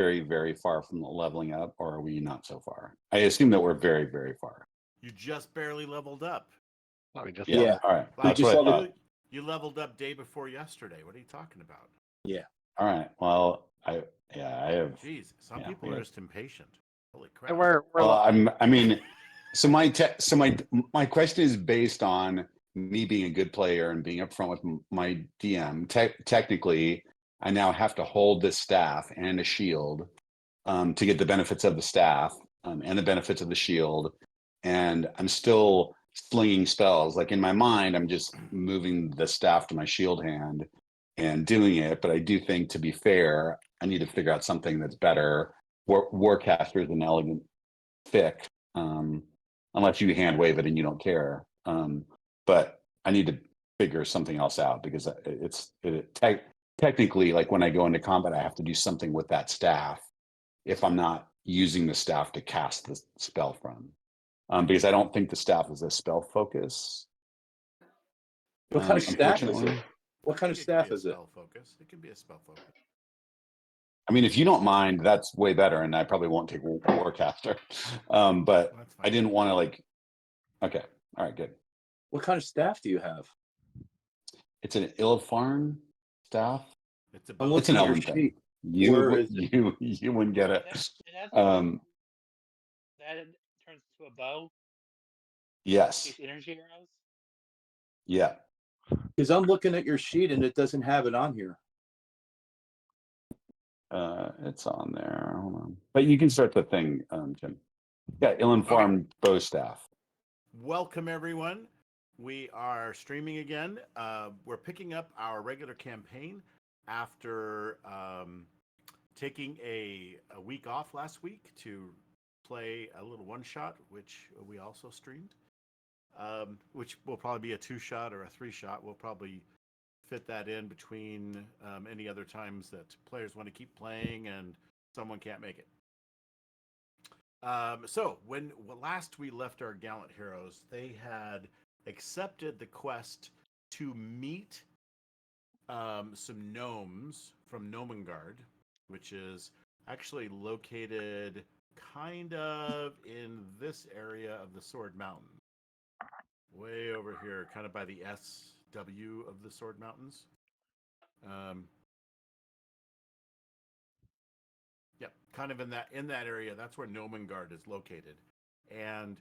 very, very far from the leveling up, or are we not so far? I assume that we're very, very far. You just barely leveled up. Oh, we just Yeah. All right. Like, That's what I thought. you leveled up day before yesterday. What are you talking about? Yeah. All right. Well, I have. Jeez, some Yeah, people are just impatient. Holy crap! And we're Well, I mean, so my question is based on me being a good player and being upfront with my DM. Technically, I now have to hold this staff and a shield to get the benefits of the staff and the benefits of the shield, and I'm still slinging spells. Like in my mind, I'm just moving the staff to my shield hand and doing it. But I do think, to be fair, I need to figure out something that's better. Warcaster is an elegant thick, unless you hand wave it and you don't care. But I need to figure something else out because technically, like when I go into combat, I have to do something with that staff if I'm not using the staff to cast the spell from. Because I don't think the staff is a spell focus. What kind of staff is it? Unfortunately. What kind of staff is it? Spell focus. It could be a spell focus. I mean, if you don't mind, that's way better, and I probably won't take Warcaster. But That's fine. I didn't want to like. Okay, all right, good. What kind of staff do you have? It's an Illifarn staff. It's a I'm bow. It's an looking at your elven thing. sheet. You Where is you wouldn't get it. That turns to a bow. Yes. These energy arrows. Yeah. Because I'm looking at your sheet and it doesn't have it on here. It's on there. Hold on. But you can start the thing, Jim. Yeah, Illifarn bow staff. Welcome, everyone. We are streaming again. We're picking up our regular campaign after taking a week off last week to play a little one-shot, which we also streamed, which will probably be a 2-shot or a 3-shot. We'll probably fit that in between any other times that players want to keep playing and someone can't make it. So when last we left our gallant heroes, they had accepted the quest to meet some gnomes from Nomengard, which is actually located kind of in this area of the Sword Mountain. Way over here, kind of by the SW of the Sword Mountains. Yep, kind of in that area. That's where Nomengard is located, and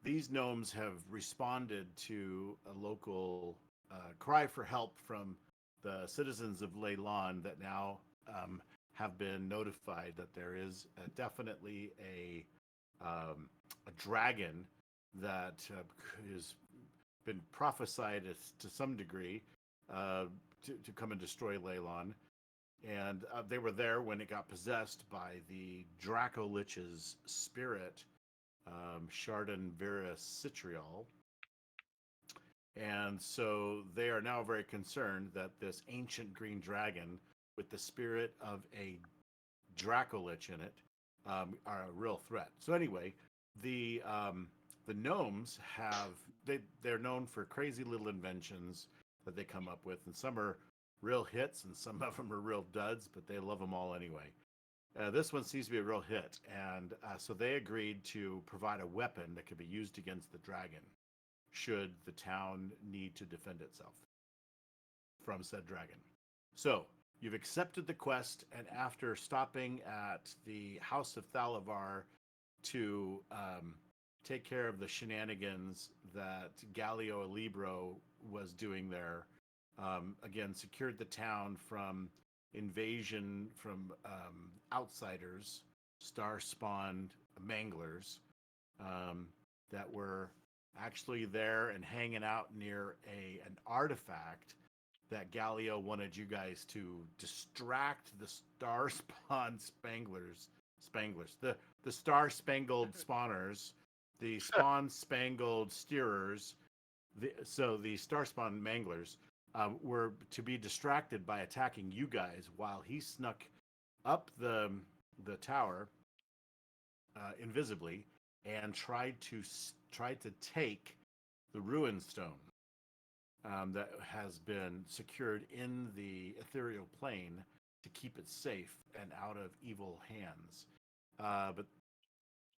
these gnomes have responded to a local cry for help from the citizens of Leyland that now have been notified that there is definitely a dragon that has been prophesied to some degree to come and destroy Leyland. And they were there when it got possessed by the Draco Lich's spirit, Chardon Virus Citriol. And so they are now very concerned that this ancient green dragon with the spirit of a Draco Lich in it are a real threat. So anyway, the gnomes they're known for crazy little inventions that they come up with, and some are real hits and some of them are real duds, but they love them all anyway. This one seems to be a real hit, and so they agreed to provide a weapon that could be used against the dragon should the town need to defend itself from said dragon. So you've accepted the quest, and after stopping at the House of Thalavar to take care of the shenanigans that Gallio Alibro was doing there, again, secured the town from invasion from outsiders, star-spawned manglers that were actually there and hanging out near an artifact that Gallio wanted you guys to distract the star-spawned spanglers, the star-spangled spawners, the spawn-spangled steerers, the star-spawned manglers were to be distracted by attacking you guys while he snuck up the tower invisibly and tried to take the ruin stone that has been secured in the ethereal plane to keep it safe and out of evil hands. But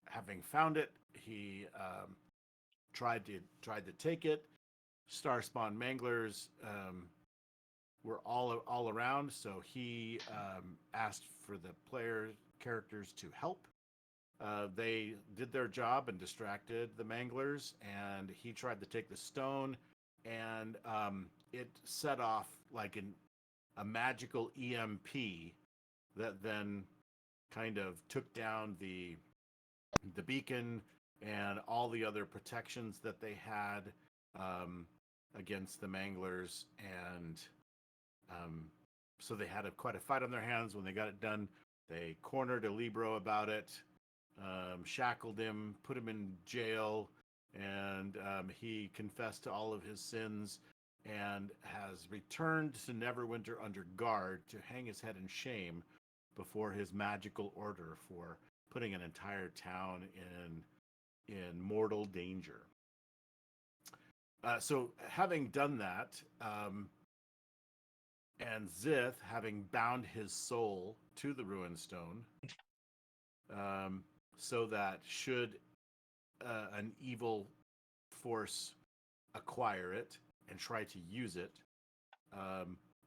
having found it, he tried to take it. Starspawn Manglers were all around, so he asked for the player characters to help. They did their job and distracted the Manglers, and he tried to take the stone, and it set off like a magical EMP that then kind of took down the beacon and all the other protections that they had against the Manglers, and so they had quite a fight on their hands. When they got it done, they cornered a Libro about it, shackled him, put him in jail, and he confessed to all of his sins and has returned to Neverwinter under guard to hang his head in shame before his magical order for putting an entire town in mortal danger. So having done that, and Zith having bound his soul to the Ruin Stone, so that should an evil force acquire it and try to use it,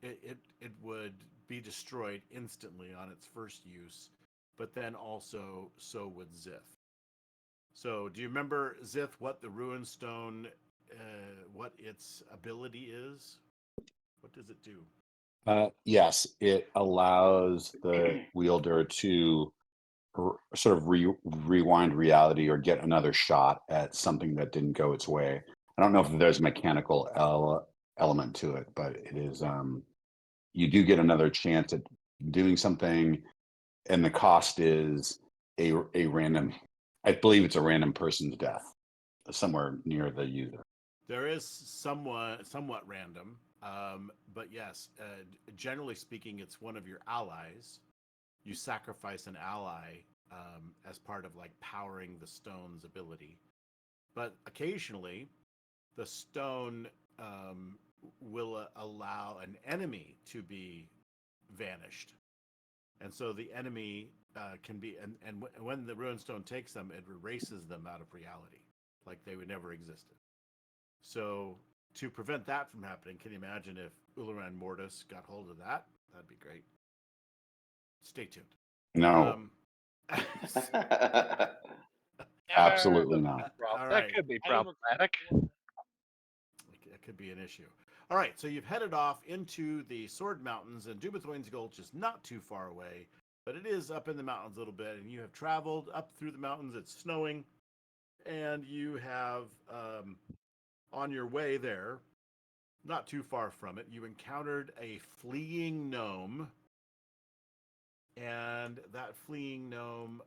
it would be destroyed instantly on its first use, but then also so would Zith. So do you remember, Zith, what the Ruin Stone, what its ability is? What does it do? Yes, it allows the wielder to sort of rewind reality or get another shot at something that didn't go its way. I don't know if there's a mechanical element to it, but it is. You do get another chance at doing something, and the cost is a random. I believe it's a random person's death somewhere near the user. There is somewhat random, but yes, generally speaking, it's one of your allies. You sacrifice an ally as part of like powering the stone's ability. But occasionally, the stone will allow an enemy to be vanished. And so the enemy can be, and when the Ruin Stone takes them, it erases them out of reality, like they would never existed. So to prevent that from happening, can you imagine if Uluran Mortis got hold of that? That'd be great. Stay tuned. No, absolutely not. All That right. could be I don't problematic. It could be an issue. All right, so you've headed off into the Sword Mountains, and Dumathoin's Gulch is not too far away, but it is up in the mountains a little bit, and you have traveled up through the mountains. It's snowing, and you have, on your way there, not too far from it, you encountered a fleeing gnome, and that fleeing gnome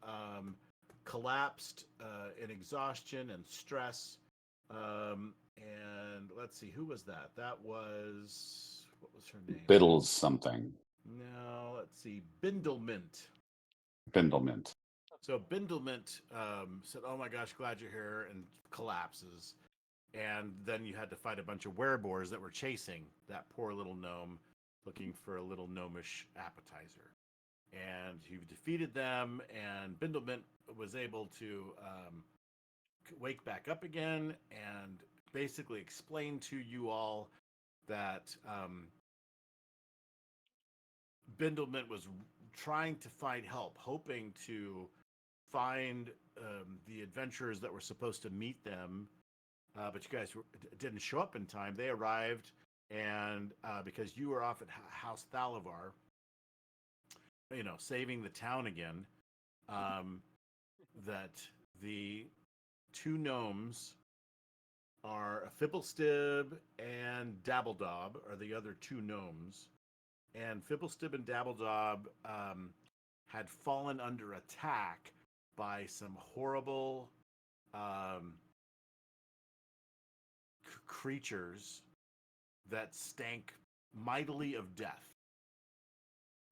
collapsed in exhaustion and stress. And let's see, who was that? That was, what was her name? Biddles something. No, let's see, Bindlemint. Bindlemint. So Bindlemint said, "Oh my gosh, glad you're here," and collapses. And then you had to fight a bunch of werebores that were chasing that poor little gnome, looking for a little gnomish appetizer. And you defeated them, and Bindlemint was able to wake back up again and basically explain to you all that Bindlemint was trying to find help, hoping to find the adventurers that were supposed to meet them, but you guys didn't show up in time. They arrived, and because you were off at House Thalavar, saving the town again, that the two gnomes are Fibblestib and Dabbledob are the other two gnomes. And Fibblestib and Dabbledob had fallen under attack by some horrible creatures that stank mightily of death.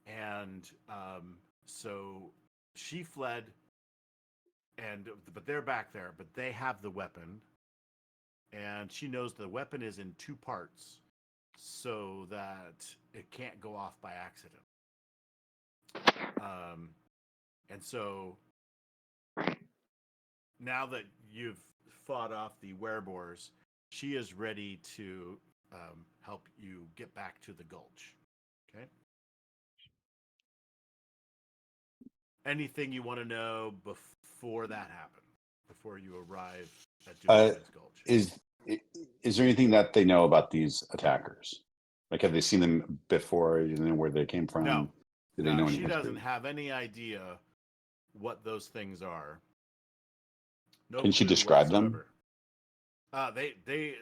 And so she fled, but they're back there, but they have the weapon. And she knows the weapon is in two parts so that it can't go off by accident. And so now that you've fought off the werebores, she is ready to help you get back to the gulch. Okay. Anything you want to know before that happens, before you arrive at Demesne's Gulch? Is there anything that they know about these attackers? Like, have they seen them before? Do they know where they came from? No. Do they know any She history? doesn't have any idea what those things are. No Can she clue describe them? whatsoever. They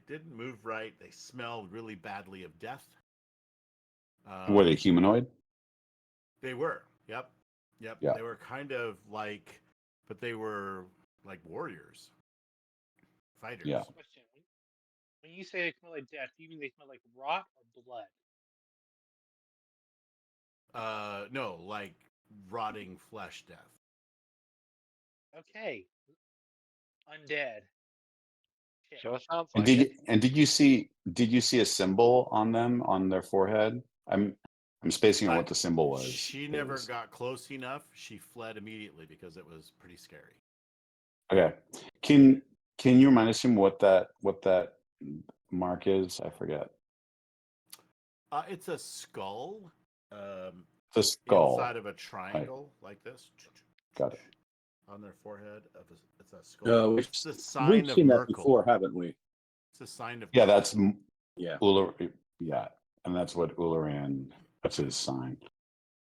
didn't move right. They smelled really badly of death. Were they humanoid? They were. Yep. Yeah. They were kind of like, but they were like warriors, fighters. Yeah. Question. When you say they smell like death, do you mean they smell like rot or blood? No, like rotting flesh death. Okay. Undead. Shit. So it sounds And like it. did you see a symbol on them on their forehead? I'm spacing on what the symbol was. She never got close enough. She fled immediately because it was pretty scary. Okay. Can you remind us what that mark is? I forget. It's a skull. The skull Inside of a triangle like this. Got it. On their forehead. It's a skull. It's the sign We've of seen that Merkel. before, haven't we? It's a sign of Yeah, Merkel. that's Yeah. Yeah, and that's what Ularan. That's his sign.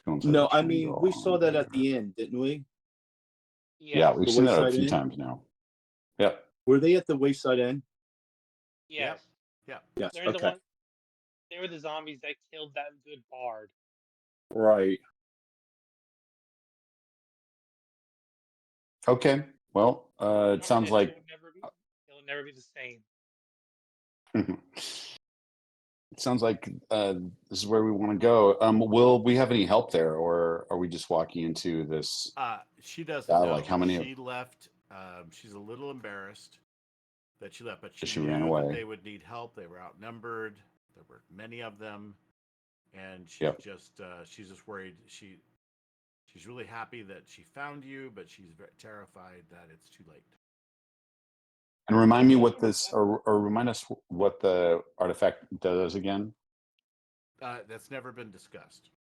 No, I mean we saw that at the end, didn't we? Yeah, we've The seen that a Wayside few Inn? times now. Yep. Were they at the Wayside Inn? Yes. Yep. Yes. They're the Okay. one. They were the zombies that killed that good bard. Right. Okay. Well, it sounds And like it'll never be the same. it sounds like this is where we want to go. Will we have any help there, or are we just walking into this? She doesn't battle? know. Like, how many? She left. She's a little embarrassed that she left, but she ran knew away. that they would need help. They were outnumbered. There were many of them, and she's Yep. she's just worried. She's really happy that she found you, but she's very terrified that it's too late. And remind me what this, or remind us what the artifact does again. That's never been discussed.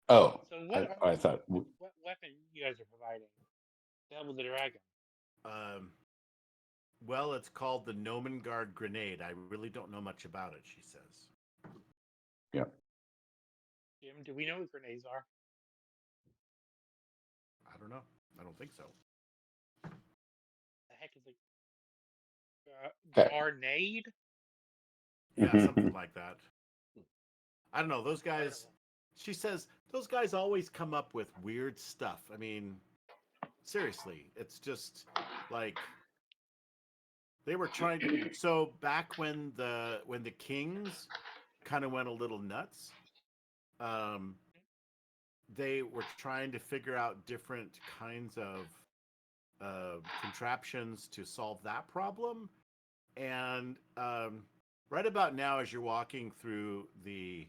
Oh, So what? I thought. What weapon you guys are providing to help with the dragon? Well, it's called the Nomengard grenade. I really don't know much about it, she says. Yeah. Jim, do we know what grenades are? I don't know. I don't think so. The heck is a Okay. grenade? Yeah, something like that. I don't know. Those guys, she says, those guys always come up with weird stuff. I mean, seriously, it's just like they were trying to. So back when the kings kind of went a little nuts, they were trying to figure out different kinds of contraptions to solve that problem. And right about now, as you're walking through the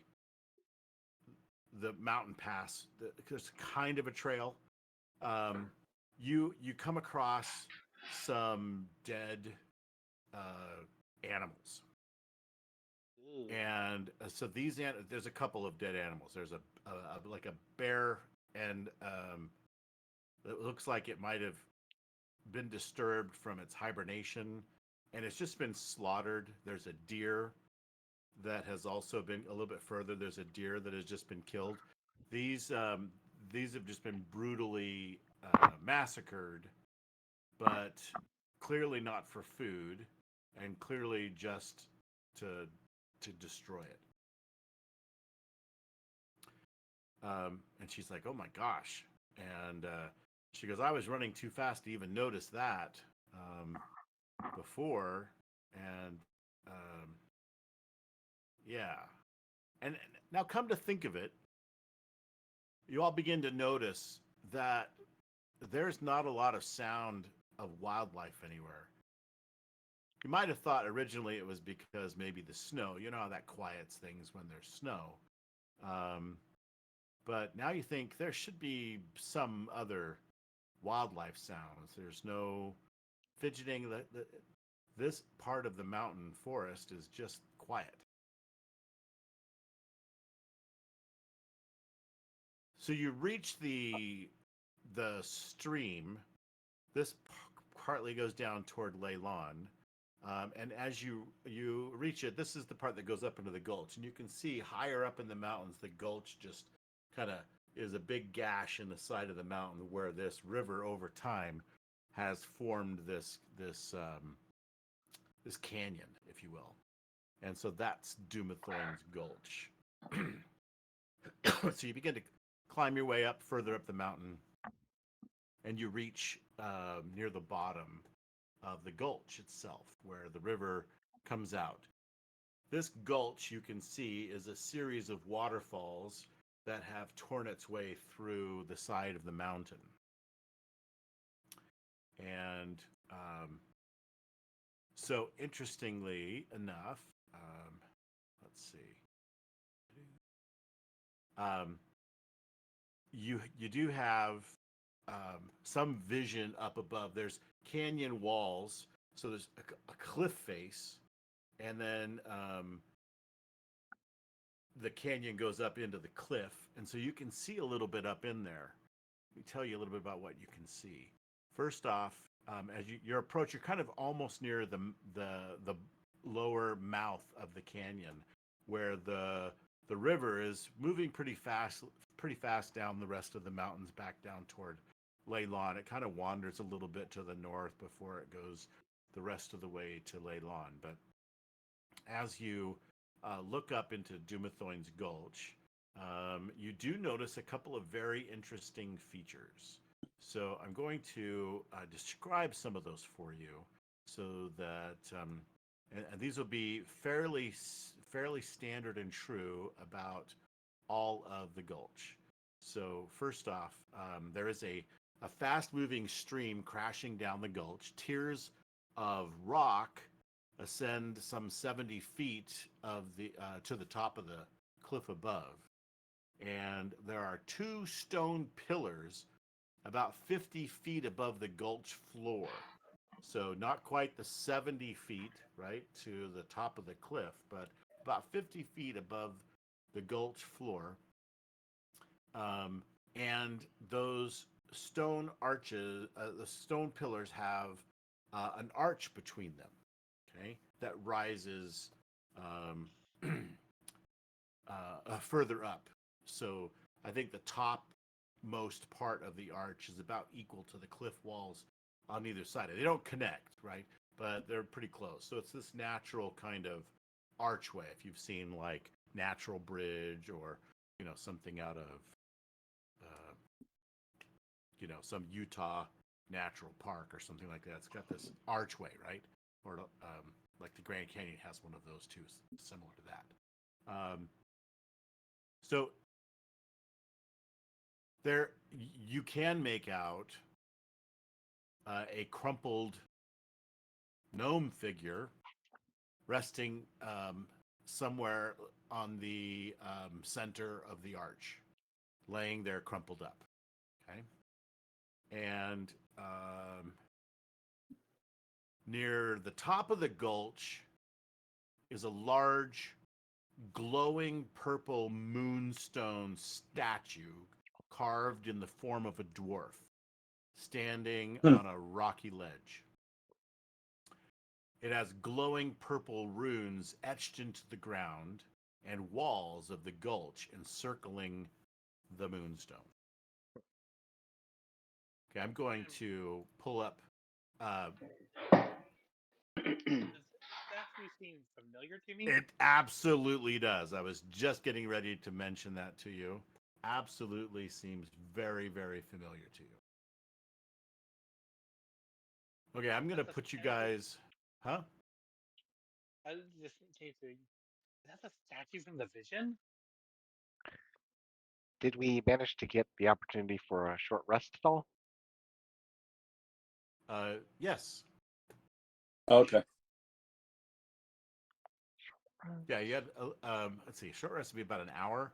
mountain pass, there's kind of a trail. You come across some dead animals. Ooh. And so there's a couple of dead animals. There's a like a bear, and it looks like it might have been disturbed from its hibernation, and it's just been slaughtered. There's a deer that has also been a little bit further. There's a deer that has just been killed. These have just been brutally massacred, but clearly not for food, and clearly just to destroy it. And she's like, "Oh my gosh!" And she goes, "I was running too fast to even notice that before." And yeah. And now, come to think of it, you all begin to notice that there's not a lot of sound of wildlife anywhere. You might have thought originally it was because maybe the snow. You know how that quiets things when there's snow. But now you think there should be some other wildlife sounds. There's no fidgeting. This part of the mountain forest is just quiet. So you reach the stream. This partly goes down toward Leylon. And as you reach it, this is the part that goes up into the gulch. And you can see higher up in the mountains, the gulch just kind of is a big gash in the side of the mountain where this river over time has formed this canyon, if you will. And so that's Demesne's Gulch. So you begin to climb your way up further up the mountain, and you reach near the bottom of the gulch itself, where the river comes out. This gulch, you can see, is a series of waterfalls that have torn its way through the side of the mountain. And so, interestingly enough, let's see. You do have some vision up above. There's canyon walls, so there's a cliff face, and then the canyon goes up into the cliff, and so you can see a little bit up in there. Let me tell you a little bit about what you can see. First off, as your approach, you're kind of almost near the lower mouth of the canyon, where the river is moving pretty fast down the rest of the mountains back down toward Leylon. It kind of wanders a little bit to the north before it goes the rest of the way to Leylon. But as you look up into Demesne's Gulch, you do notice a couple of very interesting features. So I'm going to describe some of those for you, so that and these will be fairly standard and true about all of the gulch. So first off, there is a fast-moving stream crashing down the gulch. Tiers of rock ascend some 70 feet of to the top of the cliff above, and there are two stone pillars about 50 feet above the gulch floor. So not quite the 70 feet, right, to the top of the cliff, but about 50 feet above the gulch floor. And those stone arches, the stone pillars have an arch between them, okay, that rises further up. So I think the topmost part of the arch is about equal to the cliff walls on either side. They don't connect, right? But they're pretty close. So it's this natural kind of archway. If you've seen like Natural Bridge, or something out of some Utah Natural Park or something like that. It's got this archway, right? Or like the Grand Canyon has one of those too, similar to that. So there, you can make out a crumpled gnome figure resting somewhere on the center of the arch, laying there crumpled up. Okay. And near the top of the gulch is a large, glowing purple moonstone statue carved in the form of a dwarf, standing on a rocky ledge. It has glowing purple runes etched into the ground and walls of the gulch encircling the moonstone. Okay, I'm going to pull up. Does that seem familiar to me? It absolutely does. I was just getting ready to mention that to you. Absolutely seems very, very familiar to you. Okay, I'm going to put you guys... Huh? I was just in case that's a statue from the Vision? Did we manage to get the opportunity for a short rest at all? Yes. Okay. Yeah, you had, let's see, short rest would be about an hour.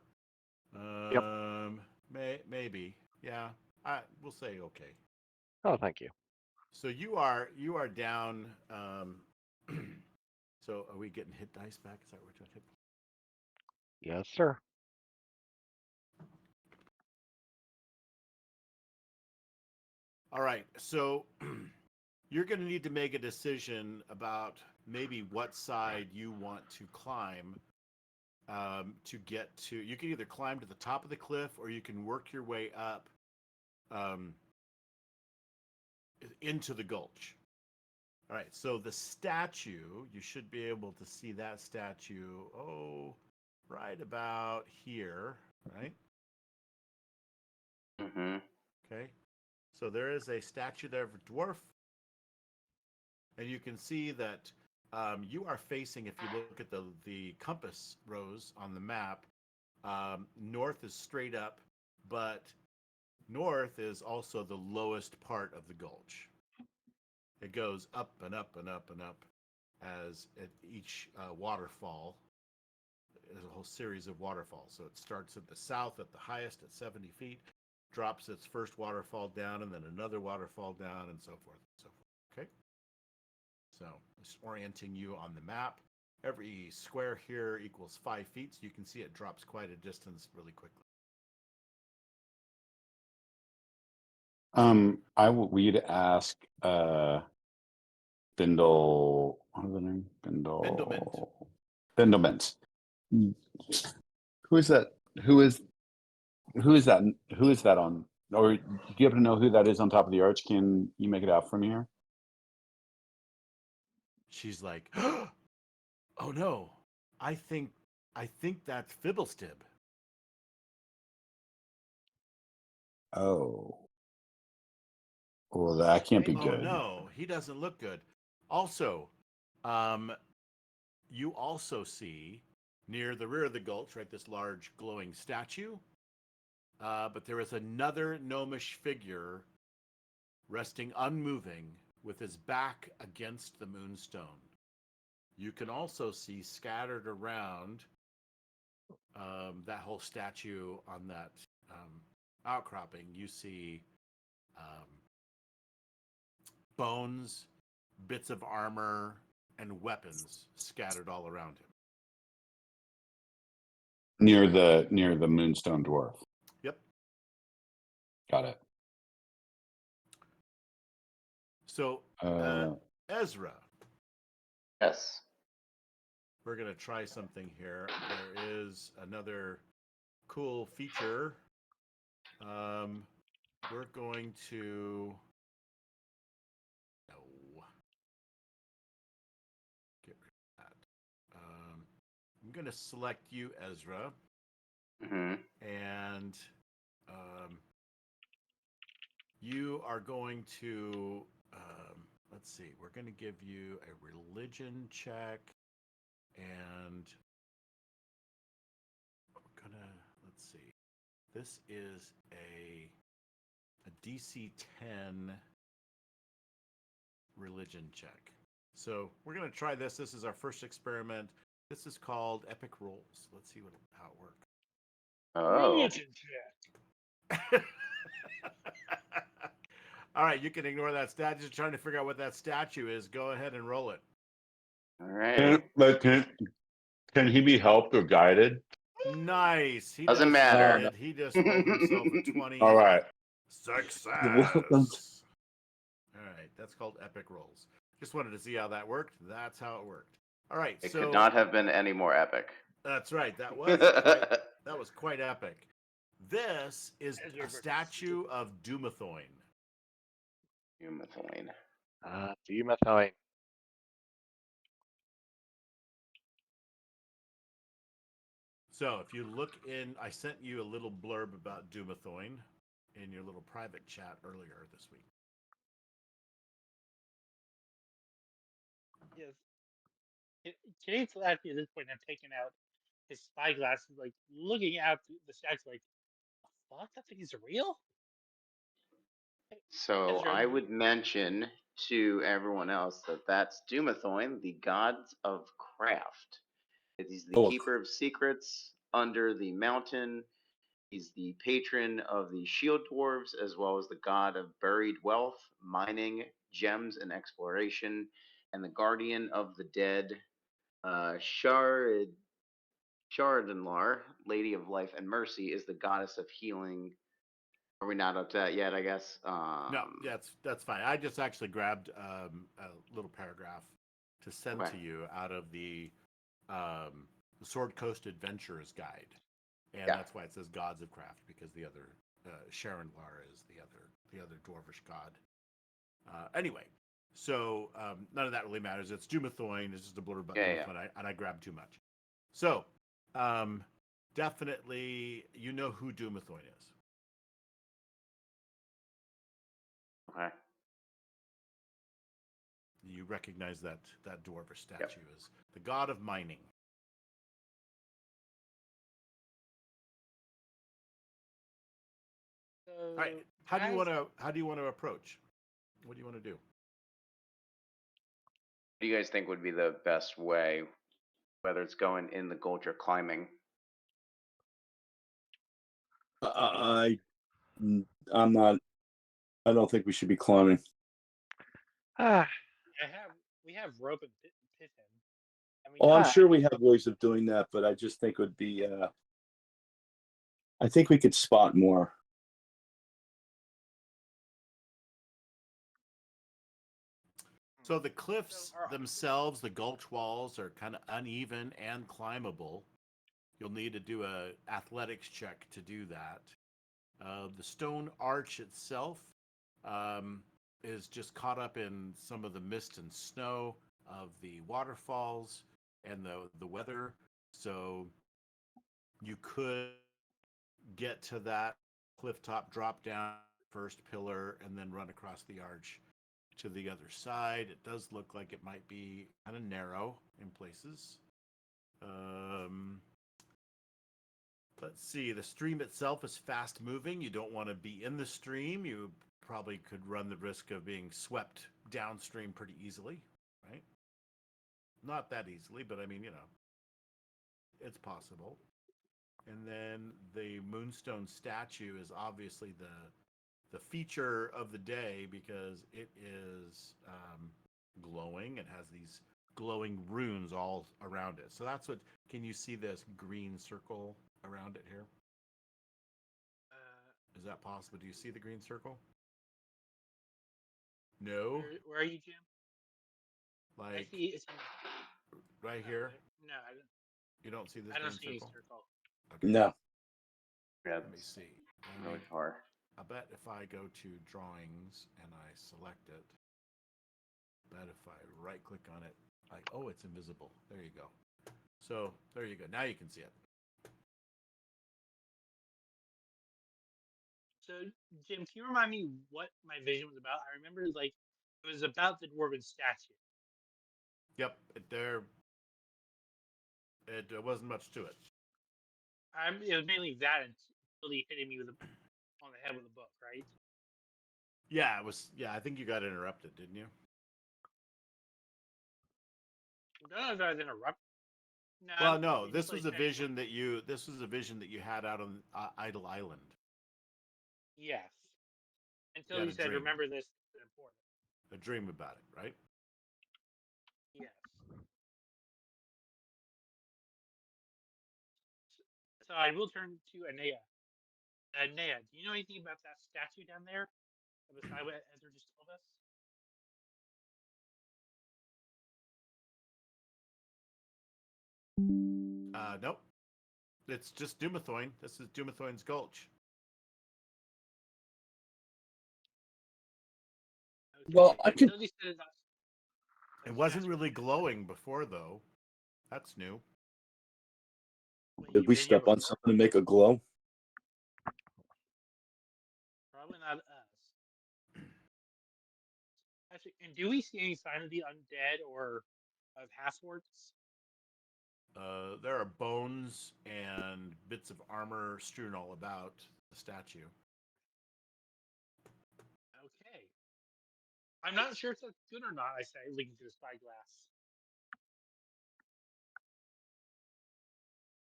Yep. Maybe. Yeah. We'll say okay. Oh, thank you. So you are down. So are we getting hit dice back? Is that what we're doing? Yes, sir. All right. So you're going to need to make a decision about maybe what side you want to climb to get to. You can either climb to the top of the cliff or you can work your way up um, into the gulch. All right. So the statue, you should be able to see that statue. Oh, right about here. Right. Mm-hmm. Okay. So there is a statue there of a dwarf. And you can see that you are facing, if you look at the compass rose on the map, north is straight up, but north is also the lowest part of the gulch. It goes up and up and up and up as at each waterfall. There's a whole series of waterfalls. So it starts at the south at the highest at 70 feet, drops its first waterfall down, and then another waterfall down, and so forth and so forth. Okay? So it's orienting you on the map. Every square here equals 5 feet, so you can see it drops quite a distance really quickly. We'd ask Bindle. What is the name? Bindlemint. Bindlemint. Who is that? Who is that? Who is that on? Or do you happen to know who that is on top of the arch? Can you make it out from here? She's like, "Oh no, I think that's Fibblestib." Oh, well, that can't be Oh good. no, he doesn't look good. Also, you also see near the rear of the gulch, right, this large glowing statue. But there is another gnomish figure resting unmoving with his back against the moonstone. You can also see scattered around that whole statue on that outcropping. You see bones, bits of armor, and weapons scattered all around him. Near the Moonstone Dwarf. Yep. Got it. So, Ezra, Yes. we're going to try something here. There is another cool feature. We're going to. No. Get rid of that. I'm going to select you, Ezra. Mm-hmm. And you are going to. Let's see. We're going to give you a religion check. And we're going to. Let's see. This is a DC 10 religion check. So we're going to try this. This is our first experiment. This is called Epic Rolls. Let's see how it works. Oh. Religion check. All right, you can ignore that statue. Just trying to figure out what that statue is. Go ahead and roll it. All right. But can he be helped or guided? Nice. He Doesn't doesn't matter. get it. He just rolled himself a 20. All right. Success. Welcome. All right, that's called Epic Rolls. Just wanted to see how that worked. That's how it worked. All right, It so could not have been any more epic. that's right. That was quite epic. This is Ezra a versus statue of Dumathoin. Humathoin. Demesne. So if you look in, I sent you a little blurb about Dumathoin in your little private chat earlier this week. Yes. Kate's laughing at this point and taking out his spyglasses, like looking at the statue, like, the fuck? That thing is real? So Ezra, I would mention to everyone else that that's Dumathoin, the gods of craft. He's the Oh, keeper of secrets under the mountain. He's the patron of the shield dwarves, as well as the god of buried wealth, mining, gems, and exploration, and the guardian of the dead. Sharadinlar, Lady of Life and Mercy, is the goddess of healing. Are we not up to that yet? I guess. No, that's fine. I just actually grabbed a little paragraph to send Okay. to you out of the Sword Coast Adventurers Guide, and Yeah. that's why it says Gods of Craft, because the other Sharonlar is the other dwarvish god. Anyway, so none of that really matters. It's Dumathoin. It's just a blurb about Yeah, Dumathoin, and I grabbed too much. So definitely, you know who Dumathoin is. Okay. You recognize that dwarvish statue as the god of mining. So, All right. How do you want to approach? What do you want to do? What do you guys think would be the best way? Whether it's going in the gulch or climbing? I'm not. I don't think we should be climbing. Ah, we have rope and pigeon. And we Oh, know I'm Ah. sure we have ways of doing that, but I just think it would be. I think we could spot more. So the cliffs So themselves, the gulch walls, are kind of uneven and climbable. You'll need to do a athletics check to do that. The stone arch itself is just caught up in some of the mist and snow of the waterfalls and the weather. So you could get to that cliff top, drop down first pillar, and then run across the arch to the other side. It does look like it might be kind of narrow in places. Let's see. The stream itself is fast moving. You don't want to be in the stream. You probably could run the risk of being swept downstream pretty easily, right? Not that easily, but I mean, it's possible. And then the moonstone statue is obviously the feature of the day because it is glowing. It has these glowing runes all around it. So that's what. Can you see this green circle around it here? Is that possible? Do you see the green circle? No. where are you, Jim? I Like see. It's right here. No, You don't see this I don't green see any circle? circle. Okay. No. Yeah, Let me see. really far. I bet if I go to drawings and I select it, bet if I right click on it, like, oh, it's invisible. There you go. So there you go. Now you can see it. So, Jim, can you remind me what my vision was about? I remember like it was about the dwarven statue. Yep. It wasn't much to it. It was mainly that until he hitting me with on the head with a book, right? Yeah, it was. Yeah, I think you got interrupted, didn't you? I don't know if I was interrupted. No, Well, no. he This just, was like, a said- vision that you. This was a vision that you had out on Idle Island. Yes. Until You had he a said, dream. "Remember this is important." A dream about it, right? Yes. So I will turn to Anea. Anea, do you know anything about that statue down there? Beside what Ezra just told us? Nope. It's just Dumathoin. This is Dumathoin's Gulch. Okay. Well, I can. Until he said It wasn't really glowing before, though. That's new. Wait, Did you've we been here step on before? something to make a glow? Probably not us. Actually, and do we see any sign of the undead or of half orcs? There are bones and bits of armor strewn all about the statue. Okay. I'm not sure if that's good or not, I say, looking through the spyglass.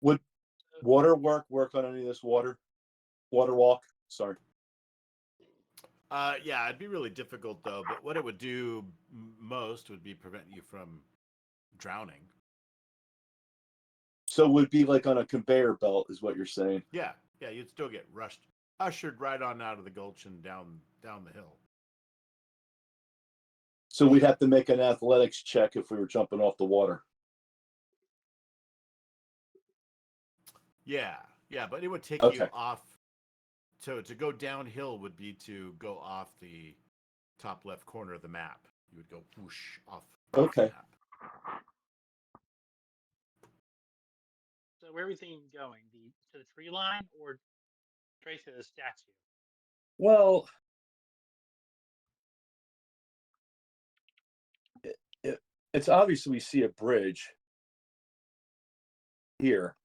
Would water work on any of this water? water walk. Sorry. Yeah, it'd be really difficult though. But what it would do most would be prevent you from drowning. So it would be like on a conveyor belt, is what you're saying. Yeah, you'd still get ushered right on out of the gulch and down the hill. So we'd have to make an athletics check if we were jumping off the water. Yeah, but it would take Okay. you off. So to go downhill would be to go off the top left corner of the map. You would go whoosh off Okay. the map. So where are we thinking going? To the tree line or straight to the statue? Well, it's obvious we see a bridge here.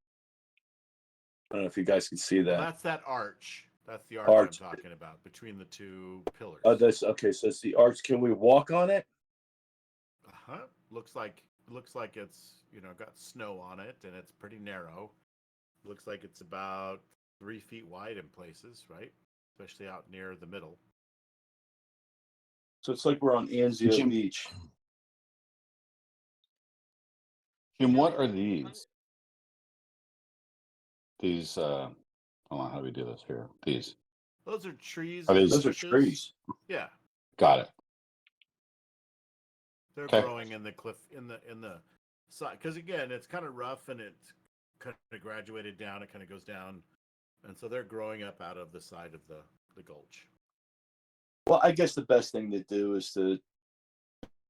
I don't know if you guys can see Well, that. that's that arch. That's the arch, Arch. I'm talking about between the two pillars. Oh, that's okay. So it's the arch. Can we walk on it? Looks like it's got snow on it and it's pretty narrow. Looks like it's about 3 feet wide in places, right? Especially out near the middle. So it's like we're on Anzio Jim- Beach. Jim, what are these? These, hold on, how do we do this here? These. Those are trees. Are and these- Those are bushes. trees. Yeah, Got it. they're Okay. growing in the cliff in the side because again it's kind of rough and it's kind of graduated down. It kind of goes down, and so they're growing up out of the side of the gulch. Well, I guess the best thing to do is to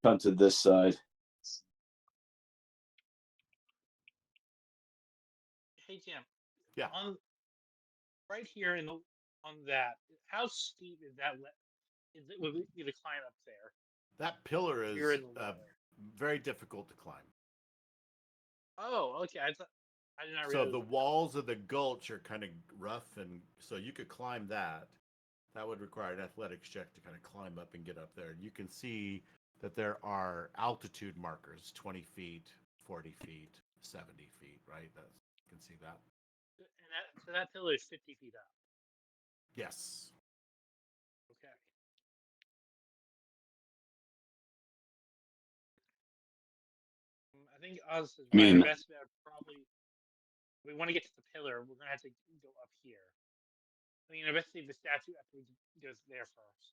come to this side. Hey Jim. Yeah. On right here on that, how steep is that? Would be to climb up there? That pillar is You're in the water. very difficult to climb. Oh, okay. I did not So realize. the walls of the gulch are kind of rough, and so you could climb that. That would require an athletics check to kind of climb up and get up there. And you can see that there are altitude markers: 20 feet, 40 feet, 70 feet. Right? You can see that. And so that pillar is 50 feet up. Yes. Okay. I think us is I mean- our best bet. Probably, we want to get to the pillar. We're gonna have to go up here. I mean, investigate the statue after we go there first.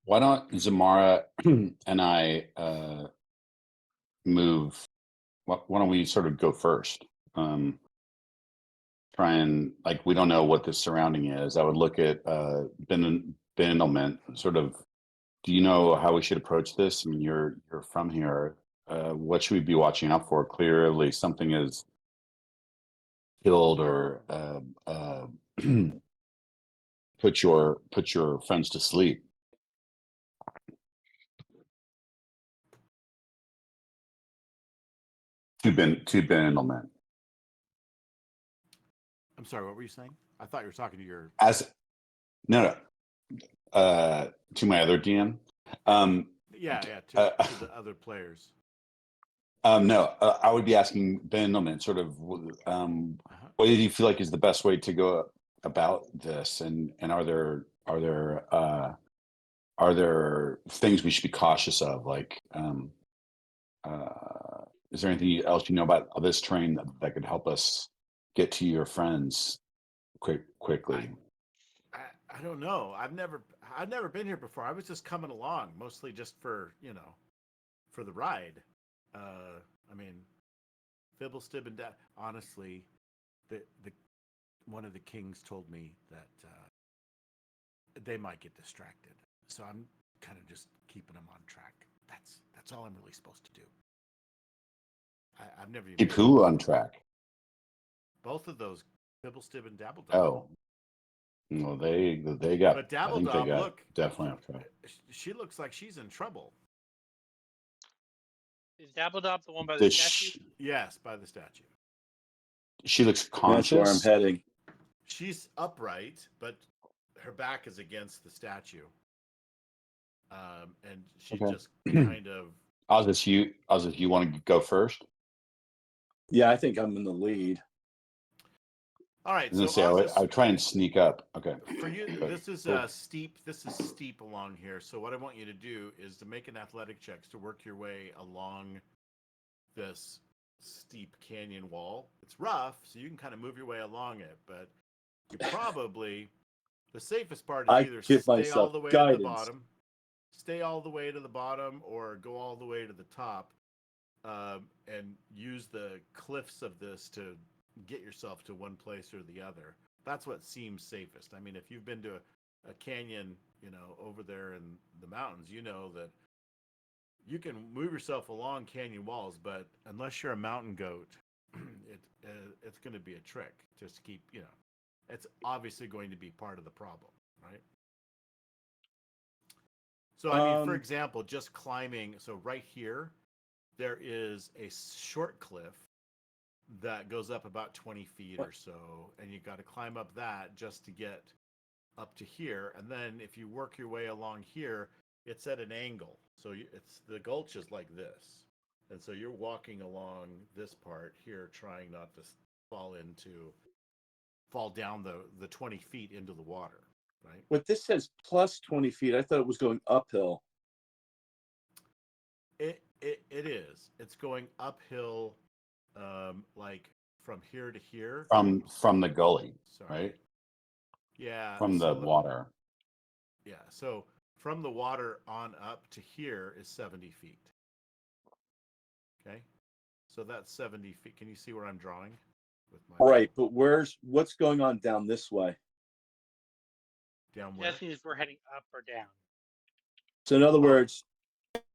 Why don't Zamara and I move? Why don't we sort of go first? Try and we don't know what the surrounding is. I would look at Bendelment, sort of. Do you know how we should approach this? I mean, you're from here. What should we be watching out for? Clearly, something is killed or put your friends to sleep. To Bendelment. I'm sorry. What were you saying? I thought you were talking to your. No. To my other DM. Yeah. To the other players. No, I would be asking Bendelman sort of what do you feel like is the best way to go about this, and are there things we should be cautious of, is there anything else you know about this terrain that could help us get to your friends quickly? I don't know. I've never been here before. I was just coming along, mostly just for for the ride. I mean, Fibblestib and honestly, the one of the kings told me that they might get distracted, so I'm kind of just keeping them on track. That's all I'm really supposed to do. I've never even Keep who on track? both of those, Fibblestib and Dabbledob. Oh, well, they got. But I think they Dabbledob, got look, definitely on track. she looks like she's in trouble. Is Dabbledob the one by the statue? Yes, by the statue. She looks That's where I'm conscious. heading. She's upright, but her back is against the statue. And she Okay. just kind of. Ozus, you want to go first? Yeah, I think I'm in the lead. All right. I was gonna So say I on would, this, I would try and sneak up. Okay. for you, But- this is cool. steep. This is steep along here. So what I want you to do is to make an athletic checks to work your way along this steep canyon wall. It's rough, so you can kind of move your way along it, but you probably the safest part is I either give stay all myself the way to the guidance. bottom, stay all the way to the bottom, or go all the way to the top, and use the cliffs of this to get yourself to one place or the other. That's what seems safest. I mean, if you've been to a canyon, over there in the mountains, you know that you can move yourself along canyon walls, but unless you're a mountain goat, it's going to be a trick. Just keep, it's obviously going to be part of the problem, right? So, I mean, for example, just climbing. So right here, there is a short cliff that goes up about 20 feet or so, and you got to climb up that just to get up to here. And then if you work your way along here, it's at an angle. So it's the gulch is like this. And so you're walking along this part here, trying not to fall down the 20 feet into the water, right? But this says plus 20 feet. I thought it was going uphill. It is. It's going uphill, like from here to here. From the gully, Sorry. right? Yeah. From the so water. Yeah. So from the water on up to here is 70 feet. Okay. So that's 70 feet. Can you see where I'm drawing? With my Right, but what's going on down this way? down where? Guessing if we're heading up or down. So in other words,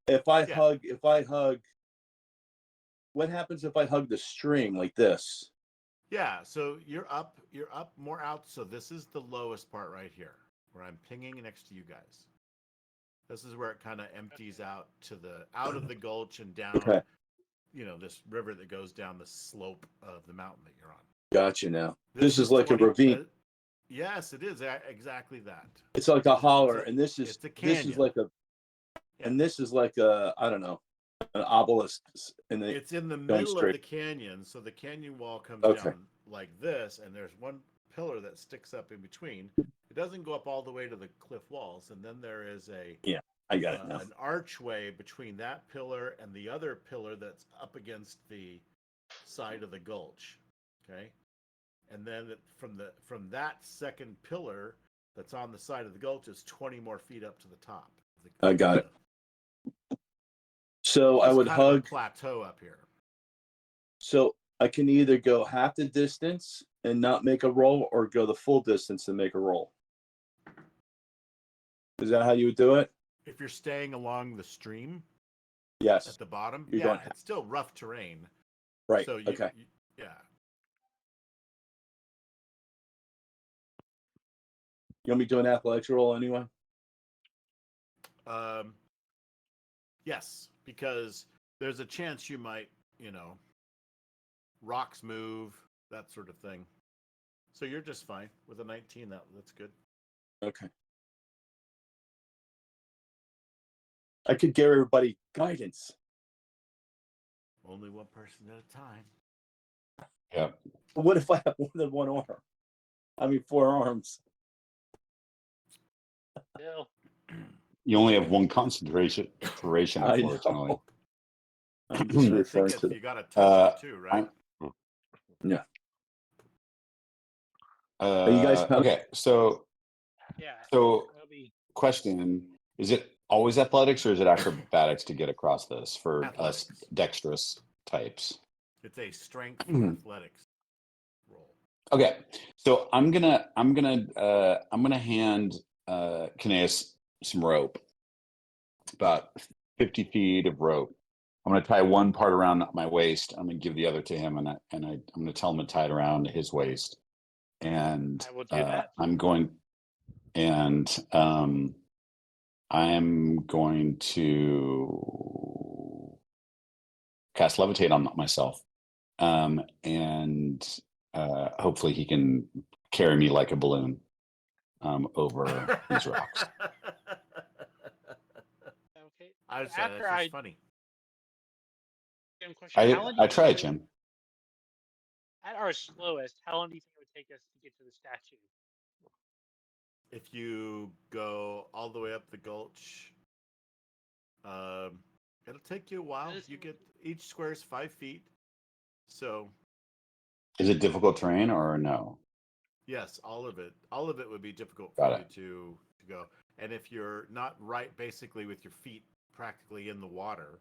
if I Yeah. hug, what happens if I hug the string like this? Yeah. So you're up more out. So this is the lowest part right here, where I'm pinging next to you guys. This is where it kind of empties out out of the gulch and down. Okay. This river that goes down the slope of the mountain that you're on. Gotcha now. This is like a 20 ravine. Yes, it is exactly that. It's like a holler, and it's a this is canyon. like a, Yeah. and this is like a, I don't know, an obelisk in the. It's in the going middle of straight. the canyon, so the canyon wall comes Okay. down like this, and there's one pillar that sticks up in between. It doesn't go up all the way to the cliff walls, and then there is I got it now. an archway between that pillar and the other pillar that's up against the side of the gulch. Okay, and then from that second pillar that's on the side of the gulch is 20 more feet up to the top. I got it. So I It's would kind of a hug. plateau up here. So I can either go half the distance and not make a roll, or go the full distance and make a roll. Is that how you would do it? If you're staying along the stream at Yes. the bottom, You're yeah, going- it's still rough terrain. Right. So Okay. yeah. You want me to do an athletics roll anyway? Yes, because there's a chance you might, rocks move, that sort of thing. So you're just fine with a 19. That's good. Okay. I could give everybody guidance. Only one person at a time. Yeah. But what if I have more than one arm? I mean, 4 arms. Still, You only have one concentration, I unfortunately. know. I'm Hmm. just I think referring it's, to. you got to touch it too, right? Yeah. Uh, Are you guys okay, so yeah. so That'll be question: is it always athletics, or is it acrobatics to get across this for us Athletics. dexterous types? It's a strength Mhm. athletics roll. Okay, so I'm gonna hand Kineas some rope, about 50 feet of rope. I'm gonna tie one part around my waist. I'm gonna give the other to him, and I'm gonna tell him to tie it around his waist. And I will do that. I'm going to cast levitate on myself, and hopefully he can carry me like a balloon over these rocks. Okay. I would say After that's I just funny. question, how long do I you think tried, it would- Jim. at our slowest, how long do you think it would take us to get to the statue? If you go all the way up the gulch, it'll take you a while. This- You get each square is 5 feet. So Is it difficult terrain or no? yes, all of it would be difficult Got for it. you to go. And if you're not right, basically with your feet practically in the water,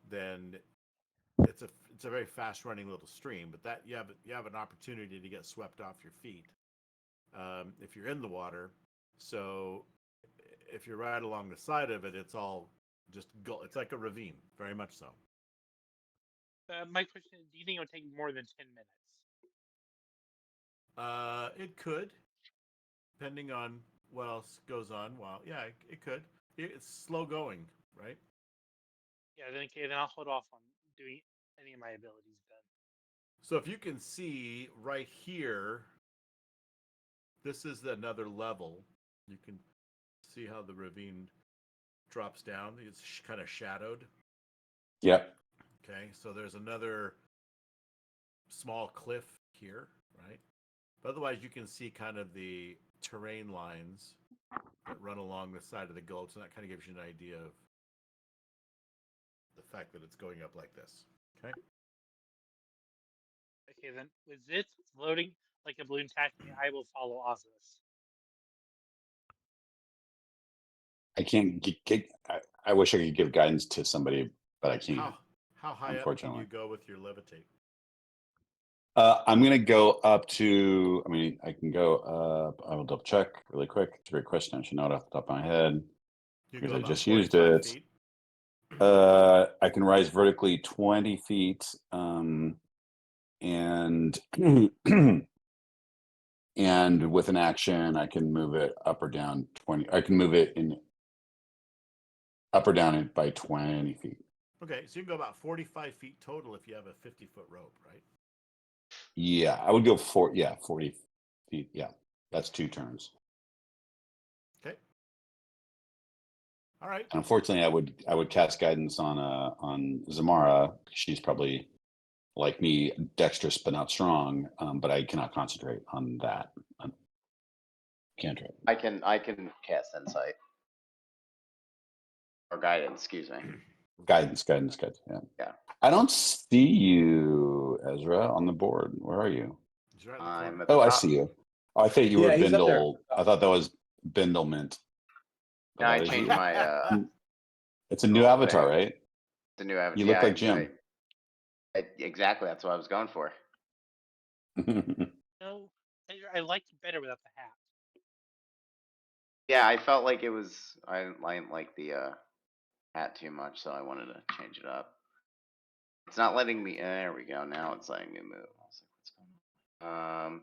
then it's a very fast running little stream. But that you have an opportunity to get swept off your feet if you're in the water. So if you're right along the side of it, it's all just it's like a ravine, very much so. My question is, do you think it would take more than 10 minutes? It could, depending on what else goes on. Well, yeah, it could. It's slow going, right? Yeah, then okay, then I'll hold off on doing any of my abilities then. So if you can see right here, this is another level. You can see how the ravine drops down. It's kind of shadowed. Yep. Okay, so there's another small cliff here, right? But otherwise, you can see kind of the terrain lines that run along the side of the gulch, and that kind of gives you an idea of the fact that it's going up like this. Okay. Okay, then with it floating like a balloon attacking me, I will follow Oculus. I can't get. I wish I could give guidance to somebody, but I can't. How high up can Unfortunately. you go with your levitate? I'm going to go up to. I mean, I can go up. I will double check really quick. It's a great question. I should know it off the top of my head. You Because go I about just used 45 it. feet. I can rise vertically 20 feet, and and with an action, I can move it up or down 20. I can move it in up or down by 20 feet. Okay, so you can go about 45 feet total if you have a 50-foot rope, right? Yeah, I would go 40 feet. Yeah, that's 2 turns. Okay. All right. And unfortunately, I would cast guidance on Zamara. She's probably like me, dexterous but not strong. But I cannot concentrate on that. Cantrip. I can cast insight or guidance. Excuse me. Guidance. Yeah. Yeah. I don't see you, Ezra, on the board. Where are you? He's right in the I'm corner. at the Oh, I top. see you. Oh, I thought you were Yeah, he's up there. Bindle. I thought that was Bindlement. But No, I that is changed you. my It's a new role avatar, thing. right? the new avatar. You look Yeah, like Jim. exactly. That's what I was going for. No, I liked it better without the hat. Yeah, I felt like it was. I didn't like the hat too much, so I wanted to change it up. It's not letting me. There we go. Now it's letting me move. I was like, what's going on?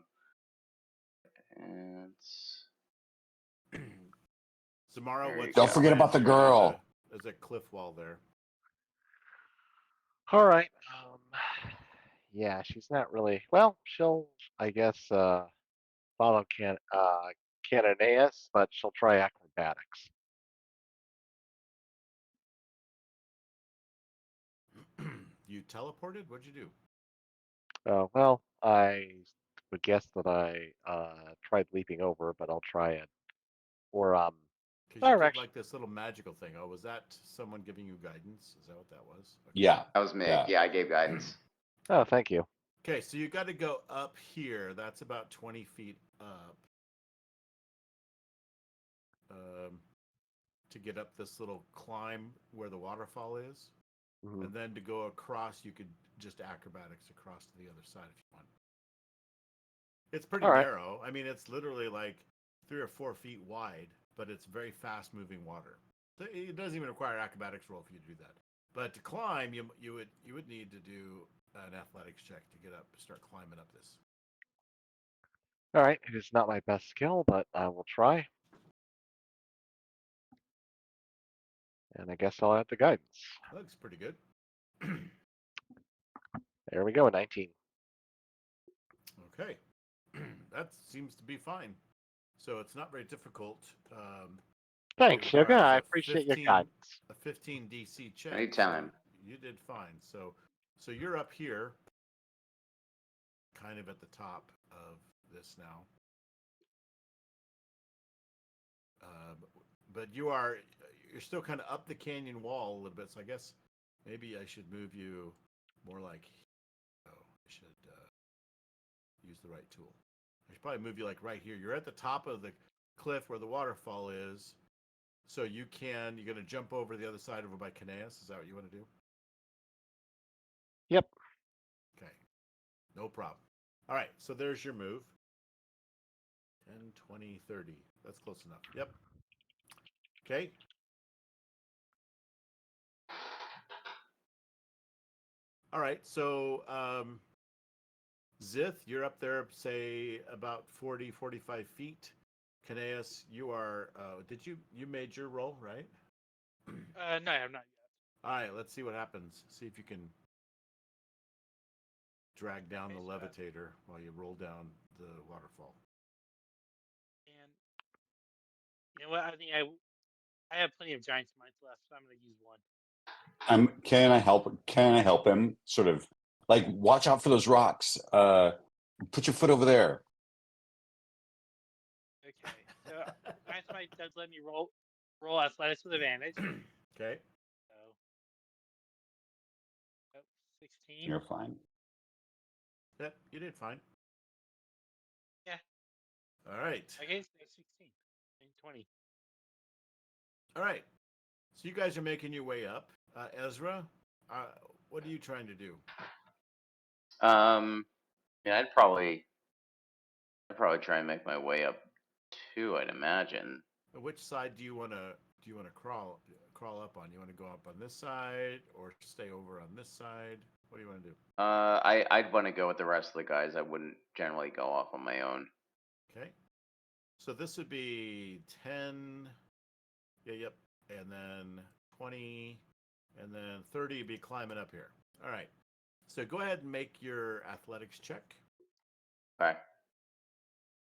Zamara, There you what's go. Don't forget about the girl. There's a cliff wall there. All right. Yeah, she's not really. Well, she'll, I guess, follow Cananeus, but she'll try acrobatics. You teleported? What'd you do? Well, I would guess that I tried leaping over, but I'll try it. Or Because Or you did actually- like this little magical thing. Oh, was that someone giving you guidance? Is that what that was? Okay. Yeah. That was me. Yeah. Yeah, I gave guidance. oh, thank you. Okay, so you got to go up here. That's about 20 feet up. To get up this little climb where the waterfall is. Mhm. And then to go across, you could just acrobatics across to the other side if you want. It's pretty All right. narrow. I mean, it's literally like 3 or 4 feet wide, but it's very fast moving water. So it doesn't even require acrobatics roll for you to do that. But to climb, you would need to do an athletics check to get up, start climbing up this. All right. It is not my best skill, but I will try. And I guess I'll add the guidance. That looks pretty good. There we go, 19. Okay, that seems to be fine. So it's not very difficult. Thanks, It Sugar. requires I a appreciate your 15 guidance. A 15 DC check. Anytime. So you did fine. So you're up here. kind of at the top of this now. But you're still kind of up the canyon wall a little bit. So I guess maybe I should move you more like. Oh, I should use the right tool. I should probably move you like right here. You're at the top of the cliff where the waterfall is. So you're going to jump over the other side over by Caneas. Is that what you want to do? Yep. Okay. No problem. All right. So there's your move. 10, 20, 30. That's close enough. Yep. Okay. All right. So, Zith, you're up there, say about 40, 45 feet. Caneas, you are, you made your roll, right? No, I'm not yet. All right. Let's see what happens. See if you can drag down the levitator while you roll down the waterfall. And you know what? I think I have plenty of giant mites left, so I'm going to use one. Can I help him? Sort of like, watch out for those rocks. Put your foot over there. Okay. So giant mite does let me roll athletics with advantage. Okay. So, 16. You're fine. Yep, you did fine. Yeah. All right. Okay, so 16 and 20. All right. So you guys are making your way up. Ezra, what are you trying to do? Yeah, I'd probably try and make my way up too. I'd imagine. Which side do you want to crawl up on? You want to go up on this side or stay over on this side? What do you want to do? I'd want to go with the rest of the guys. I wouldn't generally go off on my own. Okay. So this would be 10. Yeah, yep. And then 20. And then 30 would be climbing up here. All right. So go ahead and make your athletics check. Okay.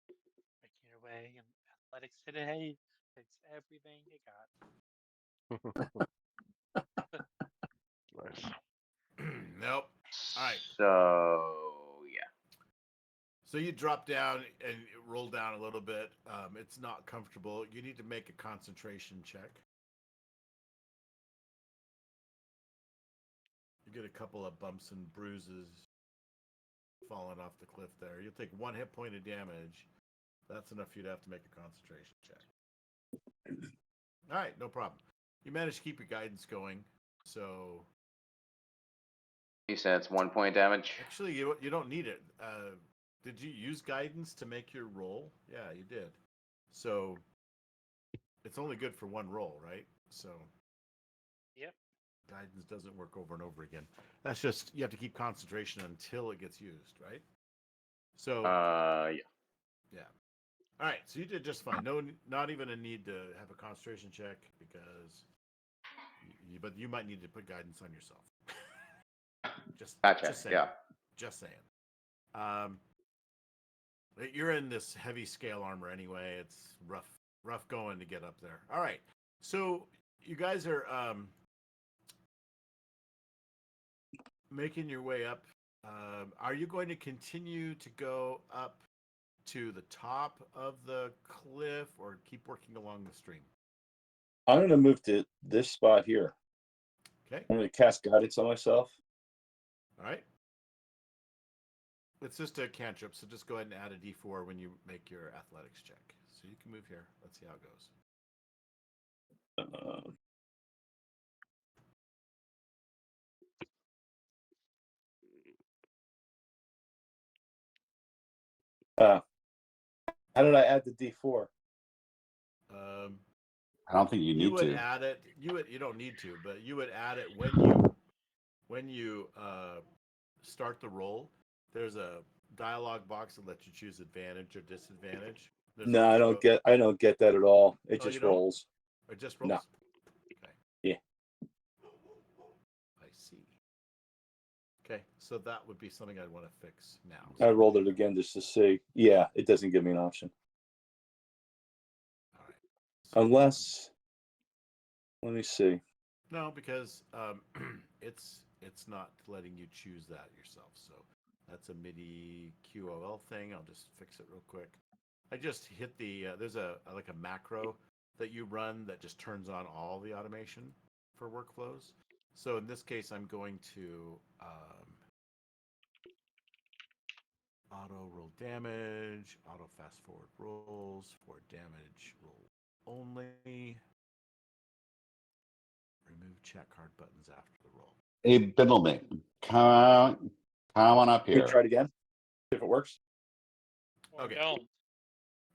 Making your way in athletics today. It's everything you got. Nice. Nope. All right. So yeah. So you drop down and roll down a little bit. It's not comfortable. You need to make a concentration check. You get a couple of bumps and bruises falling off the cliff there. You'll take 1 hit point of damage. That's enough for you to have to make a concentration check. All right, no problem. You managed to keep your guidance going. So You said it's 1 point damage. actually, you don't need it. Did you use guidance to make your roll? Yeah, you did. So it's only good for one roll, right? So Yep. guidance doesn't work over and over again. That's just you have to keep concentration until it gets used, right? So Yeah. yeah. All right, so you did just fine. No, not even a need to have a concentration check because, but you might need to put guidance on yourself. Gotcha. Just saying. Yeah. Just saying. You're in this heavy scale armor anyway. It's rough going to get up there. All right, so you guys are making your way up. Are you going to continue to go up to the top of the cliff or keep working along the stream? I'm going to move to this spot here. Okay. I'm going to cast guidance on myself. All right. It's just a cantrip, so just go ahead and add a d4 when you make your athletics check. So you can move here. Let's see how it goes. How did I add the D4? I don't think you You need would to. add it. You don't need to, but you would add it when you start the roll. There's a dialogue box that lets you choose advantage or disadvantage. No, I don't get that at all. It Oh, you just don't? rolls. It just rolls. No. Okay. Yeah. I see. Okay, so that would be something I'd want to fix now. I rolled it again just to see. Yeah, it doesn't give me an option. All right. So, Unless, let me see. no, because it's not letting you choose that yourself. So That's a MIDI QOL thing. I'll just fix it real quick. I just hit the there's a like a macro that you run that just turns on all the automation for workflows. So in this case, I'm going to auto roll damage, auto fast forward rolls for damage roll only. Remove chat card buttons after the roll. Hey, Biddleman, come on up Can we here. try it again? If it works. Or Okay. don't.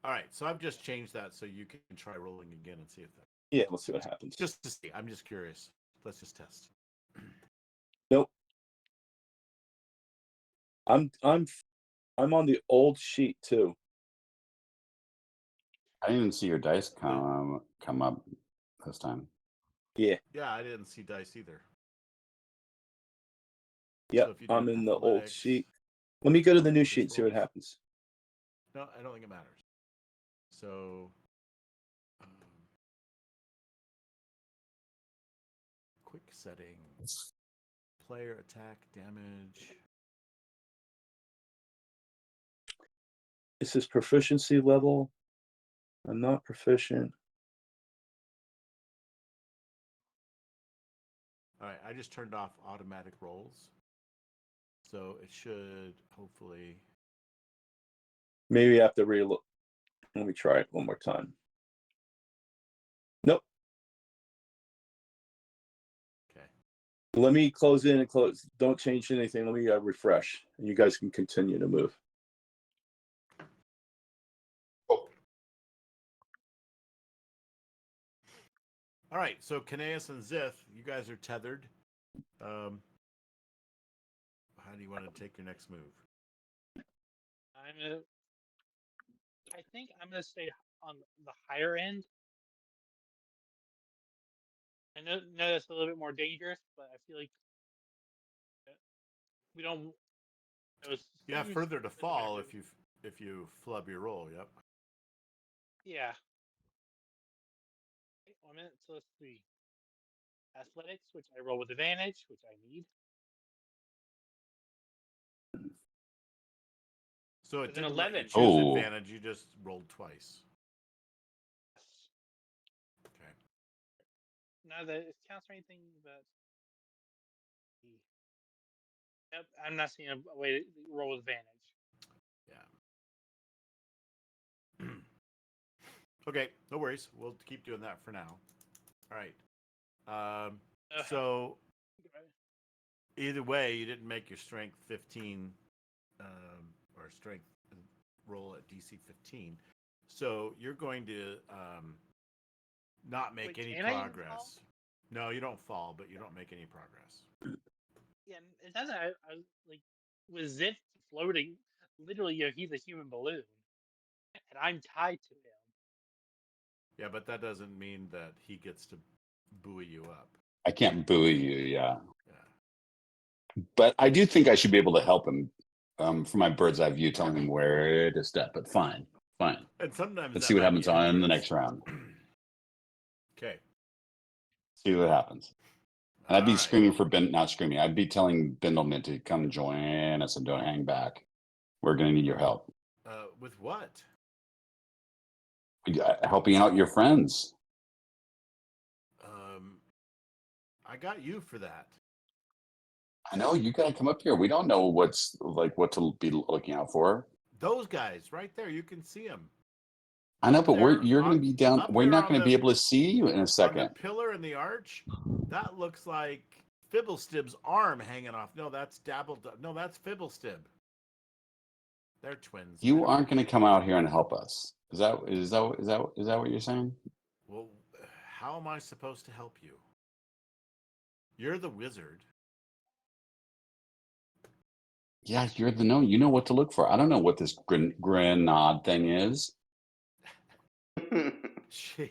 All right, so I've just changed that so you can try rolling again and see if that. Yeah, let's see what happens. Just to see, I'm just curious. Let's just test. Nope. I'm on the old sheet too. I didn't even see your dice come up this time. Yeah. Yeah, I didn't see dice either. Yep. So if you do I'm in the old athletics, sheet. Let me go to the new just sheet and see what rolls. happens. No, I don't think it matters. So, quick settings, player attack damage. This is proficiency level. I'm not proficient. All right, I just turned off automatic rolls, so it should hopefully. Maybe I have to relook. Let me try it one more time. Nope. Okay. Let me close in and close. Don't change anything. Let me refresh. And you guys can continue to move. All right, so Kineas and Zith, you guys are tethered. How do you want to take your next move? I think I'm gonna stay on the higher end. I know that's a little bit more dangerous, but I feel like we don't. You have further to fall if you flub your roll. Yep. Yeah. 1 minute. So let's see. Athletics, which I roll with advantage, which I need. So it With an didn't let you 11. choose Oh. advantage. You just rolled twice. Okay. Now that it counts for anything, but yep, I'm not seeing a way to roll with advantage. Yeah. Okay, no worries. We'll keep doing that for now. All right. So either way, you didn't make your strength 15 or strength roll at DC 15. So you're going to not make any progress. No, you don't fall, but you don't make any progress. Yeah, it doesn't. I like with Zith floating. Literally, he's a human balloon, and I'm tied to him. Yeah, but that doesn't mean that he gets to buoy you up. I can't buoy you, yeah. Yeah. But I do think I should be able to help him from my bird's eye view, telling him where to step. But fine. And sometimes Let's that see what might happens be on the injurious. next round. Okay. See what happens. And I'd be All right. screaming for Ben, not screaming. I'd be telling Bindleman to come join us and don't hang back. We're going to need your help. With what? Helping out your friends. I got you for that. I know you got to come up here. We don't know what to be looking out for. Those guys right there, you can see them. I know, but you're going to be down. up We're there not on going to be able to see you in a On the second. pillar in the arch, that looks like Fibblestib's arm hanging off. No, that's No, that's Fibblestib. They're twins. You aren't going to come out here and help us. Is that what you're saying? Well, how am I supposed to help you? You're the wizard. Yeah, you're the no. You know what to look for. I don't know what this grenade thing is. She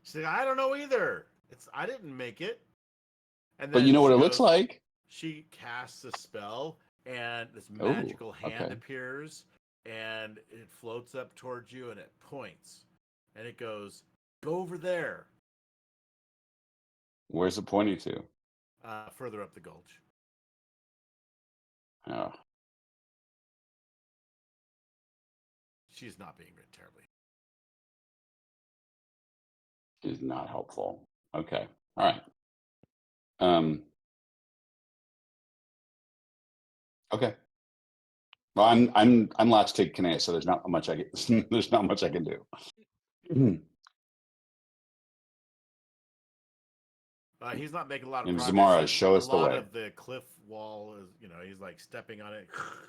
said, I don't know either. I didn't make it. And But then you know what she it looks goes- like? She casts a spell, and this Oh, magical hand okay. appears, and it floats up towards you, and it points, and it goes, "Go over there." Where's it pointing to? Further up the gulch. Oh, She's not being terribly. is not helpful. Okay. All right. Okay. Well, I'm last to Kane, so there's not much I can there's not much I can do. He's not making a lot of And progress. Zamara, show us a the lot way. of the cliff wall is, he's like stepping on it,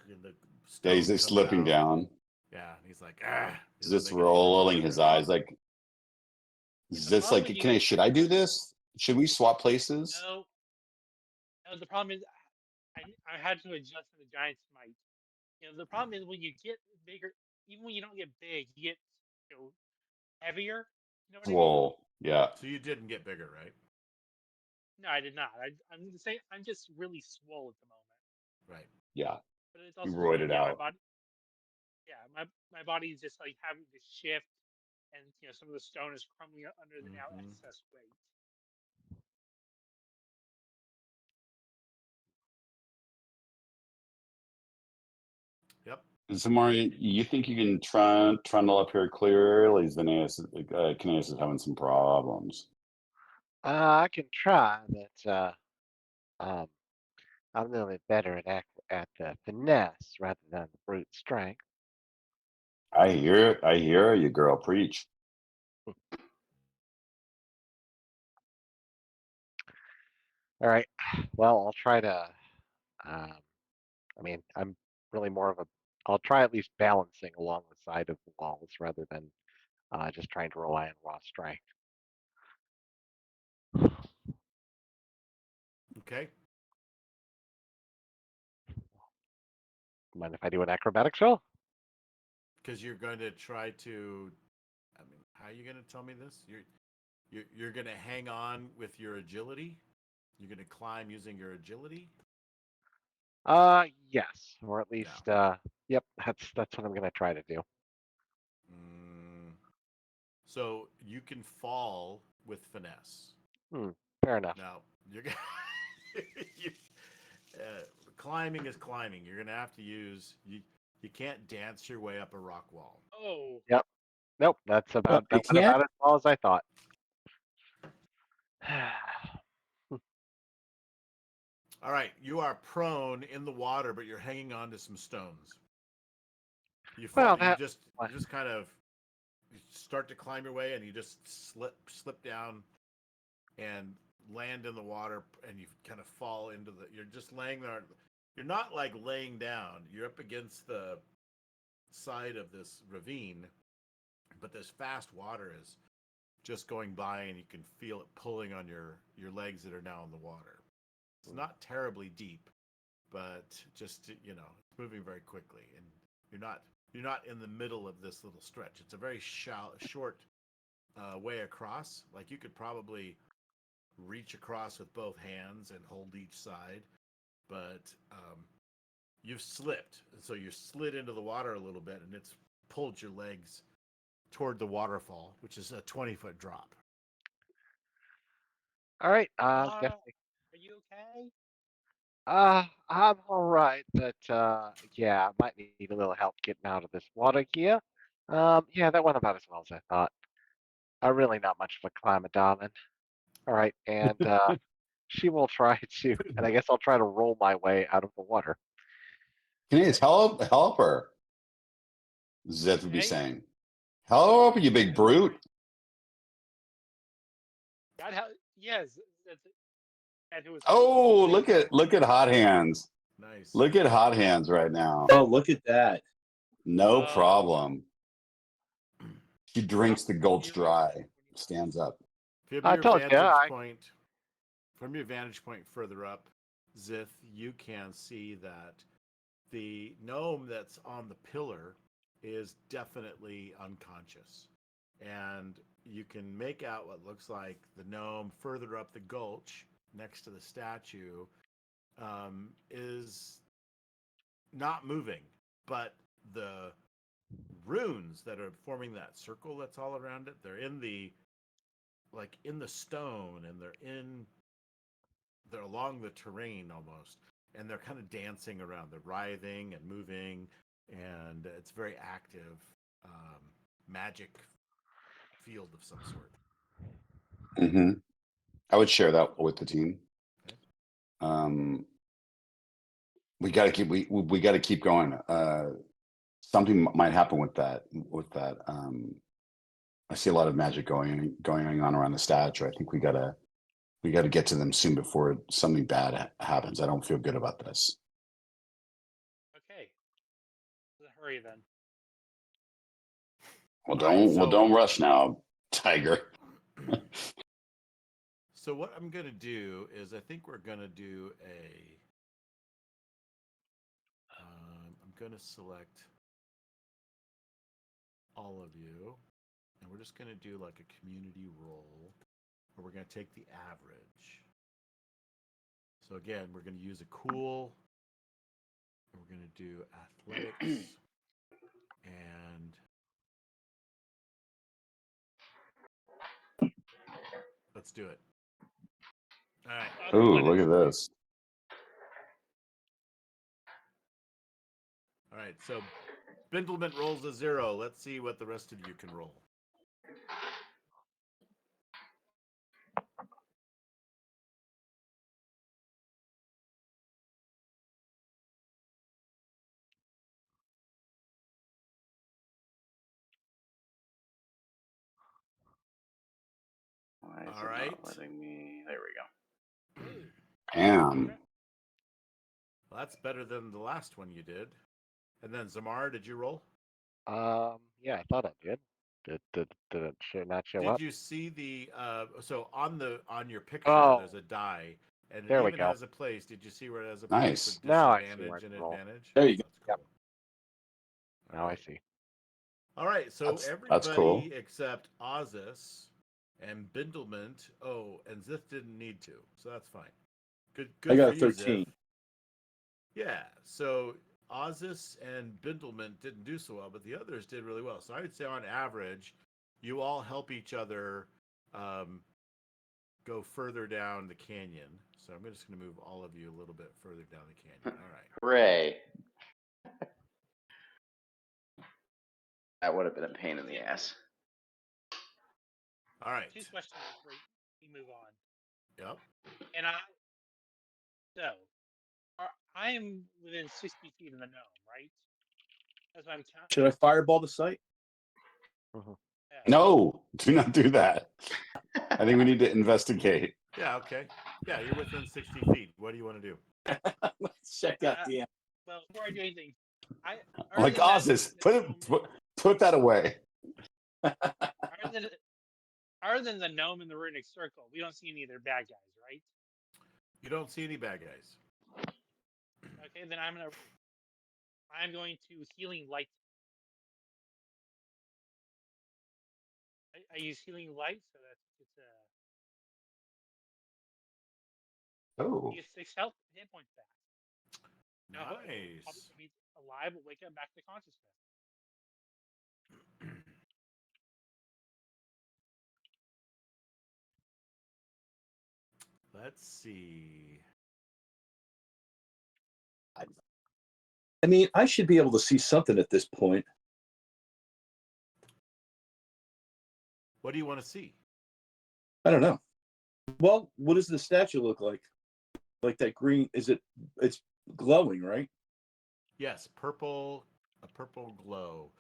and the Yeah, stone he's comes slipping out. down. Yeah, and he's like, ah. He's just rolling his eyes like. Is this problem like, with Kane, should I do this? Should we swap places? No, no. The problem is, I had to adjust to the giant smite. The problem is when you get bigger, even when you don't get big, you get heavier. You know what I mean? Whoa. Yeah. So you didn't get bigger, right? No, I did not. I'm the same. I'm just really swole at the moment. Right. Yeah. But it's You also just roided like, my out. body. Yeah, my body is just like having to shift, and some of the stone is crumbling under the now Mhm. excess weight. Yep. And Samari, you think you can trundle up here clearly? Kanaeus is having some problems. I can try, but um, I'm a little bit better at finesse rather than the brute strength. I hear you, girl. Preach. All right. Well, I'll try to. Um, I mean, I'm really more of a. I'll try at least balancing along the side of the walls rather than just trying to rely on raw strength. Okay. Mind if I do an acrobatics roll? Because you're going to try to. I mean, how are you going to tell me this? You're going to hang on with your agility. You're going to climb using your agility. Yes, or at least, yep, that's what I'm gonna try to do. So you can fall with finesse. Fair enough. Now you're gonna you, climbing is climbing. You're gonna have to use you can't dance your way up a rock wall. Oh, Yep. Nope, that I went can't. about as well as I thought. All right, you are prone in the water, but you're hanging on to some stones. You fall. Well, You that just kind of you start to climb your way, and you just slip down and land in the water, and you kind of fall into the. You're just laying there. You're not like laying down. You're up against the side of this ravine, but this fast water is just going by, and you can feel it pulling on your legs that are now in the water. It's not terribly deep, but just it's moving very quickly, and you're not in the middle of this little stretch. It's a very short way across. Like you could probably reach across with both hands and hold each side, but you've slipped, so you slid into the water a little bit, and it's pulled your legs toward the waterfall, which is a 20-foot drop. all right. are Definitely. you okay? I'm all right, but yeah, I might need a little help getting out of this water here. Yeah, that went about as well as I thought. I'm really not much of a climber, darling. All right, and she will try to, and I guess I'll try to roll my way out of the water. Kanaeus, help her. Zeth would be Hey, saying. Help, you big brute. God, yes, that who was Oh, holding her. look at hot hands. Nice. Look at hot hands right now. Oh, look at that. No Oh. problem. She drinks the gulch Beautiful. dry. Stands up. From I your told you, vantage point, further up, Zith, you can see that the gnome that's on the pillar is definitely unconscious. And you can make out what looks like the gnome further up the gulch next to the statue is not moving, but the runes that are forming that circle that's all around it, they're in the stone, and they're along the terrain almost. and they're kind of dancing around. They're writhing and moving, and it's very active magic field of some sort. Hmm. I would share that with the team. Okay. We got to keep going. Something might happen with that. I see a lot of magic going on around the statue. I think we gotta get to them soon before something bad happens. I don't feel good about this. Okay. Hurry then. Well, All right, don't rush now, Tiger. So what I'm gonna do is I think we're gonna do a. I'm gonna select all of you, and we're just gonna do like a community roll, where we're gonna take the average. So again, we're gonna use a cool. And we're gonna do athletics, and let's do it. All right. Ooh, look at this. All right. So Bindleman rolls a 0. Let's see what the rest of you can roll. Why is All it right. not letting me? There we go. Damn. Well, that's better than the last one you did. And then Zamar, did you roll? Yeah, I thought I did. Did it not show Did up? you see the so on your picture Oh. there's a die and it There we even go. has a place. Did you see where it has a place Nice. for Now I see where disadvantage to and roll. advantage? There you go. That's cool. Now All I right. see. All right, so That's everybody cool. except Ozus and Bindlement. Oh, and Zith didn't need to, so that's fine. Good I got for a you, 13. Zith. Yeah, so Ozus and Bindlement didn't do so well, but the others did really well. So I would say on average, you all help each other go further down the canyon. So I'm just going to move all of you a little bit further down the canyon. All right. Hooray. That would have been a pain in the ass. All right. 2 questions before we move on. Yep. And I am within 60 feet of the gnome, right? That's what I'm counting. Should I fireball the site? No, do not do that. I think we need to investigate. Yeah, okay. Yeah, you're within 60 feet. What do you want to do? Let's check out the. Well, before I do anything, Like Ozus, put that away. other than the gnome in the runic circle, we don't see any of their bad guys, right? You don't see any bad guys. Okay, then I'm going to healing light. I use healing light, so that's Oh, you get 6 health hit points back. I'll Nice. be alive, but wake up back to consciousness. Let's see. I mean, I should be able to see something at this point. What do you want to see? I don't know. Well, what does the statue look like? Like that green? It's glowing, right? Yes, a purple glow,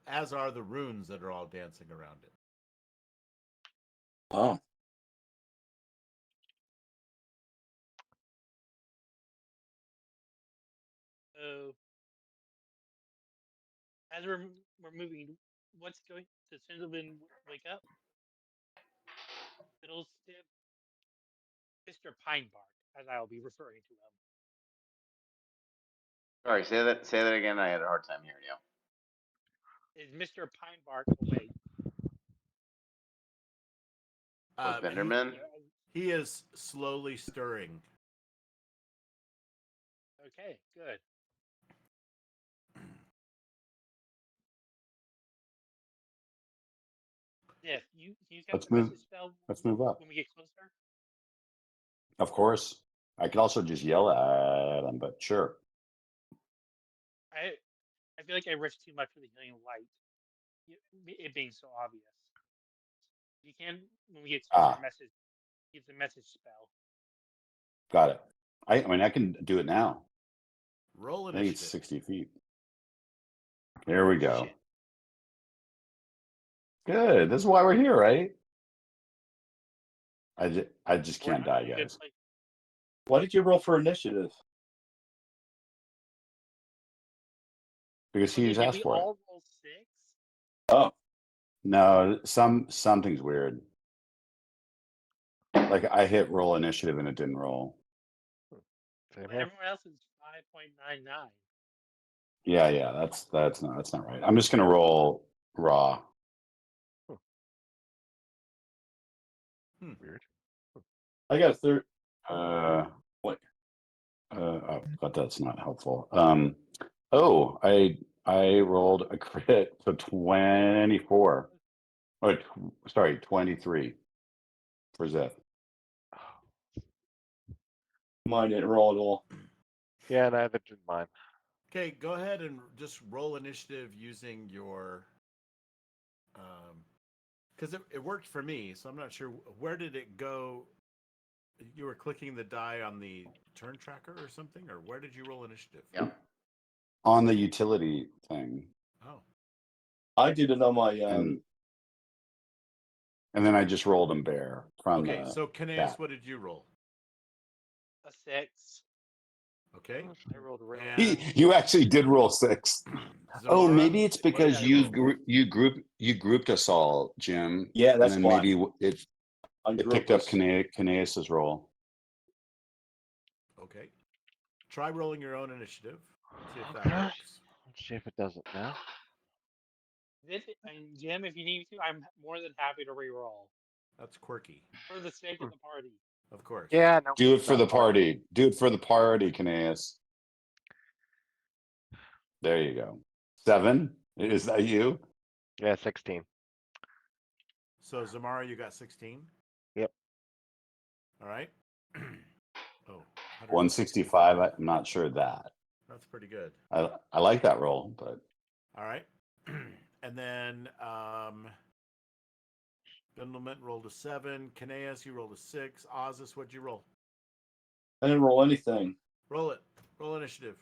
as are the runes that are all dancing around it. Oh. So as we're moving, what's going? Does Cinderman wake up? Fiddlestick, Mr. Pinebark, as I'll be referring to him. Sorry, say that again. I had a hard time hearing you. Is Mr. Pinebark awake? Benderman? He is slowly stirring. Okay, good. Yeah, you can Let's cast move. a spell Let's move up. when we get closer. Of course. I could also just yell at him, but sure. I feel like I risk too much for the healing light. It being so obvious. You can when we get closer to message, use the message spell. Got it. I mean, I can do it now. Roll I think it's initiative. 60 feet. Here we go. Shit. Good. This is why we're here, right? I just We're can't not die, in a good guys. place. Why did you roll for initiative? Because Okay, he's did asked we for it. all roll 6? Oh, No, something's weird. Like I hit roll initiative and it didn't roll. Same But here. everyone else is 5.99. Yeah, that's not right. I'm just gonna roll raw. Weird. I got a third. What? Oh, but that's not helpful. Oh, I rolled a crit for 24. Oh, sorry, 23 for Zeth. Mine didn't roll at all. Yeah, neither did mine. Okay, go ahead and just roll initiative using your because it worked for me, so I'm not sure where did it go. You were clicking the die on the turn tracker or something, or where did you roll initiative? Yeah. On the utility thing. Oh, I did it on my And then I just rolled him bare from okay. the So Kineas, bat. what did you roll? A 6. Okay, I rolled a real. and You actually did roll 6. Oh, Zamara, maybe it's what because did you roll? you grouped us all, Jim. Yeah, and that's then why. maybe it picked up Kineas's roll. Okay, try rolling your own initiative. See if that Okay. works. Let's see if it does it now. And Jim, if you need to, I'm more than happy to re-roll That's quirky, for the sake of the party. of course. Yeah, no. Do it for not the part of party. Do it for the party, Kineas. There you go. 7? Is that you? Yeah, 16. So Zamara, you got 16. Yep. All right. Oh, 165. I'm not sure of that. That's pretty good. I like that roll, but All right. And then Bindlement rolled a 7. Kineas, you rolled a 6. Ozus, what'd you roll? I didn't roll anything. Roll it. Roll initiative.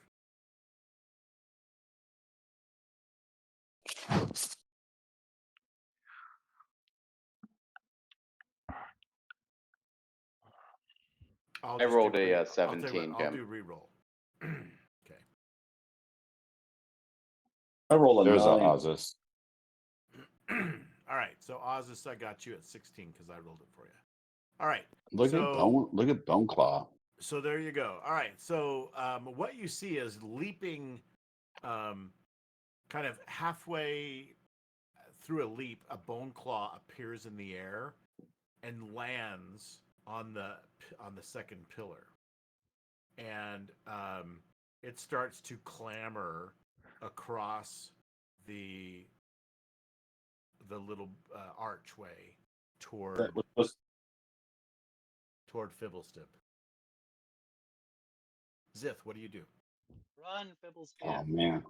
I rolled a 17, I'll Jim. do re-roll. Okay. I rolled a there's a 9. Ozus. All right. So Ozus, I got you at 16 because I rolled it for you. All right. Look at Bone Claw. So there you go. All right. So what you see is leaping, kind of halfway through a leap, a bone claw appears in the air and lands on the second pillar, and it starts to clamber across the little archway toward That was Fibblestip. Zith, what do you do? Run, Fibbles. Oh man.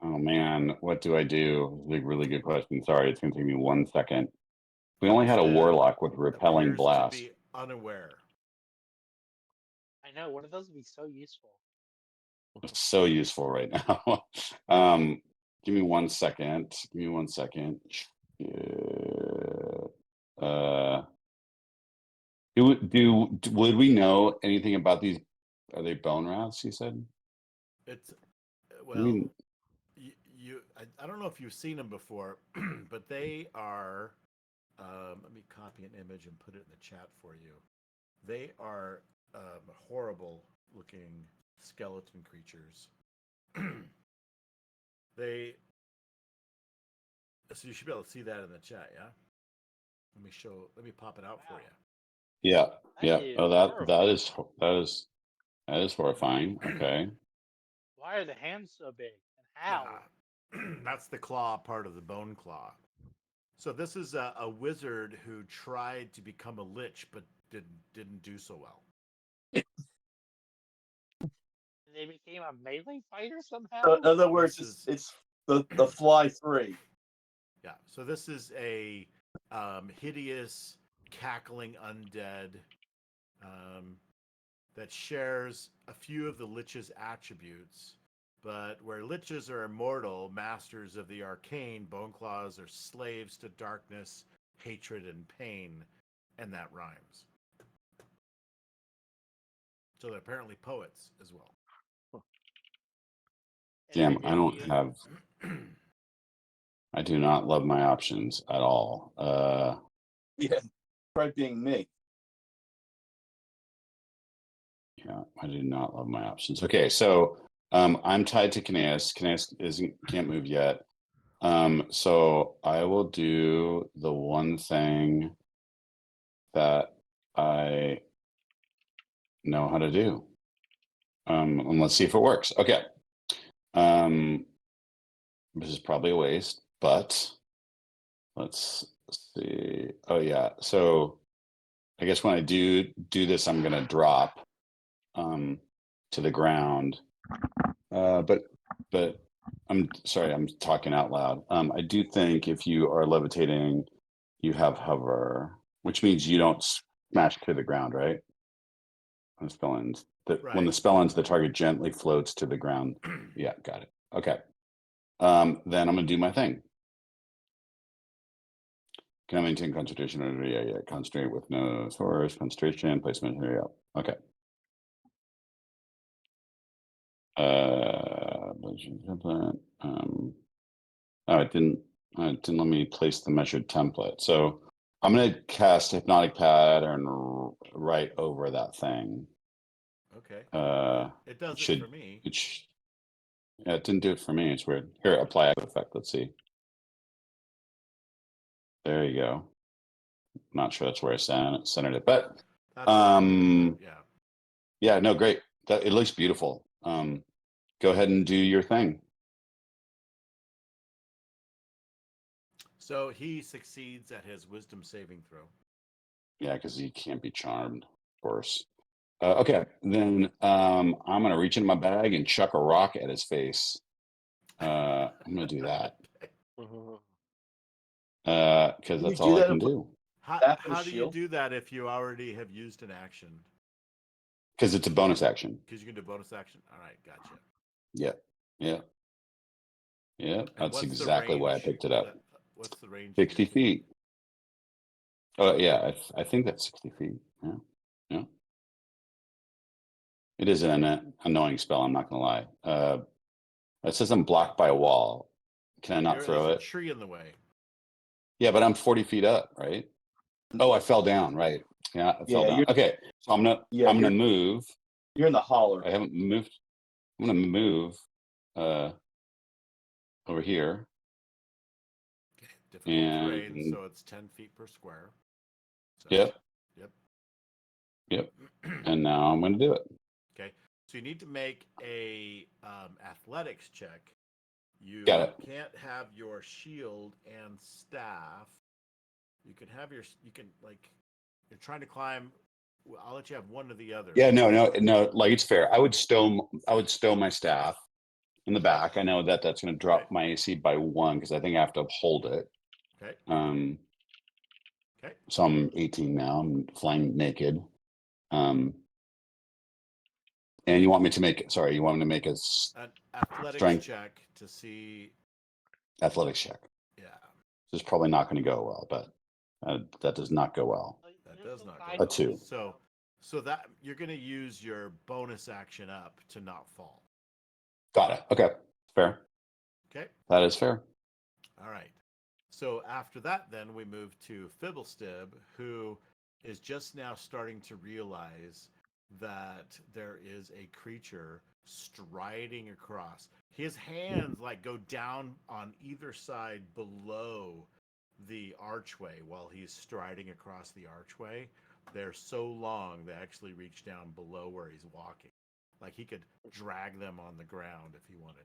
Oh man, what do I do? Really good question. Sorry, it's gonna take me 1 second. We only had a Fibblestip warlock with repelling appears blast. to be unaware. I know. One of those would be so useful. It's so useful right now. Give me 1 second. Give me 1 second. Would we know anything about these? Are they bone rats? You said. It's I well, mean, I don't know if you've seen them before, but they are. Let me copy an image and put it in the chat for you. They are horrible looking skeleton creatures. They. So you should be able to see that in the chat, yeah. Let me pop it out for you. yeah, That yeah. is Oh, horrible. that is horrifying. Okay. Why are the hands so big? And how? That's the claw part of the bone claw. So this is a wizard who tried to become a lich but didn't do so well. And they became a melee fighter somehow. So in other words, This it's the Fly 3. Yeah. So this is a hideous, cackling undead that shares a few of the Lich's attributes. But where Liches are immortal, masters of the arcane, Boneclaws are slaves to darkness, hatred, and pain. And that rhymes. So they're apparently poets as well. Damn, And I don't they- have. I do not love my options at all. Yeah, try being me. Yeah, I do not love my options. Okay, so I'm tied to Kineas. Kineas can't move yet. So I will do the one thing that I know how to do. And let's see if it works. Okay. This is probably a waste, but let's see. Oh yeah. So I guess when I do this, I'm gonna drop to the ground. But I'm sorry, I'm talking out loud. I do think if you are levitating, you have hover, which means you don't smash to the ground, right? When the spell ends, when the Right. spell ends, the target gently floats to the ground. Yeah, got it. Okay. Then I'm gonna do my thing. Can I maintain concentration? Yeah. Concentrate with no source, concentration, placement. Yeah. Okay. Template. Oh, it didn't let me place the measured template. So I'm gonna cast Hypnotic Pattern right over that thing. Okay. Uh, It does should- it for me. Yeah, it didn't do it for me. It's weird. Here, apply effect. Let's see. There you go. Not sure that's where I centered it, but That's where I needed to, yeah. yeah, no, great. It looks beautiful. Go ahead and do your thing. So he succeeds at his wisdom saving throw. Yeah, because he can't be charmed, of course. Okay, then I'm gonna reach in my bag and chuck a rock at his face. I'm gonna do that because Can you that's do all I that can with- do. That and How do you shield? do that if you already have used an action? Because it's a bonus action. Because you can do bonus action. All right, gotcha. Yeah. And That's what's the exactly why I range picked it up. What's the range? 60 feet. Oh yeah, I think that's 60 feet. Yeah. It is an annoying spell. I'm not gonna lie. It says I'm blocked by a wall. Can I not throw There's it? a tree in the way. Yeah, but I'm 40 feet up, right? Oh, I fell down, right? Yeah, I fell Yeah, down. you're- Okay, so I'm gonna you're- move. You're in the holler. I haven't moved. I'm gonna move over here. Okay. Difficult terrain, And so it's 10 feet per square. So, Yep. Yep. And now I'm gonna do it. Okay. So you need to make a athletics check. You Got it. can't have your shield and staff. You can have you're trying to climb. Well, I'll let you have one or the other. Yeah, no. Like it's fair. I would stow my staff in the back. I know that that's gonna drop Right. my AC by 1 because I think I have to hold it. Okay. Okay. So I'm 18 now. I'm flying naked. And you want me to make a An athletics strength check to see. athletics check. Yeah, This is probably not going to go well, but that does not go well. that does not A go. 2. So that you're going to use your bonus action up to not fall. Got it. Okay, fair. Okay. That is fair. All right. So after that, then we move to Fibblestib, who is just now starting to realize that there is a creature striding across. His hands like go down on either side below the archway while he's striding across the archway. They're so long they actually reach down below where he's walking. Like he could drag them on the ground if he wanted.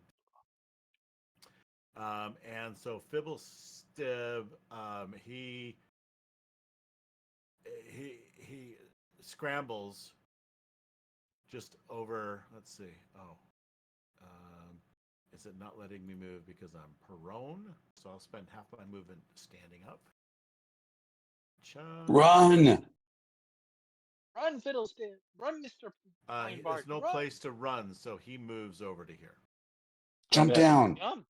And so Fibblestib, he scrambles just over. Let's see. Oh, is it not letting me move because I'm prone? So I'll spend half my movement standing up. Run. Run, Fiddlestin. Run, Mr. Pine Bark. There's no run. place to run, so he moves over to here. Jump Okay. down. Jump.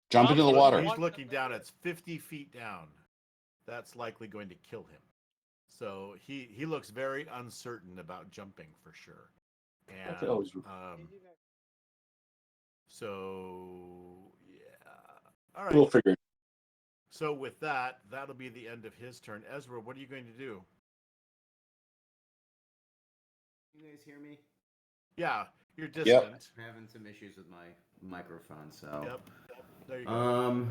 Jump into the Jump. water. He's One looking step down. later. It's 50 feet down. That's likely going to kill him. So he looks very uncertain about jumping for sure. That's And always- so yeah. All right. We'll figure it. So with that, that'll be the end of his turn. Ezra, what are you going to do? You guys hear me? Yeah, you're distant. I'm having some issues with my microphone, so. Yep. There you go.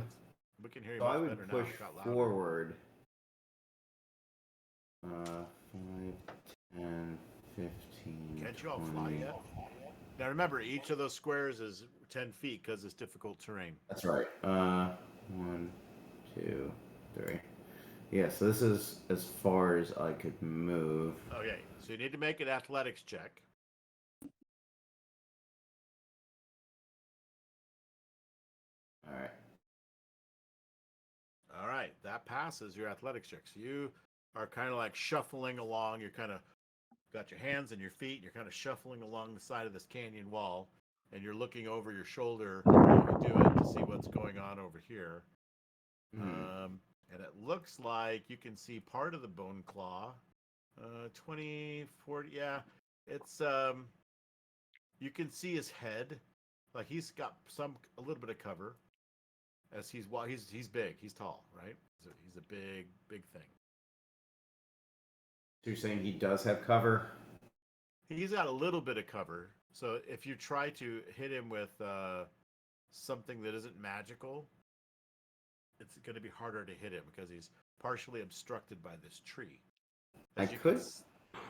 We can hear you So I much would better push now. It got louder. forward. 5, 10, 15. Can't you all fly 20. yet? Now remember, each of those squares is 10 feet because it's difficult terrain. That's right. 1, 2, 3. Yeah, so this is as far as I could move. Okay, so you need to make an athletics check. All right. All right, that passes your athletics check. So you are kind of like shuffling along. You're kind of got your hands and your feet. And you're kind of shuffling along the side of this canyon wall, and you're looking over your shoulder while you do it to see what's going on over here. And it looks like you can see part of the bone claw. 20, 40, yeah. It's you can see his head. Like he's got a little bit of cover. As he's big, he's tall, right? He's a big thing. So you're saying he does have cover? He's got a little bit of cover. So if you try to hit him with something that isn't magical, it's going to be harder to hit him because he's partially obstructed by this tree. I could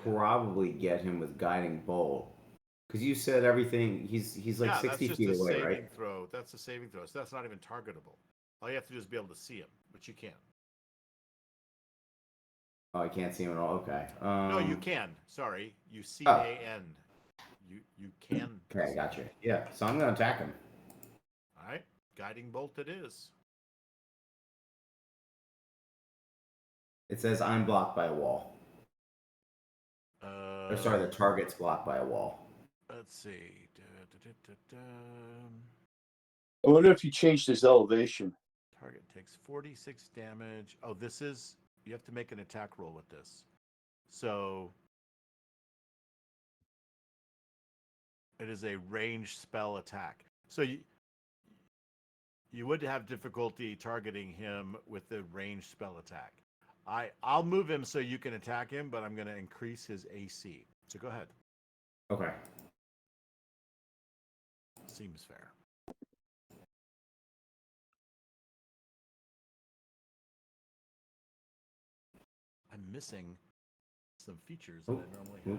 probably get him with guiding bolt. Because you said everything, he's like 60 feet away, right? Throw. That's a saving throw. So that's not even targetable. All you have to do is be able to see him, but you can't. Oh, I can't see him at all. Okay. No, you can. Sorry, you CAN. You can. Okay, gotcha. Yeah, so I'm gonna attack him. All right, guiding bolt it is. It says I'm blocked by a wall. Or sorry, the target's blocked by a wall. Let's see. I wonder if you changed his elevation. Target takes 46 damage. Oh, you have to make an attack roll with this. So it is a ranged spell attack. So you would have difficulty targeting him with the ranged spell attack. I'll move him so you can attack him, but I'm going to increase his AC. So go ahead. Okay. Seems fair. I'm missing some features that I normally have.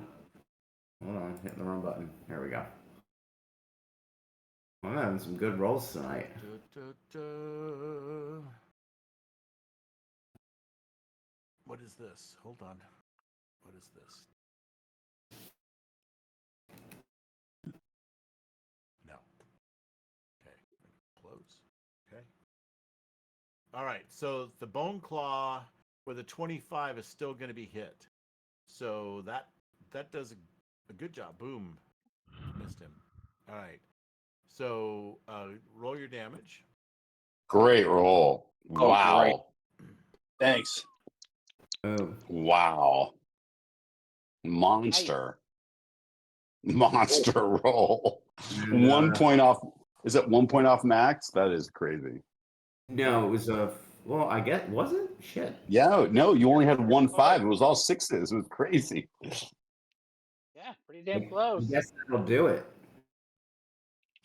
Hold on, hitting the wrong button. There we go. I'm having some good rolls tonight. What is this? Hold on. What is this? No. Okay. Close. Okay. All right. So the bone claw with a 25 is still going to be hit. So that does a good job. Boom. Missed him. All right. So roll your damage. Great roll. Oh, Wow. great. Thanks. Oh. Wow. Monster roll. And, 1 point off. Is it 1 point off max? That is crazy. No, it was a. Well, I guess was it? Shit. Yeah, no, you only had 1-5. It was all sixes. It was crazy. Yeah, pretty damn close. I guess that'll do it.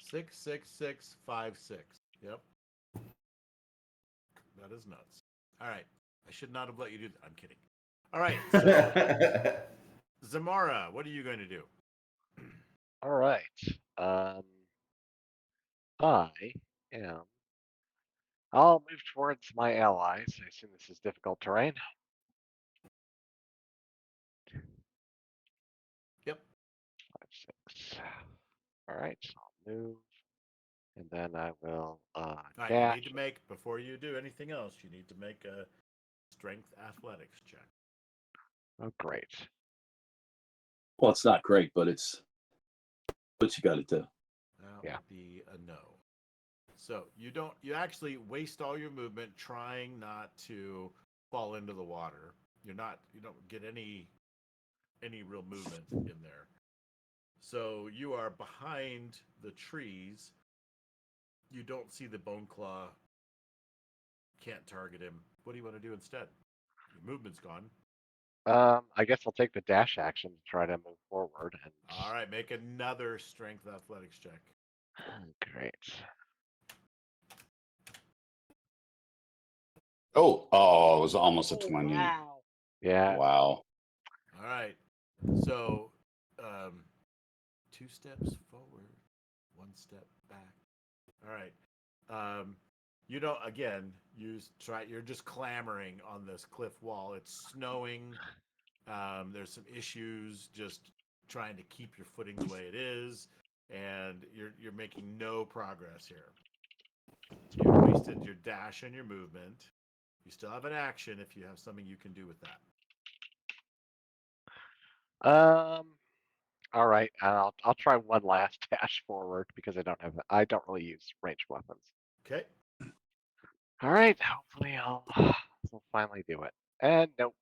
6, 6, 6, 5, 6. Yep. That is nuts. All right. I should not have let you do that. I'm kidding. All right. So, Zamara, what are you going to do? All right. I am. I'll move towards my allies. I assume this is difficult terrain. Yep. All right. So I'll move, and then I will All right, you dash. need to make, before you do anything else, you need to make a strength athletics check. Oh, great. Well, it's not great, but it's what you got to do. That Yeah. would be a no. So you actually waste all your movement trying not to fall into the water. You don't get any real movement in there. So you are behind the trees. You don't see the bone claw. Can't target him. What do you want to do instead? Your movement's gone. I guess I'll take the dash action to try to move forward. And All right, make another strength athletics check. great. Oh, it was almost a 20. Wow. Yeah. Wow. All right. So, 2 steps forward, 1 step back. All right. You don't. Again, you're just clambering on this cliff wall. It's snowing. There's some issues just trying to keep your footing the way it is, and you're making no progress here. You've wasted your dash and your movement. You still have an action if you have something you can do with that. All right. I'll try one last dash forward because I don't really use ranged weapons. Okay. All right. Hopefully I'll finally do it. And nope.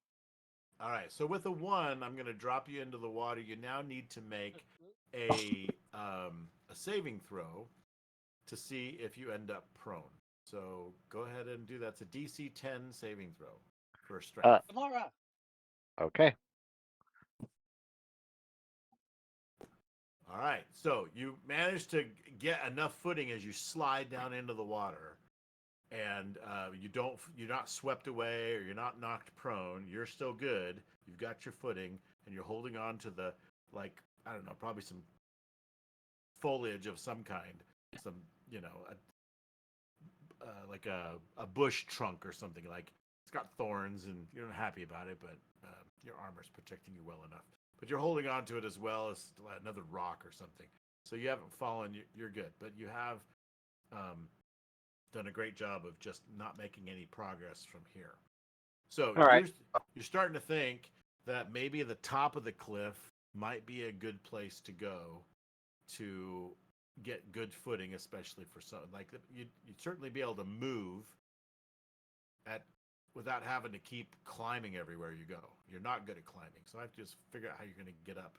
All right. So with a 1, I'm going to drop you into the water. You now need to make a saving throw to see if you end up prone. So go ahead and do that. It's a DC 10 saving throw for strength. Tamara. Okay. All right. So you manage to get enough footing as you slide down into the water, and you're not swept away or you're not knocked prone. You're still good. You've got your footing, and you're holding on to the, like, I don't know, probably some foliage of some kind, some like a bush trunk or something. Like, it's got thorns and you're not happy about it, but your armor's protecting you well enough. But you're holding on to it as well as another rock or something. So you haven't fallen. You're good. But you have done a great job of just not making any progress from here. So All right. you're starting to think that maybe the top of the cliff might be a good place to go to get good footing, especially for something like that. You'd certainly be able to move without having to keep climbing everywhere you go. You're not good at climbing, so I have to just figure out how you're going to get up,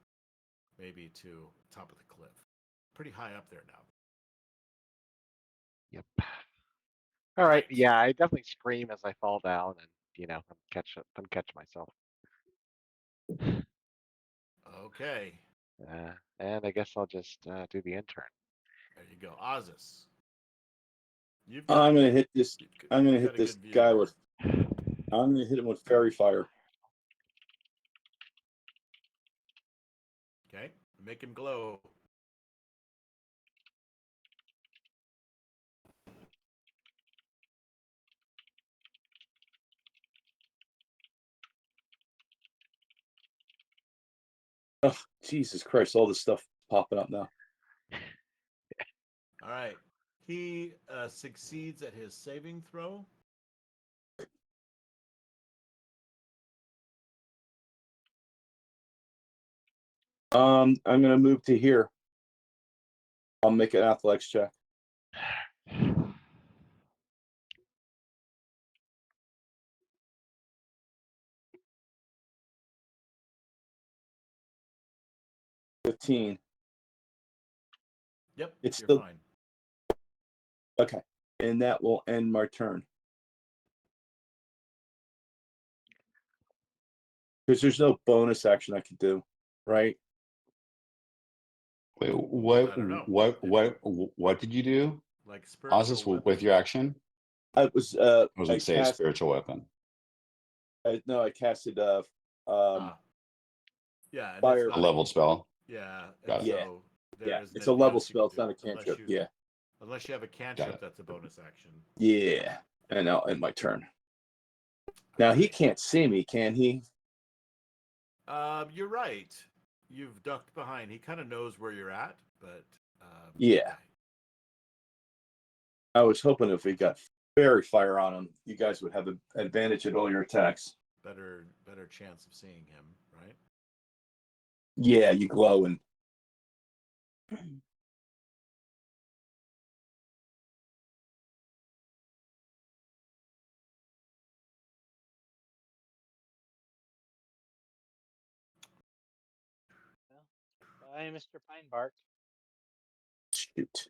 maybe to the top of the cliff. Pretty high up there now. Yep. All right. Right. Yeah, I definitely scream as I fall down, and I'm catch myself. Okay, And I guess I'll just do the intern. there you go, Ozus. I'm gonna hit this. I'm gonna you've hit got a this good view guy here. with. I'm gonna hit him with fairy fire. Okay, make him glow. Oh, Jesus Christ! All this stuff popping up now. All right, he succeeds at his saving throw. I'm gonna move to here. I'll make an athletics check. $15. Yep, It's you're still fine. okay, and that will end my turn. Because there's no bonus action I could do, right? Wait, I don't know. what did you do? Like spiritual Ozus, with weapons. your action? I was I was I gonna say a cast. spiritual weapon. No, I casted Yeah, and fire. it's A not. leveled spell. Yeah, and Got it. Yeah, so there yeah. is It's an a level advance you can spell. It's do, not a cantrip. unless you have a Got cantrip it. that's a bonus action. Yeah. And I'll end my turn. Now he can't see me, can he? You're right. you've ducked behind. He kind of knows where you're at, but Yeah. I was hoping if we got fairy fire on him, you guys would have an advantage at all your attacks. better chance of seeing him, right? Yeah, you glow and Bye, Mr. Pinebark. shoot.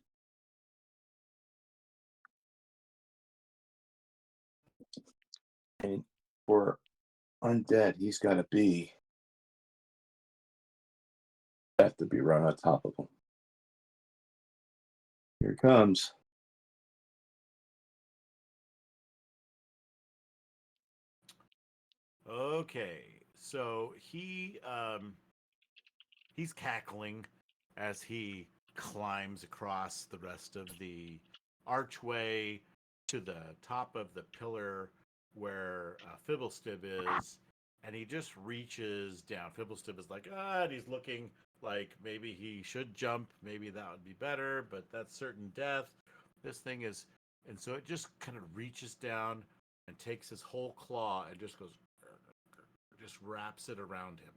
And for undead, he's got to be have to be right on top of him. Here it comes. Okay, so he's cackling as he climbs across the rest of the archway to the top of the pillar where Fibblestib is, and he just reaches down. Fibblestib is like, and he's looking like maybe he should jump, maybe that would be better, but that's certain death. This thing is, and so it just kind of reaches down and takes his whole claw and just goes, just wraps it around him.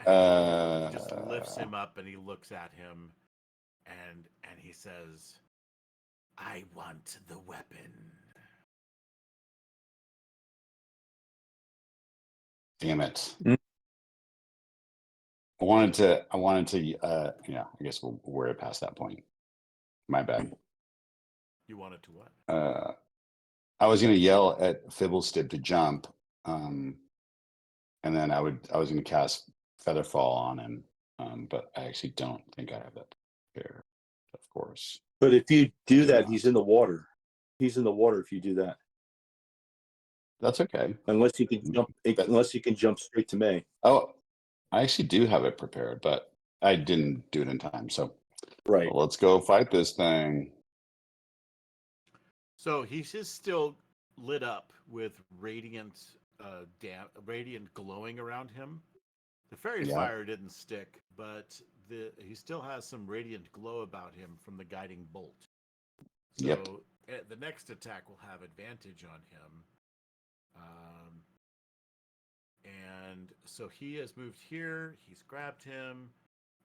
And he just lifts him up and he looks at him and he says, I want the weapon. Damn it. Mm. I wanted to, yeah, I guess we'll worry past that point. My bad. You wanted to what? I was going to yell at Fibblestib to jump. And then I was going to cast Featherfall on him. But I actually don't think I have that there, of course. But if you do that, not. he's in the water. He's in the water if you do that. That's okay. Unless you can jump straight to me. Oh, I actually do have it prepared, but I didn't do it in time. So Right. well, let's go fight this thing. So he's just still lit up with radiant glowing around him. The fairy Yeah. fire didn't stick, but he still has some radiant glow about him from the guiding bolt. So Yep. the next attack will have advantage on him. And so he has moved here. He's grabbed him,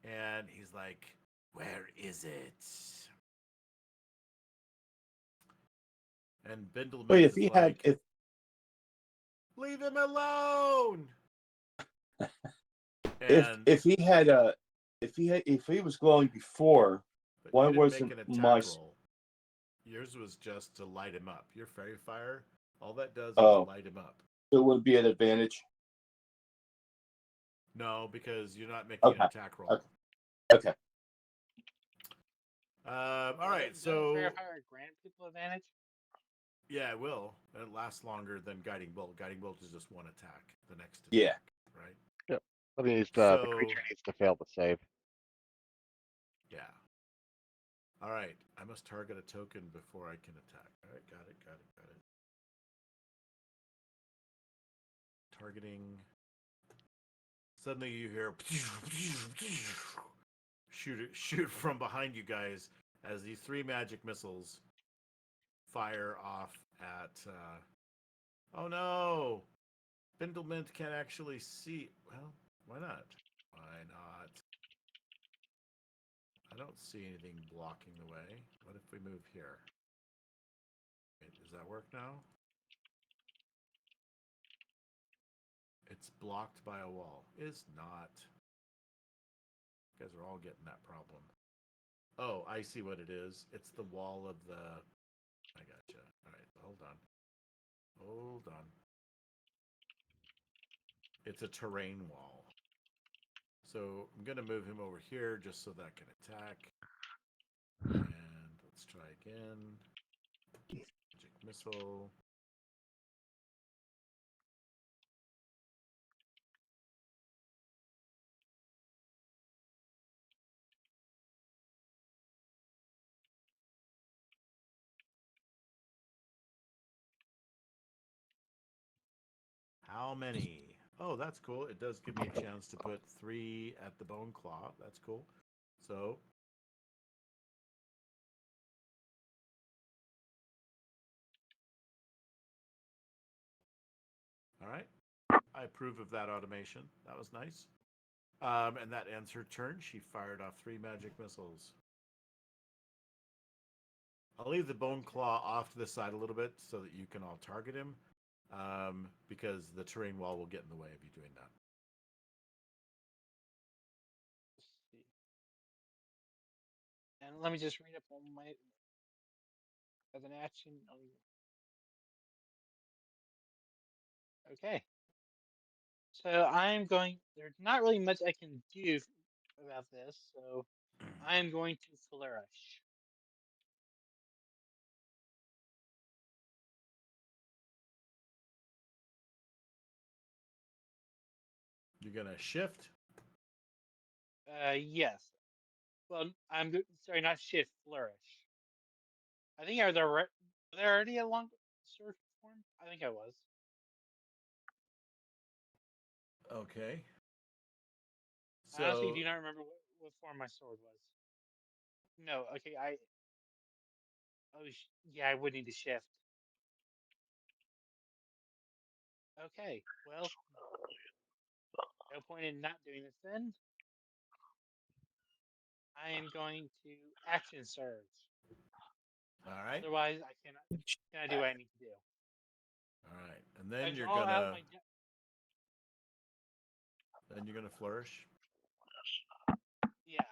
and he's like, "Where is it?" And Bindleman Wait, if is he like, had "Leave him alone!" if he had if he was glowing before, But why you didn't wasn't make an attack my roll. Yours was just to light him up. Your fairy fire, all that does is Oh. light him up. it would be an advantage? No, because you're not making Okay. an attack roll. Okay. All right, Doesn't so Fair Fire grant people advantage? yeah, it will. It lasts longer than Guiding Bolt. Guiding Bolt is just one attack. The next attack, Yeah. right? I mean, the So- creature needs to fail the save. Yeah. All right, I must target a token before I can attack. All right, got it. Targeting. Suddenly you hear shoot from behind you guys as these 3 magic missiles fire off at. Oh no! Bindlement can't actually see. Well, why not? Why not? I don't see anything blocking the way. What if we move here? Okay, does that work now? It's blocked by a wall. Is not. You guys are all getting that problem. Oh, I see what it is. It's the wall of the. I gotcha. All right, hold on. It's a terrain wall. So I'm gonna move him over here just so that can attack. And let's try again. Magic missile. How many? Oh, that's cool. It does give me a chance to put 3 at the bone claw. That's cool. So all right. I approve of that automation. That was nice. And that ends her turn. She fired off 3 magic missiles. I'll leave the bone claw off to the side a little bit so that you can all target him, because the terrain wall will get in the way of you doing that. Let's see. And let me just read up on my as an action. Okay. So I'm going. There's not really much I can do about this, so I am going to flourish. You're gonna shift. Yes. Well, sorry, not shift, flourish. I think I was already a long sword form. I think I was. Okay. I honestly So do not remember what form my sword was. No, okay, yeah, I would need to shift. Okay, well, no point in not doing this then. I am going to action surge. all right. Otherwise, I cannot do what I need to do. All right. And I then you're draw out gonna my flourish. yeah.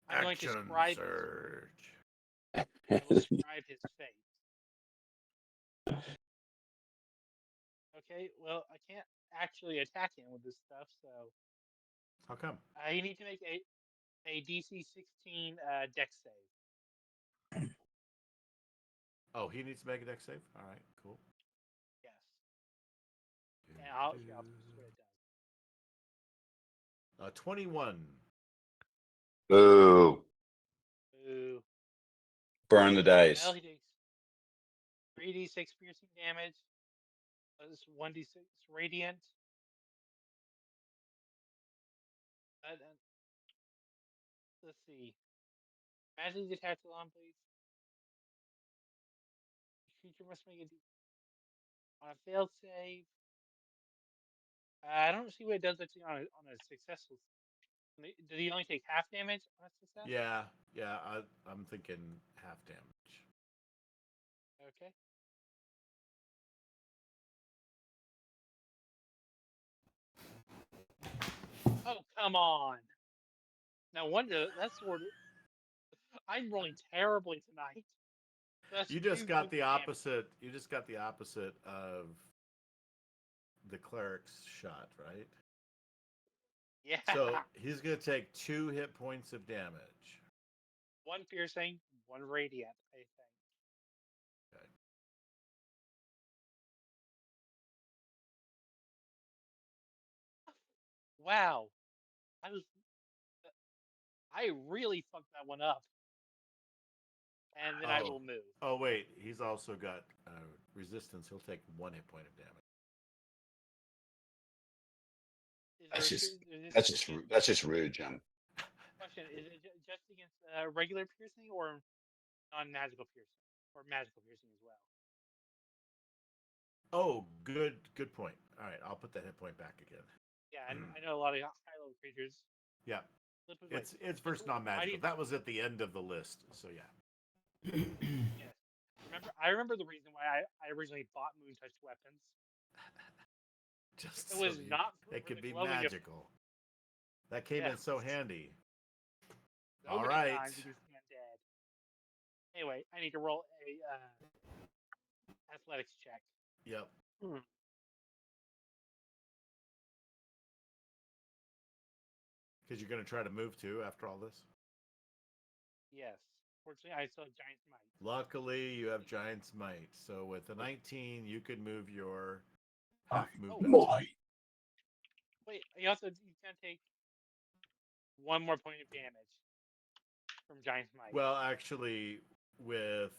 I'm going to Action scribe surge. I will scribe his fate. Okay, well, I can't actually attack him with this stuff, so How come? I need to make a DC 16 dex save. Oh, he needs to make a dex save. All right, cool. Yes. And I'll see what it does. 21. Boo. Ooh. Burn the dice. Well, he takes 3d6 piercing damage, plus 1d6 radiant. Let's see. Magically detach alarm, please. Creature must make on a failed save. I don't see what it does actually on a successful. Did he only take half damage on a success? Yeah, I'm thinking half damage. Okay. Oh, come on. No wonder that's sort of. I'm rolling terribly tonight. That's You just 2 got points the of damage. opposite. You just got the opposite of the cleric's shot, right? Yeah. So he's gonna take 2 hit points of damage. 1 piercing, 1 radiant, I think. Okay. Wow. I really fucked that one up. And then I will move. Oh wait, he's also got resistance. He'll take 1 hit point of damage. That's just rude, Jim. Question: is it just against regular piercing or non-magical piercing, or magical piercing as well? Oh, good point. All right, I'll put that hit point back again. Yeah, and I know a lot of high-level creatures. Yeah, it's versus why non-magical. do That was at the end of the list, so yeah. Yes. I remember the reason why I originally bought Moon Touch weapons. Just It was not it for could the be glowing magical. That came in so handy. So All many right. times it gets dead. Anyway, I need to roll a athletics check. Yep. Because you're going to try to move too after all this? Yes. Fortunately, I still have Giant's Might. Luckily, you have Giant's Might. So with a 19, you could move your half movement. Wait, you can take 1 more point of damage from Giant's Might. Well, actually, with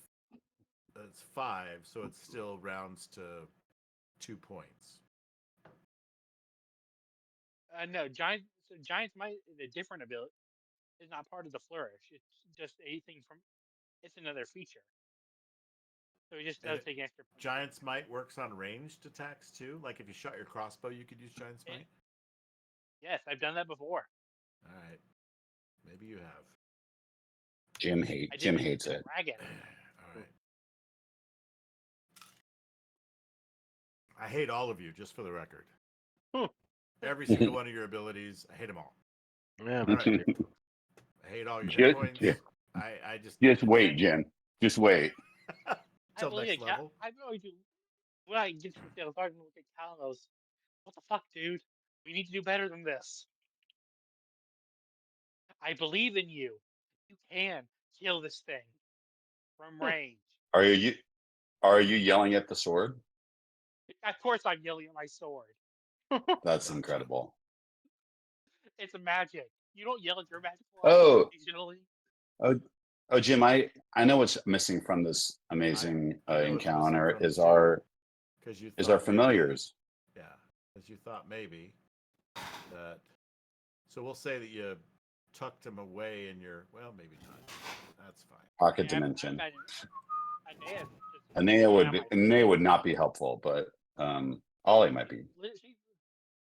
it's 5, so it still rounds to 2 points. No, giant. So giant's might is a different ability. It's not part of the flourish. It's just a thing from. It's another feature. So it just And does take extra. Giant's Might works on ranged attacks too. Like if you shot your crossbow, you could use Giant's Might. Yes, I've done that before. All right, maybe you have. Jim I did Jim it hates with it. Dragon. All right. I hate all of you, just for the record. Every single one of your abilities, I hate them all. Yeah, All right. I hate all your hit points. I Just wait, Jim. Just wait. Till next level. I'm going to. When I get to the field, I'm going to look at Cal and goes, "What the fuck, dude? We need to do better than this. I believe in you. You can kill this thing from range." Are you yelling at the sword? Of course, I'm yelling at my sword. That's Gotcha. incredible. It's a magic. You don't yell at your magical Oh. occasionally. Oh, Jim, I know what's missing from this amazing I know what's encounter missing from is it, too. our 'Cause you is our thought familiars. Maybe, yeah, because you thought maybe that. So we'll say that you tucked him away in your. Well, maybe not. That's fine. Pocket Yeah, dimension. Anea would not be helpful, but Ollie might be.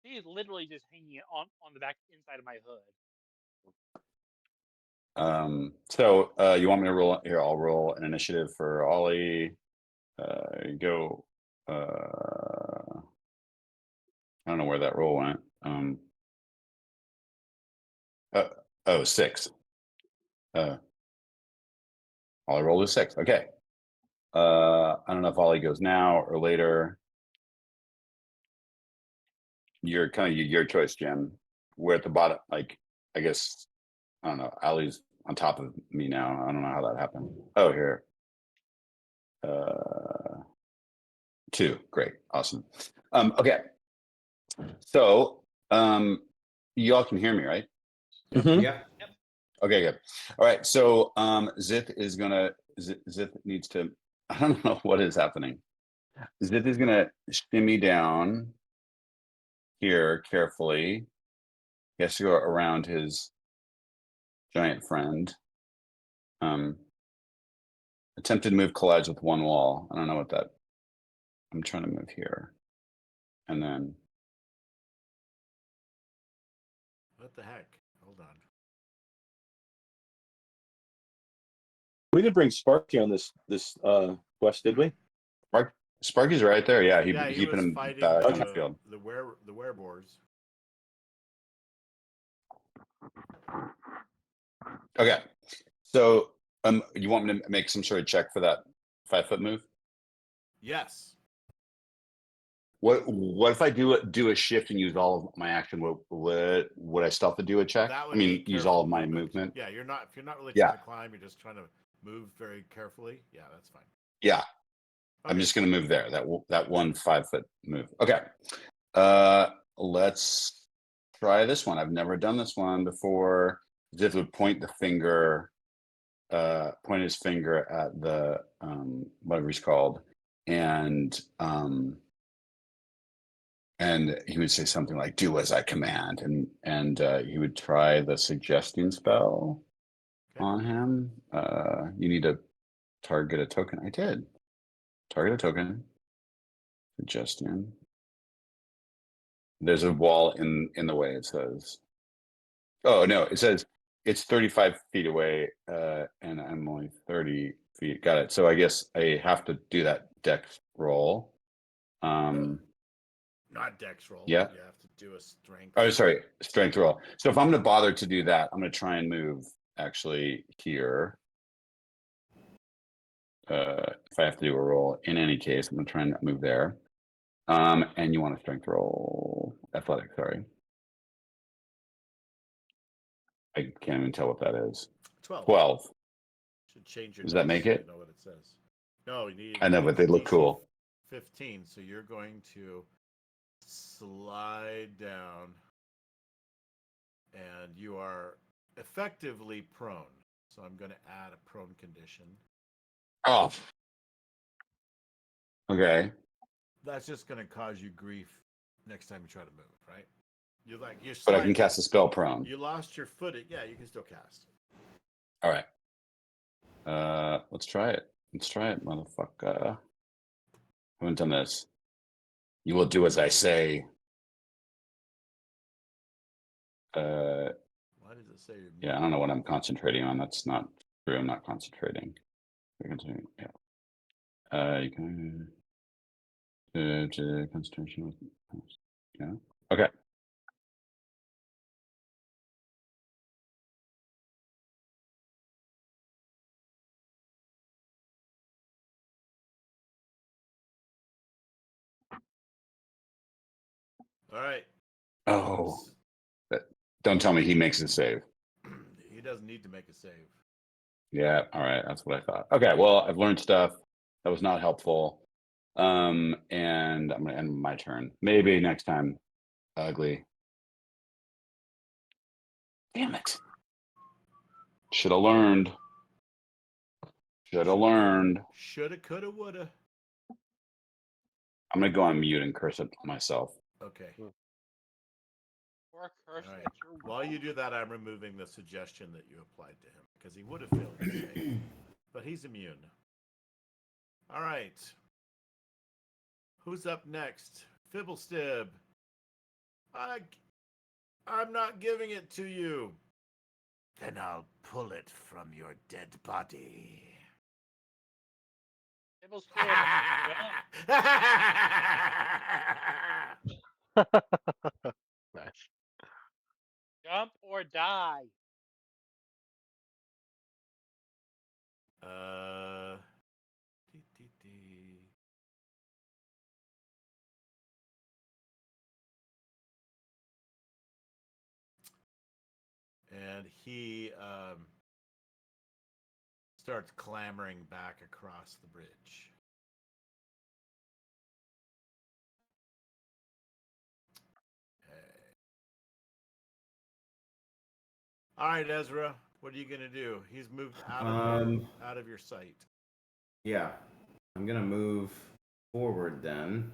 She is literally just hanging on the back inside of my hood. So you want me to roll here? I'll roll an initiative for Ollie. Go. I don't know where that roll went. 6. Ollie rolled a 6. Okay. I don't know if Ollie goes now or later. You're kind of your choice, Jim. We're at the bottom. Like, I guess, I don't know. Ollie's on top of me now. I don't know how that happened. Oh, here. 2. Great. Awesome. Okay. So, y'all can hear me, right? Mhm. Yeah. Okay, good. All right. So, Zith needs to. I don't know what is happening. Zith is gonna shimmy down here carefully. He has to go around his giant friend. Attempted move collides with one wall. I don't know what that. I'm trying to move here, and then What the heck? Hold on. We didn't bring Sparky on this quest, did we? Sparky's right there. Yeah, He he put was him fighting back in the the field. the wereboars. Okay. So, you want me to make some sort of check for that 5-foot move? Yes. What if I do a shift and use all of my action? Would I still have to do a check? That I would mean, be use careful all of my movement. movement. Yeah, if you're not really Yeah. trying to climb, you're just trying to move very carefully. Yeah, that's fine. Yeah. Okay. I'm just going to move there. That one 5-foot move. Okay. Let's try this one. I've never done this one before. Ziv would point his finger at the whatever he's called, and he would say something like "Do as I command," and he would try the suggesting spell on him. You need to target a token. I did target a token. Suggestion. There's a wall in the way. It says. Oh no! It says it's 35 feet away, and I'm only 30 feet. Got it. So I guess I have to do that dex roll. Not dex roll. Yeah. You have to do a strength. Oh, sorry, strength roll. So if I'm going to bother to do that, I'm going to try and move actually here. If I have to do a roll, in any case, I'm going to try and move there. And you want a strength roll, athletic. Sorry, I can't even tell what that is. 12. 12. Should change your Does that dice make so it? you know what it says. No, you need. I know, but they look cool. 15. So you're going to slide down, and you are effectively prone. So I'm going to add a prone condition. Oh. Okay. That's just going to cause you grief next time you try to move, right? You're like you're. But I can sliding. cast a spell prone. You lost your footing. Yeah, you can still cast. All right. Let's try it. Let's try it, motherfucker. Haven't done this. You will do as I say. Why does it say? Yeah, I don't know what I'm concentrating on. That's not true. I'm not concentrating. Yeah. You can concentration with. Yeah. Okay. All right. Oh, don't tell me he makes a save. He doesn't need to make a save. Yeah. All right. That's what I thought. Okay. Well, I've learned stuff that was not helpful. And I'm gonna end my turn. Maybe next time. Ugly. Damn it. Should have learned. Should have learned. Shoulda, coulda, woulda. I'm gonna go on mute and curse at myself. Okay. Or curse All right. at your While you do that, I'm removing the suggestion that you applied to him because he would have failed the save, but he's immune. All right. Who's up next? Fibblestib. I'm not giving it to you. Then I'll pull it from your dead body. Tibble Stib, Nice. jump or die. Dee, dee, dee. And he starts clambering back across the bridge. All right, Ezra, what are you gonna do? He's moved out of your sight. Yeah, I'm gonna move forward then.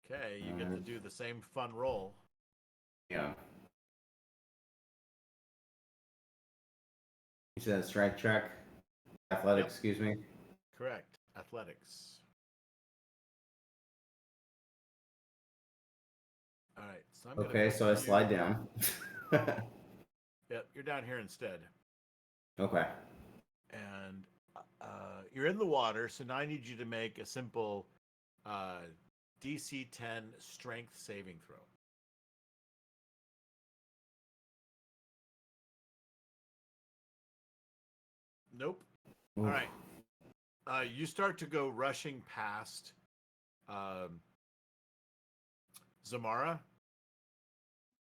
Okay, you get to do the same fun roll. Yeah. You said strike check, athletics. Yep. Excuse me. Correct. Athletics. All right. So I'm Okay, so I slide down. Yep, you're down here instead. Okay. And you're in the water, so now I need you to make a simple DC 10 strength saving throw. Nope. Oof. All right. You start to go rushing past Zamara.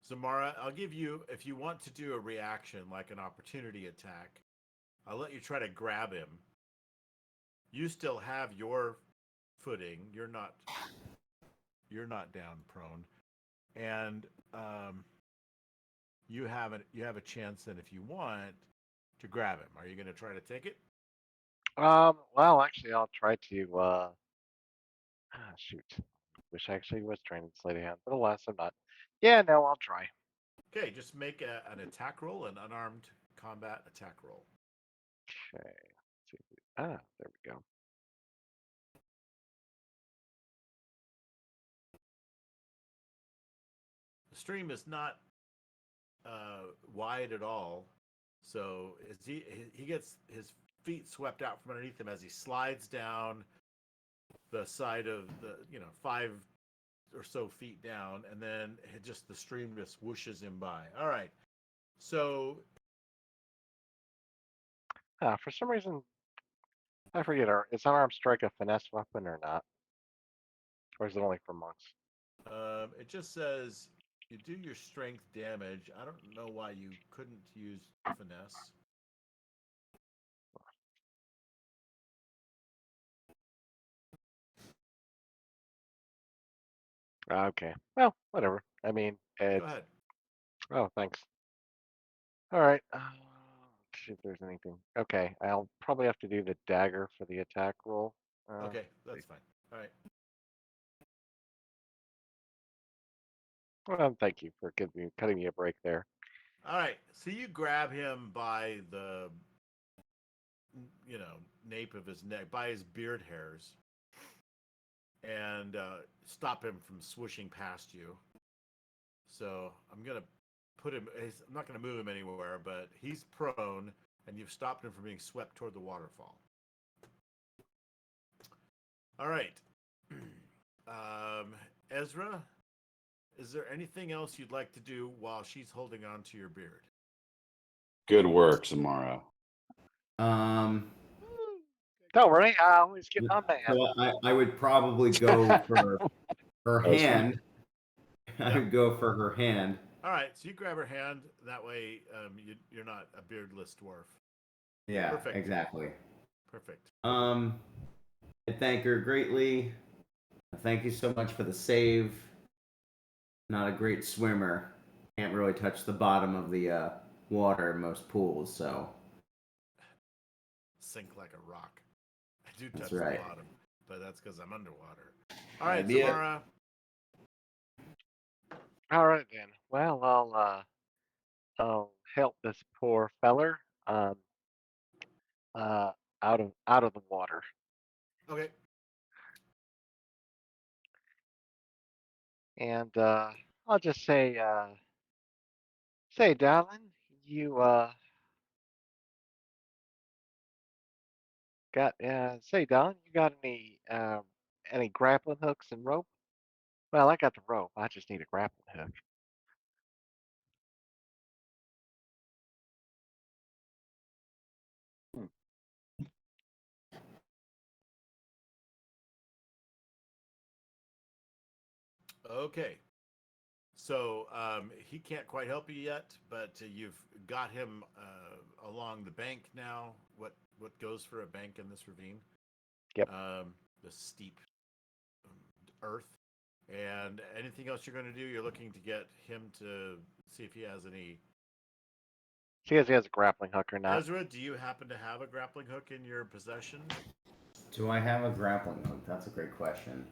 Zamara, I'll give you, if you want to do a reaction like an opportunity attack, I'll let you try to grab him. You still have your footing. You're not down prone. And you have a chance then if you want to grab him. Are you going to try to take it? Well, actually, I'll try to. Shoot. Wish I actually was trained in sleight of hand, but alas, I'm not. Yeah, no, I'll try. Okay, just make an attack roll, an unarmed combat attack roll. Okay. Let's see. There we go. The stream is not wide at all, so as he gets his feet swept out from underneath him as he slides down the side of the 5 or so feet down, and then the stream just whooshes him by. All right, so For some reason, I forget. Is unarmed strike a finesse weapon or not? Or is it only for monks? it just says you do your strength damage. I don't know why you couldn't use finesse. Okay. Well, whatever. I mean, Go it's. ahead. Oh, thanks. All right. Let's see if there's anything. Okay, I'll probably have to do the dagger for the attack roll. Okay, that's fine. All right. Well, thank you for cutting me a break there. All right. So you grab him by the, nape of his neck, by his beard hairs, and stop him from swooshing past you. So I'm gonna put him. I'm not gonna move him anywhere, but he's prone, and you've stopped him from being swept toward the waterfall. All right. Ezra, is there anything else you'd like to do while she's holding on to your beard? Good work, Samara. Don't worry, I always get my man. So I would probably go for her That was fun. hand. I would go for her hand. All right, so you grab her hand. That way, you're not a beardless dwarf. Yeah, Perfect. exactly. Perfect. I thank her greatly. Thank you so much for the save. Not a great swimmer. Can't really touch the bottom of the water in most pools, so. Sink like a rock. I do touch That's right. the bottom, but that's because I'm underwater. All right, That'd be it. Samara. All right then. Well, I'll help this poor feller uh, out of the water. Okay. And I'll just say, darling, you darling, you got any grappling hooks and rope? Well, I got the rope. I just need a grappling hook. Okay. So he can't quite help you yet, but you've got him along the bank now. What goes for a bank in this ravine? Yep. The steep earth. And anything else you're going to do? You're looking to get him to see if he has any. See if he has a grappling hook or not. Ezra, do you happen to have a grappling hook in your possession? Do I have a grappling hook? That's a great question.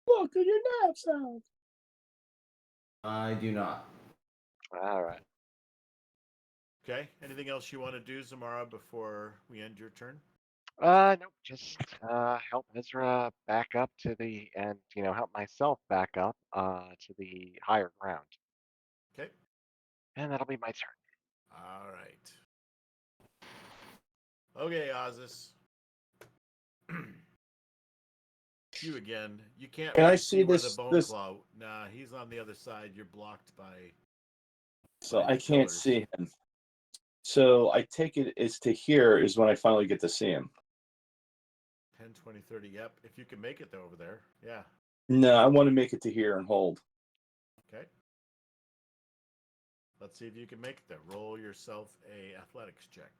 Look at your knapsack. I do not. All right. Okay. Anything else you want to do, Zamara, before we end your turn? Nope. Just help Ezra back up and help myself back up to the higher ground, Okay. and that'll be my turn. All right. Okay, Ozus. You again. You can't Can I really see where this- the bone this- claw. Nah, he's on the other side. You're blocked by. So by I the can't pillars. see him. So I take it is to here is when I finally get to see him. 10, 20, 30. Yep. If you can make it over there. Yeah. No, I want to make it to here and hold. Okay. Let's see if you can make it there. Roll yourself a athletics check.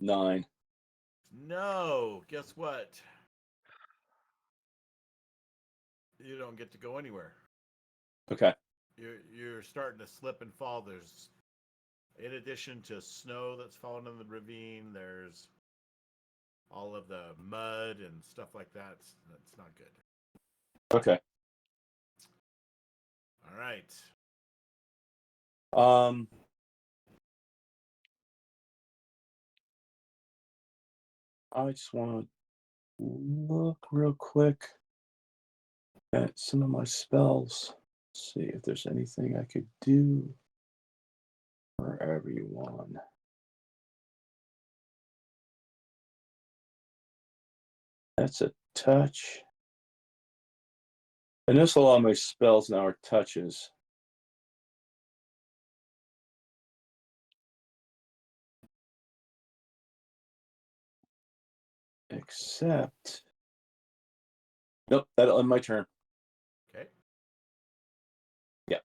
Nine. No. Guess what? You don't get to go anywhere. Okay. You're starting to slip and fall. There's, in addition to snow that's fallen in the ravine, there's all of the mud and stuff like that. That's not good. Okay. All right. I just want to look real quick at some of my spells. See if there's anything I could do for everyone. That's a touch. I notice a lot of my spells now are touches. Except, nope, that'll end my turn. Okay. Yeah.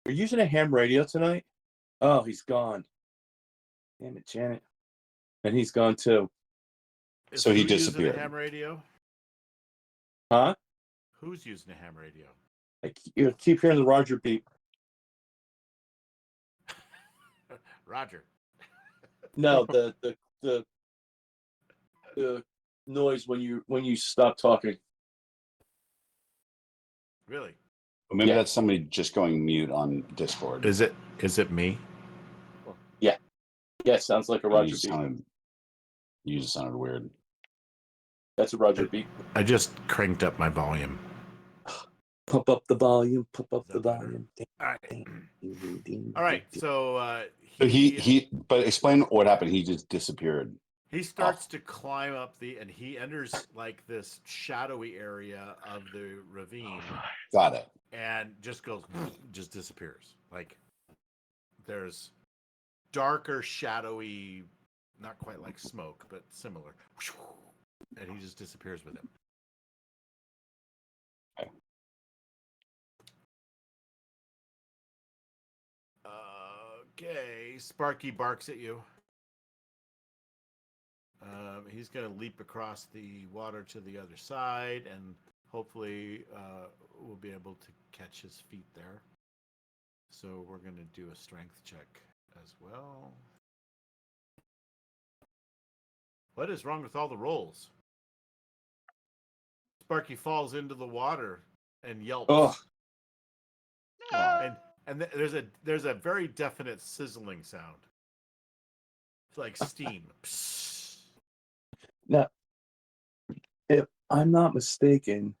You're using a ham radio tonight? Oh, he's gone. Damn it, Janet. And he's gone too. Is So he who using disappeared. the ham radio? Huh? Who's using the ham radio? You keep hearing the Roger beep. Roger. No, the noise when you stop talking. Really? Or maybe Yeah. that's somebody just going mute on Discord. Is it me? Yeah, it sounds like a Roger beep. You just sounded weird. That's a Roger beep. I just cranked up my volume. Pump up the volume. Pump up Is the that better? volume. All right. Ding, ding, ding, All right. ding. So So but explain what happened. He just disappeared. he starts to climb up and he enters like this shadowy area of the ravine Got it. and just just disappears. Like there's darker, shadowy, not quite like smoke, but similar. And he just disappears with him. Okay, Sparky barks at you. He's going to leap across the water to the other side, and hopefully we'll be able to catch his feet there. So we're going to do a strength check as well. What is wrong with all the rolls? Sparky falls into the water and yelps. Oh. And there's a very definite sizzling sound. It's like steam. Now, if I'm not mistaken,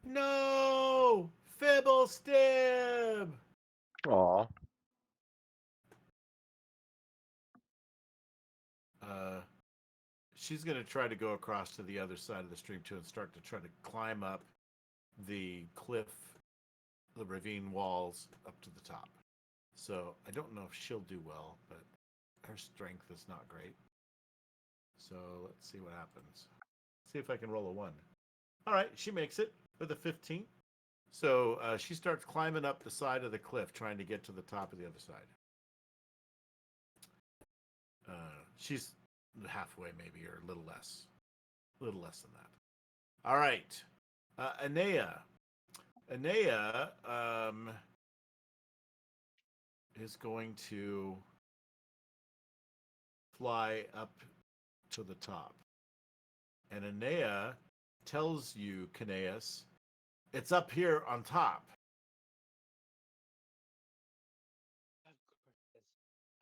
No! Fibblestib! Aw. She's going to try to go across to the other side of the stream too and start to try to climb up the cliff, the ravine walls up to the top. So I don't know if she'll do well, but her strength is not great. So let's see what happens. See if I can roll a 1. All right, she makes it with a 15. So she starts climbing up the side of the cliff, trying to get to the top of the other side. She's halfway maybe, or a little less than that. All right. Anea is going to fly up to the top. And Anea tells you, Kineas, it's up here on top.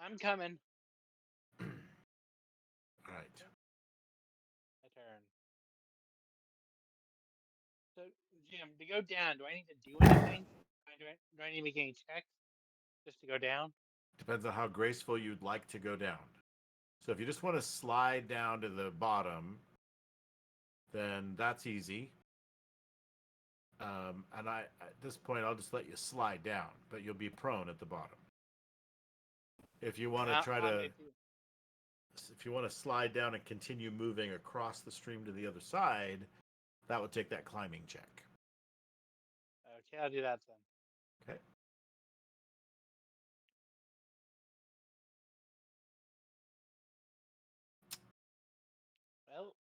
I'm coming. All right. My turn. So, Jim, to go down, do I need to do anything? Do I need to make any checks just to go down? Depends on how graceful you'd like to go down. So if you just want to slide down to the bottom, then that's easy. And at this point, I'll just let you slide down, but you'll be prone at the bottom. If you want to if you want to slide down and continue moving across the stream to the other side, that would take that climbing check. Okay, I'll do that then. Okay. Well,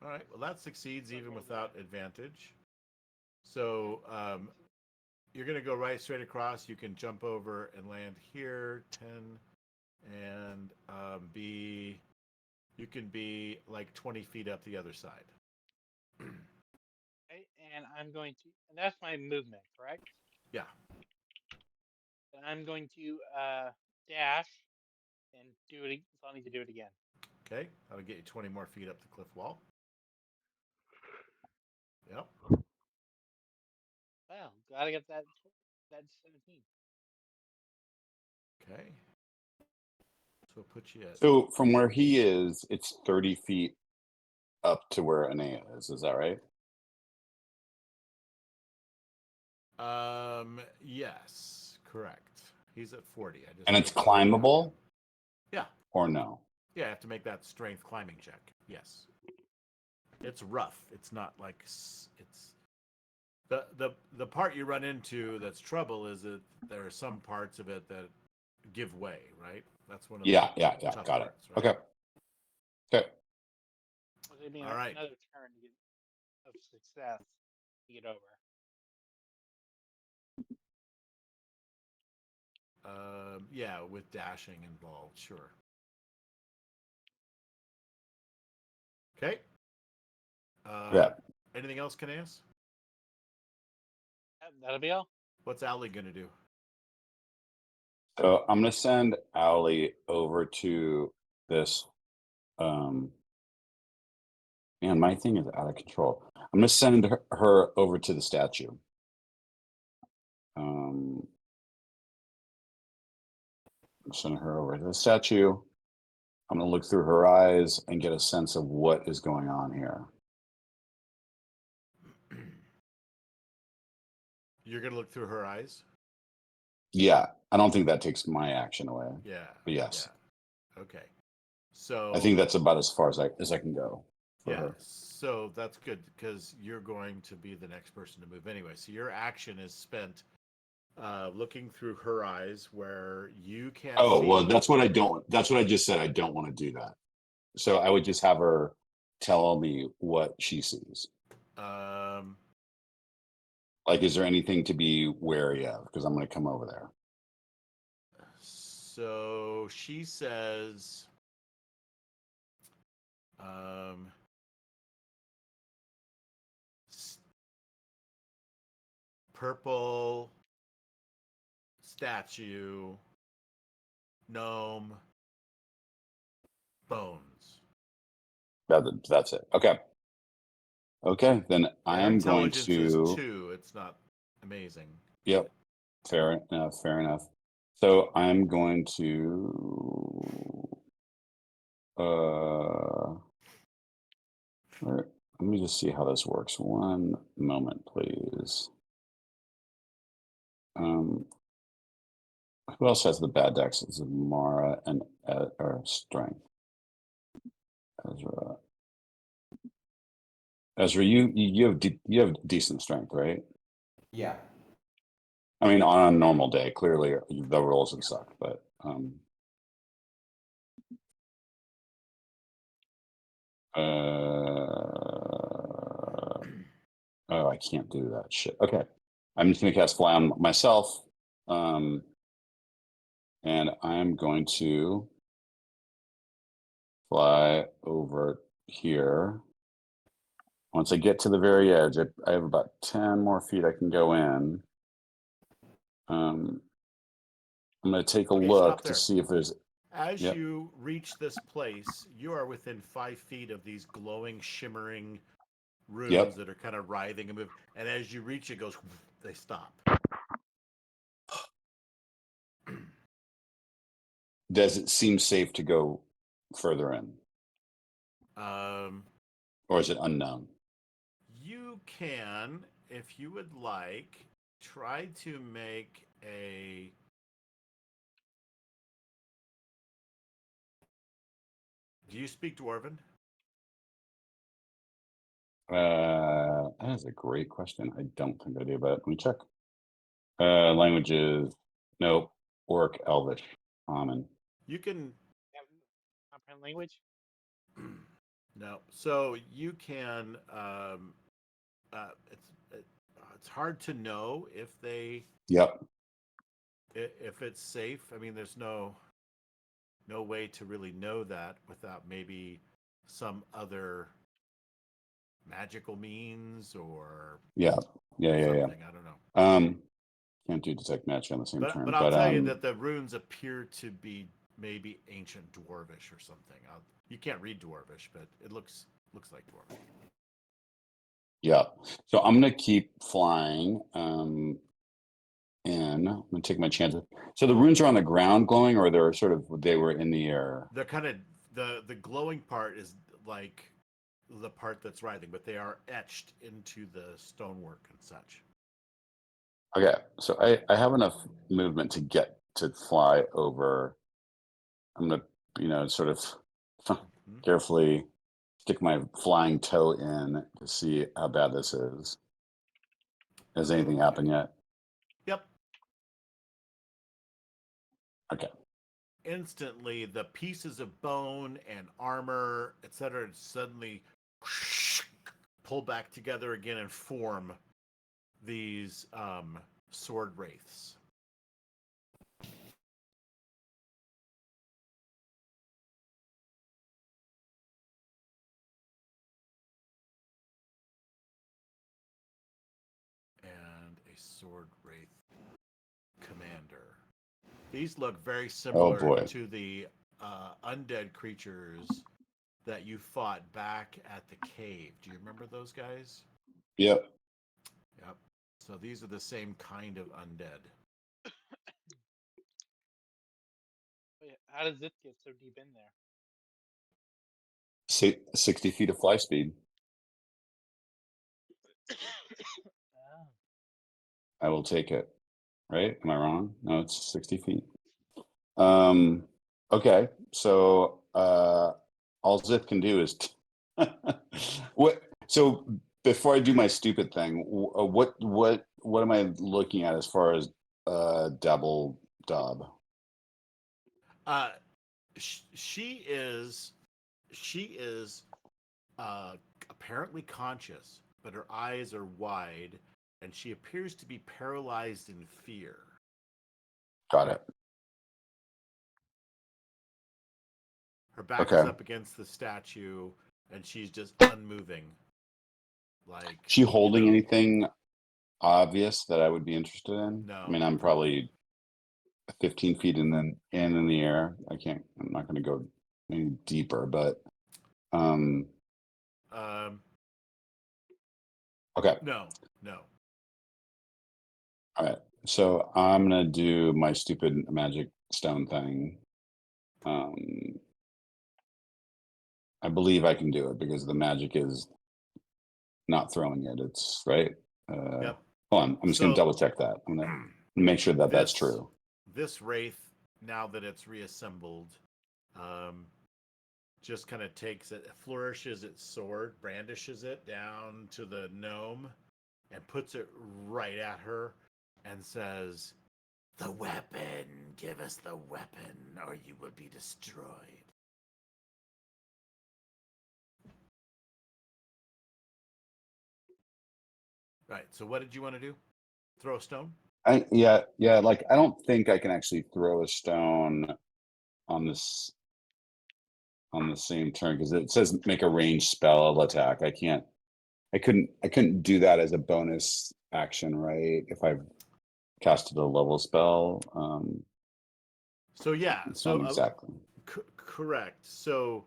All right. Well, that succeeds even without advantage. So you're going to go straight across. You can jump over and land here, 10, and you can be like 20 feet up the other side. okay, and I'm going to, and that's my movement, correct? Yeah. And I'm going to dash and do it. So I'll need to do it again. Okay. That'll get you 20 more feet up the cliff wall. Yep. Wow, glad I got that 17. Okay. So put you at. So from where he is, it's 30 feet up to where Anea is. Is that right? Yes, correct. He's at 40. And it's climbable? Yeah. Or no? Yeah, I have to make that strength climbing check. Yes. It's rough. It's not like it's The part you run into that's trouble is that there are some parts of it that give way, right? That's one of the Yeah. tough Got it. parts, right? Okay. Okay. So it'd be All right. another turn to get of success to get over. Yeah, with dashing involved, sure. Okay. Yeah. Anything else, Caneas? That'll be all. What's Allie gonna do? So I'm gonna send Owly over to this. Man, my thing is out of control. I'm gonna send her over to the statue. I'm sending her over to the statue. I'm gonna look through her eyes and get a sense of what is going on here. You're gonna look through her eyes. Yeah, I don't think that takes my action away. Yeah. But yes, Yeah. Okay. So I think that's about as far as I can go for yeah. her. So that's good because you're going to be the next person to move anyway. So your action is spent looking through her eyes where you can't Oh, see. well, that's what I just said. I don't want to do that. So I would just have her tell me what she sees. Like, is there anything to be wary of? Because I'm going to come over there. So she says, purple statue, gnome, bones. That's it. Okay. Okay, then I Your am going intelligence to. is 2. It's not amazing. Yep. Fair enough. Fair enough. So I'm going to. Let me just see how this works. One moment, please. Who else has the bad decks? It's Mara and or Strength. Ezra. Ezra, you have decent strength, right? Yeah. I mean, on a normal day, clearly the rolls have sucked, but oh, I can't do that shit. Okay, I'm just gonna cast Fly on myself, and I'm going to fly over here. Once I get to the very edge, I have about 10 more feet I can go in. I'm going to take a Okay, look stop to there. see if there's. As Yep. you reach this place, you are within 5 feet of these glowing, shimmering runes Yep. that are kind of writhing and moving. And as you reach it, goes, they stop. Does it seem safe to go further in, or is it unknown? You can, if you would like, try to make a. Do you speak Dwarven? That is a great question. I don't think I do, but let me check. Languages, nope. Orc, Elvish, Common. You can. Comprehend language. No, so you can. It's hard to know if they. Yep. If it's safe. I mean, there's no way to really know that without maybe some other magical means or Yeah. something. I don't know. Can't do detect magic on the same turn, But I'll tell you that the runes appear to be maybe ancient dwarvish or something. You can't read dwarvish, but it looks like dwarvish. yeah. So I'm gonna keep flying. And I'm gonna take my chances. So the runes are on the ground glowing, or they were in the air. The kind of the glowing part is like the part that's writhing, but they are etched into the stonework and such. Okay, so I have enough movement to get to fly over. I'm gonna, sort of carefully stick my flying toe in to see how bad this is. Has anything happened yet? Yep. Okay. Instantly, the pieces of bone and armor, etc., suddenly pull back together again and form these sword wraiths. And a sword wraith commander. These look very similar boy. to the undead creatures that you fought back at the cave. Do you remember those guys? Yep. Yep. So these are the same kind of undead. Wait, how does it get so deep in there? 60 feet of fly speed. Oh. I will take it. Right? Am I wrong? No, it's 60 feet. Okay. So all Zip can do is what? So before I do my stupid thing, what am I looking at as far as double Dob? She is apparently conscious, but her eyes are wide, and she appears to be paralyzed in fear. Got it. Her back is Okay. up against the statue, and she's just unmoving. Like She holding you know, anything obvious that I would be interested in? No. I mean, I'm probably 15 feet in the air. I'm not going to go any deeper, but okay. No. All right. So I'm going to do my stupid magic stone thing. I believe I can do it because the magic is not throwing it. It's right. Yep. Hold on. I'm just going to So- double check that. I'm going to make sure that that's true. This wraith, now that it's reassembled, just kind of takes it, flourishes its sword, brandishes it down to the gnome, and puts it right at her, and says, "The weapon! Give us the weapon, or you will be destroyed." Right. So, what did you want to do? Throw a stone? Yeah. Like I don't think I can actually throw a stone on this on the same turn because it says make a ranged spell attack. I couldn't do that as a bonus action, right? If I've casted a level spell. So yeah. It's So not exactly. correct. So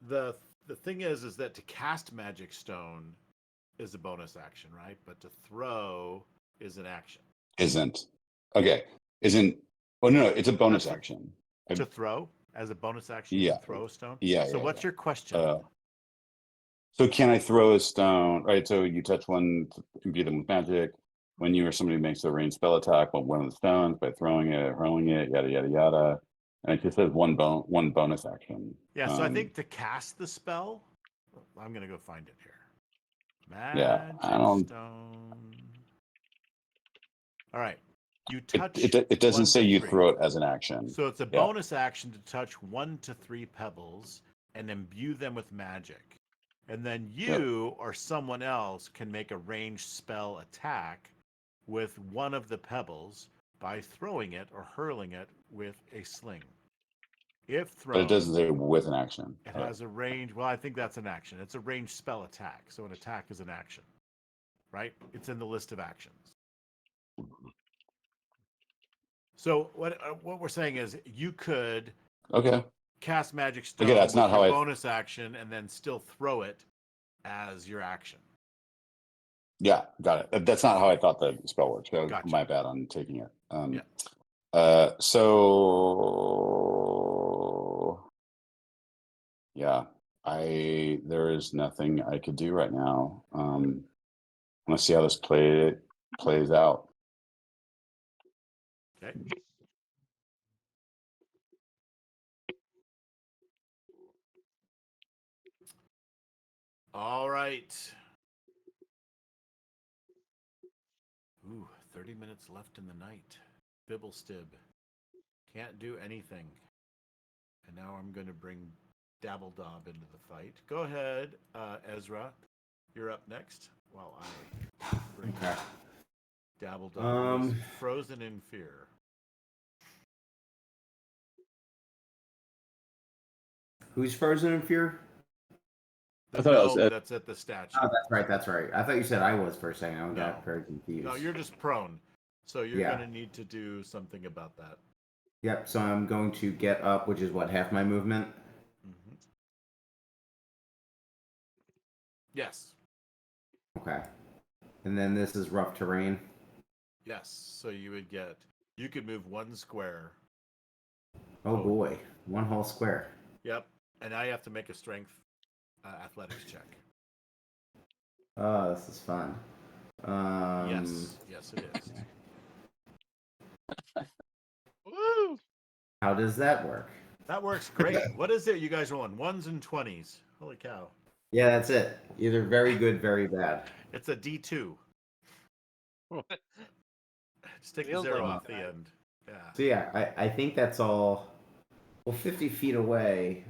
the thing is that to cast magic stone is a bonus action, right? But to throw is an action. Isn't. Okay. Isn't. Oh no, it's a bonus That's action. To throw as a bonus action, Yeah. you can throw a stone. Yeah. So yeah, what's yeah. your question? So can I throw a stone? Right. So you touch one to imbue them with magic. When you or somebody makes a ranged spell attack on one of the stones by throwing it, hurling it, yada yada yada. And it just says one bonus action. Yeah, so I think to cast the spell, I'm gonna go find it here. Yeah, Magic I don't. stone. All right, you It, touch. it doesn't 1 say to you 3. throw it as an action. So it's a Yeah. bonus action to touch 1 to 3 pebbles and imbue them with magic, and then you or someone else can make a ranged spell attack with one of the pebbles by throwing it or hurling it with a sling. If thrown, But it doesn't say with an action. it has a range. Well, I think that's an action. It's a ranged spell attack. So an attack is an action, right? It's in the list of actions. So what we're saying is you could Okay. cast magic stone Okay, that's with not how your I. bonus action and then still throw it as your action. Yeah, got it. That's not how I thought the spell worked. So Gotcha. my bad on taking it. Yeah. So yeah, there is nothing I could do right now. Let's see how this plays out. Okay. All right. 30 minutes left in the night. Bibblestib can't do anything. And now I'm going to bring Dabbledob into the fight. Go ahead, Ezra. You're up next while I bring Okay. Dabbledob, who's frozen in fear. Who's frozen in fear? The I thought it was gnome Ed. that's at the statue. Oh, that's right. That's right. I thought you said I was for a second. I No. got very confused. No, you're just prone. So you're Yeah. going to need to do something about that. Yep. So I'm going to get up, which is what, half my movement. Mm-hmm. Yes. Okay. And then this is rough terrain. Yes. So you could move 1 square. Oh boy, one whole square. Yep. And I have to make a strength athletics check. Oh, this is fun. Yes, it is. Woo! How does that work? That works great. What is it you guys rolling? 1s and 20s. Holy cow. Yeah, that's it. Either very good, very bad. It's a D2. Just take the Feels 0 like off the that. end. Yeah. So yeah, I think that's all. Well, 50 feet away.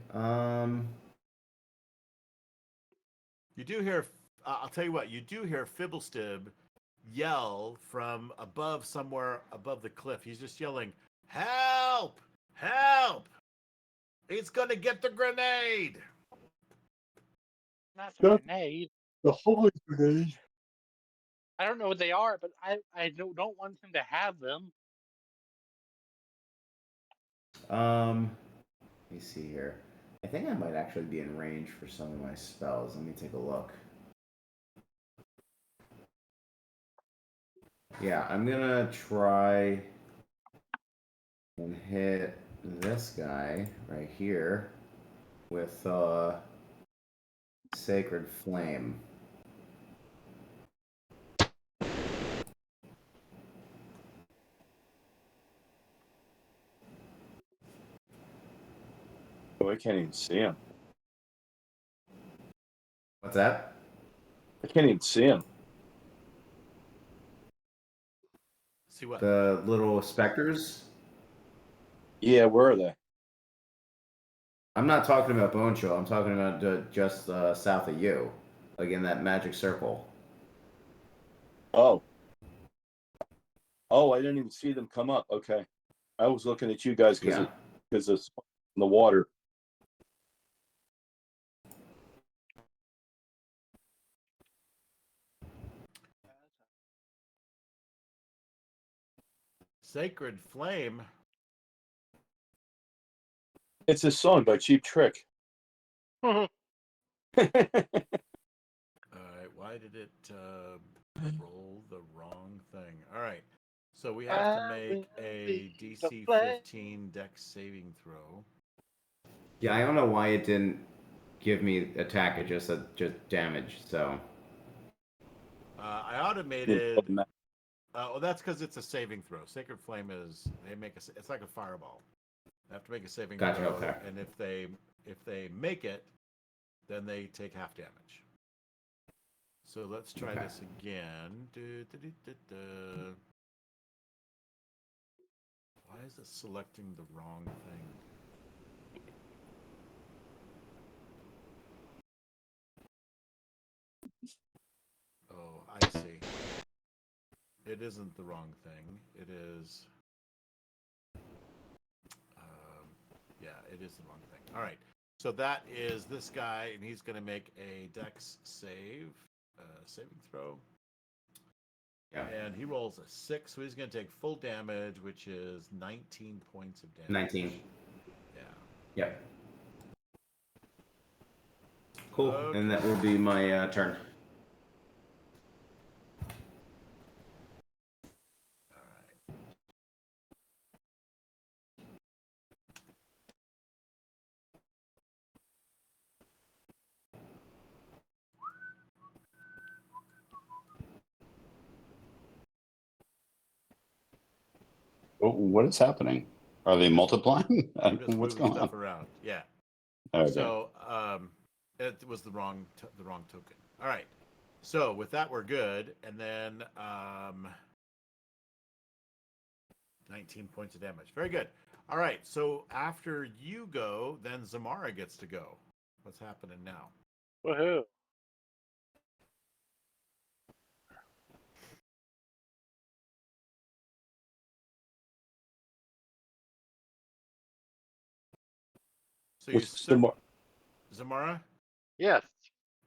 You do hear, I'll tell you what, you do hear Fibblestib yell from above, somewhere above the cliff. He's just yelling, "Help! Help! He's going to get the grenade!" Not a Yep. grenade. The holy grenade. I don't know what they are, but I don't want him to have them. Let me see here. I think I might actually be in range for some of my spells. Let me take a look. Yeah, I'm gonna try and hit this guy right here with Sacred Flame. Oh, I can't even see him. What's that? I can't even see him. See what? The little specters? Yeah, where are they? I'm not talking about Bone Show. I'm talking about just south of you, like in that magic circle. Oh. Oh, I didn't even see them come up. Okay. I was looking at you guys because Yeah. it's in the water. Sacred Flame. It's a song by Cheap Trick. All right, why did it roll the wrong thing? All right, so we have to make a DC 15 Dex saving throw. Yeah, I don't know why it didn't give me attack. It just said just damage. So I automated. Well, that's because it's a saving throw. Sacred Flame is it's like a fireball. They have to make a saving Gotcha, throw, okay. and if they make it, then they take half damage. So let's try this again. Why is it selecting the wrong thing? Oh, I see. It isn't the wrong thing. It is. Yeah, it is the wrong thing. All right. So that is this guy, and he's going to make a Dex saving throw. yeah, And he rolls a 6, so he's going to take full damage, which is 19 points of damage. 19. Yeah. Yep. Cool. Okay. And that will be my turn. All right. What is happening? Are they multiplying? I'm just What's moving going stuff on? around. Yeah. Okay. So it was the wrong token. All right. So with that, we're good. And then 19 points of damage. Very good. All right. So after you go, then Zamara gets to go. What's happening now? Woohoo! So you What's the mar- Zamara, Yes.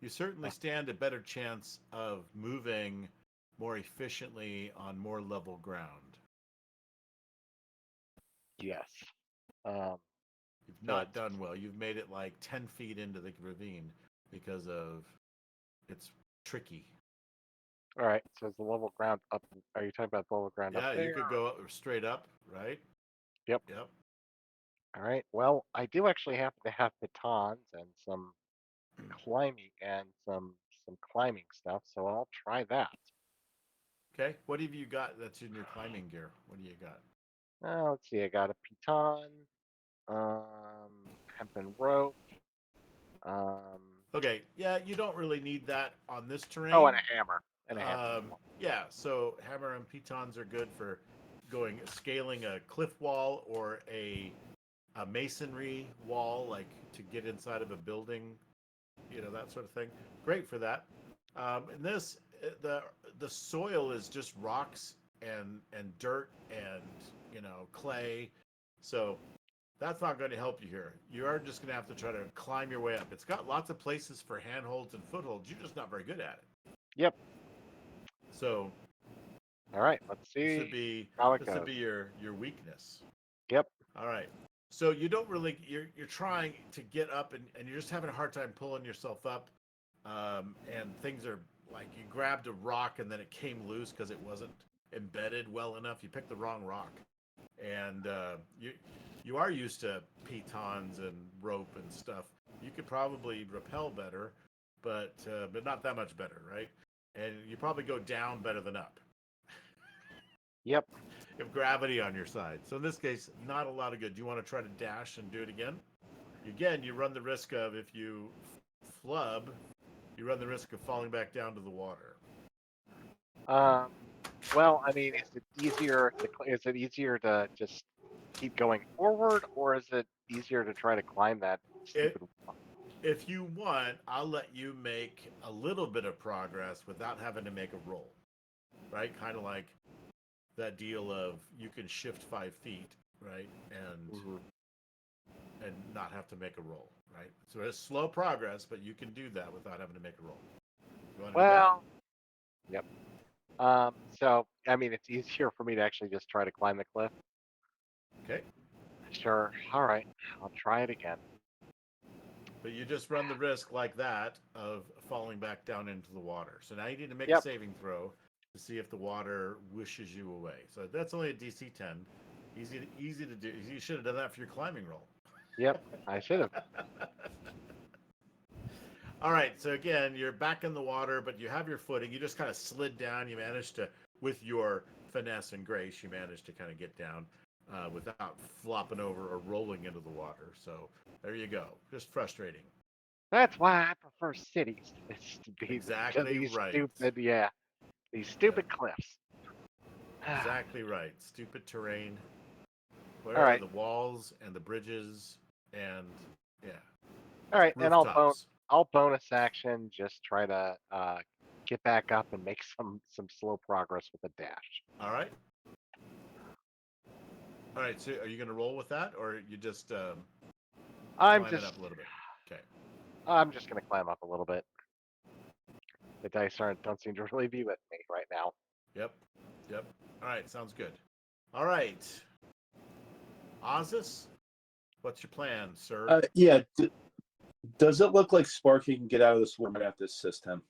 you certainly stand a better chance of moving more efficiently on more level ground. Yes. Um, You've So not it's- done well. You've made it like 10 feet into the ravine because of it's tricky. all right. So is the level ground up? Are you talking about the level ground Yeah, up there? you could go straight up, right? Yep. Yep. All right. Well, I do actually happen to have batons and some climbing and some climbing stuff, so I'll try that. Okay. What have you got that's in your climbing gear? What do you got? Let's see. I got a piton, hempen rope, um, Okay. Yeah, you don't really need that on this terrain. oh, and a hammer. And a hammer. Yeah, so hammer and pitons are good for scaling a cliff wall or a masonry wall, like to get inside of a building, that sort of thing. Great for that. And this, the soil is just rocks and dirt and clay, so that's not going to help you here. You are just going to have to try to climb your way up. It's got lots of places for handholds and footholds. You're just not very good at it. Yep. So All right. Let's this see would be how it this would goes. be your weakness. Yep. All right. So you don't really you're trying to get up and you're just having a hard time pulling yourself up, and things are like you grabbed a rock and then it came loose because it wasn't embedded well enough. You picked the wrong rock, and you are used to pitons and rope and stuff. You could probably rappel better, but not that much better, right? And you probably go down better than up. Yep. You have gravity on your side. So in this case, not a lot of good. Do you want to try to dash and do it again? Again, you run the risk of, if you flub, you run the risk of falling back down to the water. Well, I mean, is it easier to just keep going forward, or is it easier to try to climb that stupid wall? If you want, I'll let you make a little bit of progress without having to make a roll, right? Kind of like that deal of you can shift 5 feet, right? And not have to make a roll, right? So it's slow progress, but you can do that without having to make a roll. You want to Well, yep. So I mean, it's easier for me to actually just try to climb the cliff. do that? Okay. Sure. All right. I'll try it again. But you just run the risk like that of falling back down into the water. So now you need to make a Yep. saving throw to see if the water wishes you away. So that's only a DC 10. Easy to do. You should have done that for your climbing roll. Yep. I should have. All right. So again, you're back in the water, but you have your footing. You just kind of slid down. You managed to, with your finesse and grace, you managed to kind of get down without flopping over or rolling into the water. So there you go. Just frustrating. That's why I prefer cities. Exactly these right. stupid, yeah, these stupid cliffs. Exactly right. Stupid terrain. Where All are right. the walls and the bridges and All right, and rooftops? I'll bonus action just try to get back up and make some slow progress with a dash. All right. All right. So are you going to roll with that, or you just I'm climb it up a little bit? Okay. I'm just gonna climb up a little bit. The dice don't seem to really be with me right now. Yep. All right. Sounds good. All right. Ozus, what's your plan, sir? Yeah. Does it look like Sparky can get out of this one right after this assist him?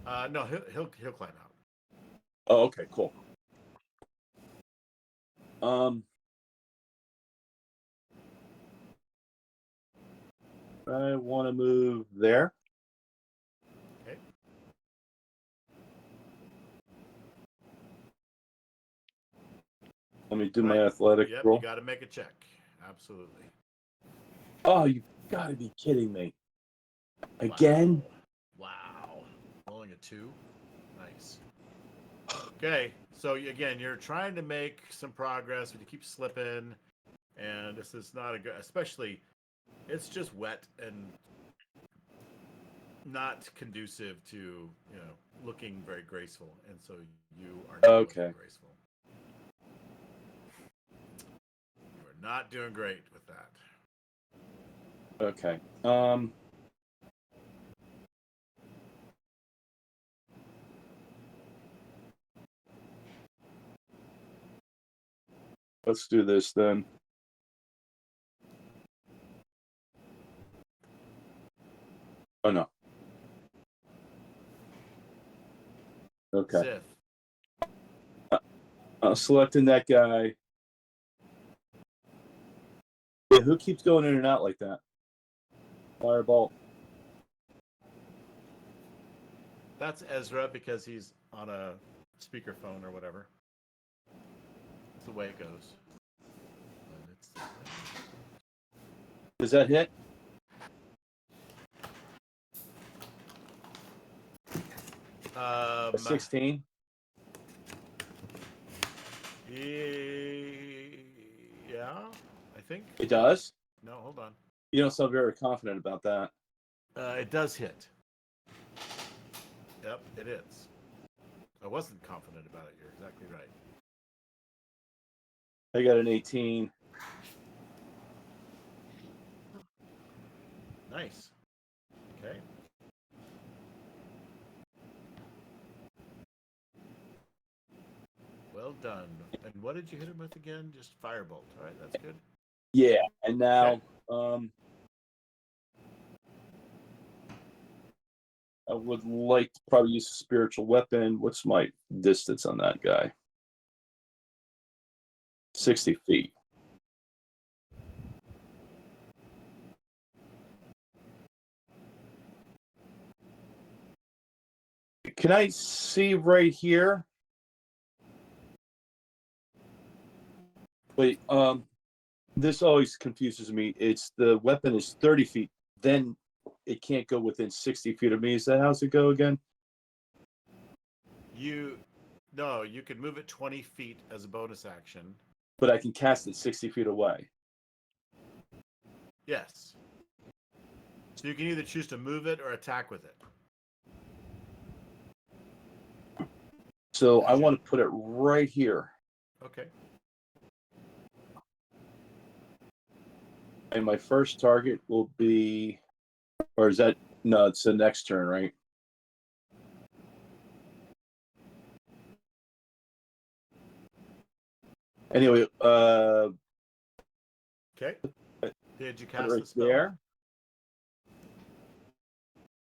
No, he'll climb out. Oh, okay, cool. I want to move there. Okay. Let me do Right. my athletic Yep. roll. You got to make a check. Absolutely. Oh, you got to be kidding me! Again? Wow. Rolling a 2. Nice. Okay, so again, you're trying to make some progress, but you keep slipping, and this is not a good. Especially, it's just wet and not conducive to looking very graceful, and so you are not Okay. looking graceful. You are not doing great with that. Okay. Let's do this then. Oh no. Okay. Sif, Selecting that guy. Yeah, who keeps going in and out like that? Fireball. that's Ezra because he's on a speakerphone or whatever. That's the way it goes. And it's, Does that hit? A 16? Yeah, I think. It does? No, hold on. You don't sound very confident about that. It does hit. Yep, it is. I wasn't confident about it. You're exactly right. I got an 18. Nice. Okay. Well done. And what did you hit him with again? Just firebolt. All right, that's good. Yeah, and now I would like to probably use a spiritual weapon. What's my distance on that guy? 60 feet. Can I see right here? Wait, this always confuses me. It's the weapon is 30 feet, then it can't go within 60 feet of me. Is that how's it go again? You could move it 20 feet as a bonus action. But I can cast it 60 feet away. Yes. So you can either choose to move it or attack with it. So I want to put it right here. Okay. And my first target will be, or is that, no, it's the next turn, right? Anyway, Okay. Did you put it cast right the spell? there.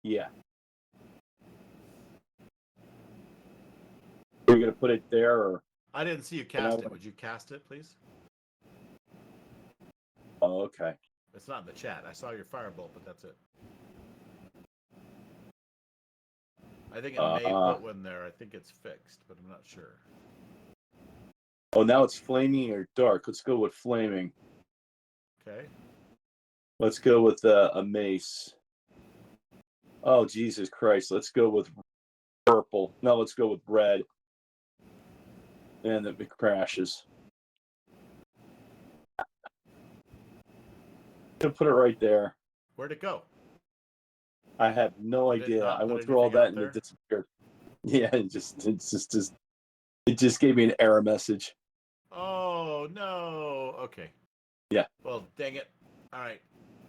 Yeah. Are you going to put it there, or? I didn't see you cast it. Would you cast it, please? Oh, okay. It's not in the chat. I saw your firebolt, but that's it. I think it may put one there. I think it's fixed, but I'm not sure. Oh, now it's flaming or dark. Let's go with flaming. Okay. Let's go with a mace. Oh, Jesus Christ. Let's go with purple. No, let's go with red. And it crashes. I'm going to put it right there. Where'd it go? I have no Did it idea. not I put went through all anything that out and there? it disappeared. Yeah, it just gave me an error message. Oh, no. Okay. Yeah. Well, dang it. All right.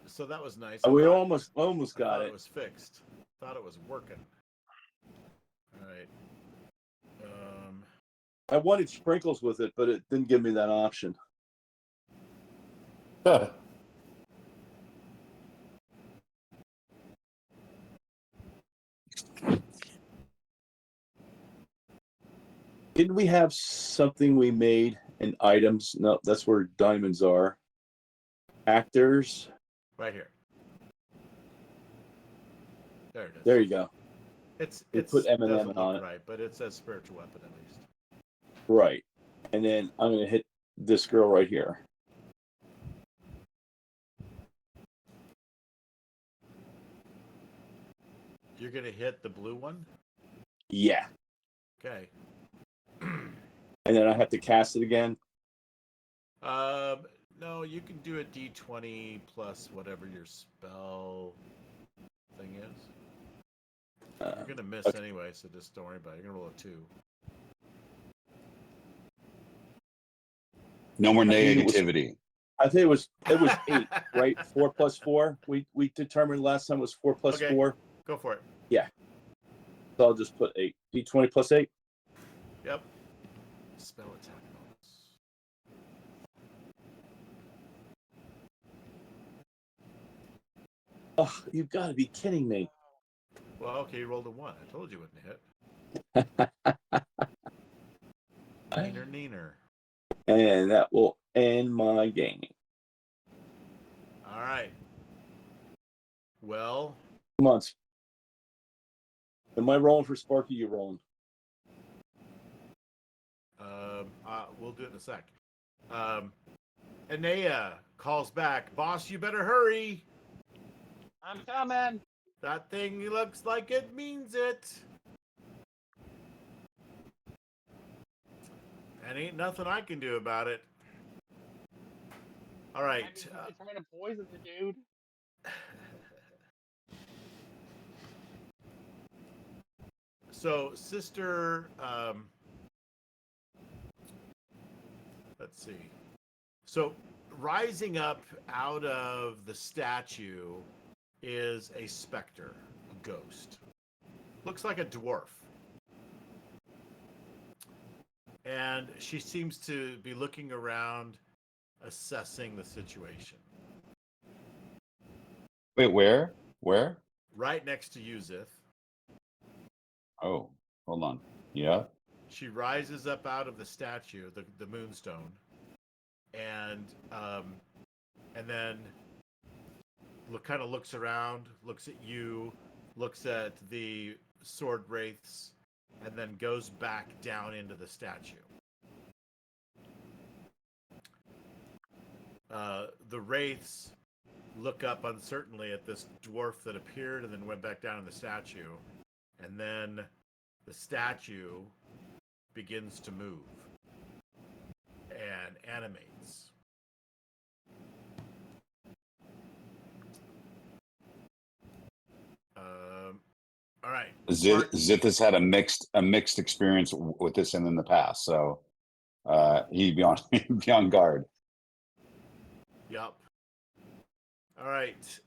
So that was nice. We I almost thought got it it. was fixed. Thought it was working. All right. I wanted sprinkles with it, but it didn't give me that option. Didn't we have something we made in items? No, that's where diamonds are. Actors. Right here. There it is. There you go. It's put M&M doesn't on look it. right, but it says spiritual weapon at least. Right. And then I'm going to hit this girl right here. You're gonna hit the blue one? Yeah. Okay. And then I have to cast it again. No, you can do a D20 plus whatever your spell thing is. You're gonna miss okay. anyway, so just don't worry about it. You're gonna roll a 2. No more I think it was- negativity. I think it was 8, right? 4 plus 4. We determined last time was 4 plus Okay. 4. Go for it. So I'll just put 8. D20 plus 8. Yep. Spell attack bonus. Oh, you've got to be kidding me. Well, okay, you rolled a 1. I told you it wouldn't hit. Neener. And that will end my game. All right. Well, Come on. Am I rolling for Sparky? You rolling? we'll do it in a sec. Anea calls back, "Boss, you better hurry. I'm coming. That thing looks like it means it. And ain't nothing I can do about it." All right. I'm trying to poison the dude. So, sister, let's see. So, rising up out of the statue is a specter, a ghost. Looks like a dwarf. And she seems to be looking around, assessing the situation. Wait, where? Where? Right next to Yuzith. Oh, hold on. Yeah. She rises up out of the statue, the moonstone, and then kind of looks around, looks at you, looks at the sword wraiths, and then goes back down into the statue. The wraiths look up uncertainly at this dwarf that appeared and then went back down in the statue, and then the statue begins to move and animates. All right. Zith has had a mixed experience with this in the past, so he'd be on guard. Yep. All right.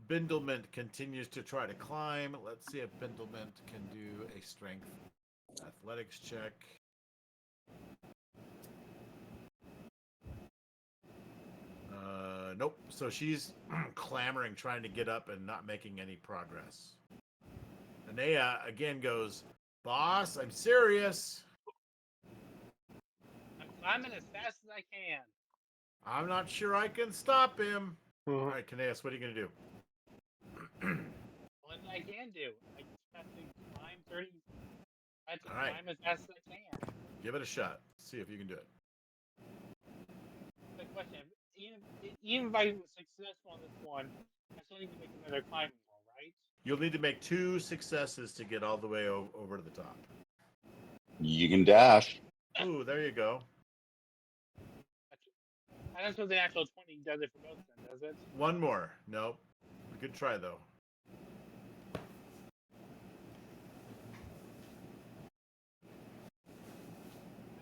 Bindlement continues to try to climb. Let's see if Bindlement can do a strength athletics check. Nope. So she's clamoring, trying to get up and not making any progress. Anea again goes, "Boss, I'm serious. I'm climbing as fast as I can. I'm not sure I can stop him." All right, Kaneas, what are you going to do? What I can do, I just have to climb 30. I have to All right. climb as fast as I can. Give it a shot. See if you can do it. Good question. Even if I'm successful on this one, I still need to make another climbing wall, right? You'll need to make 2 successes to get all the way over to the top. You can dash. Ooh, there you go. I don't suppose the actual 20 does it for both of them, does it? One more. Nope. Good try, though.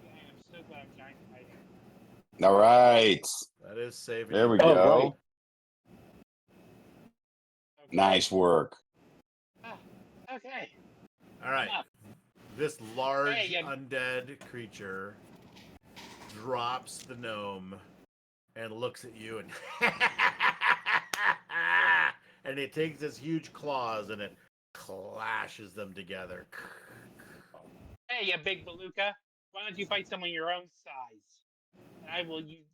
I'm so glad I'm giant fighting. All right. That is saving. There we you. go. right. Okay. Nice work. Okay. All right. Enough. This large Hey, you- undead creature drops the gnome and looks at you and and it takes its huge claws and it clashes them together. Hey, you big beluga. Why don't you fight someone your own size? And I will use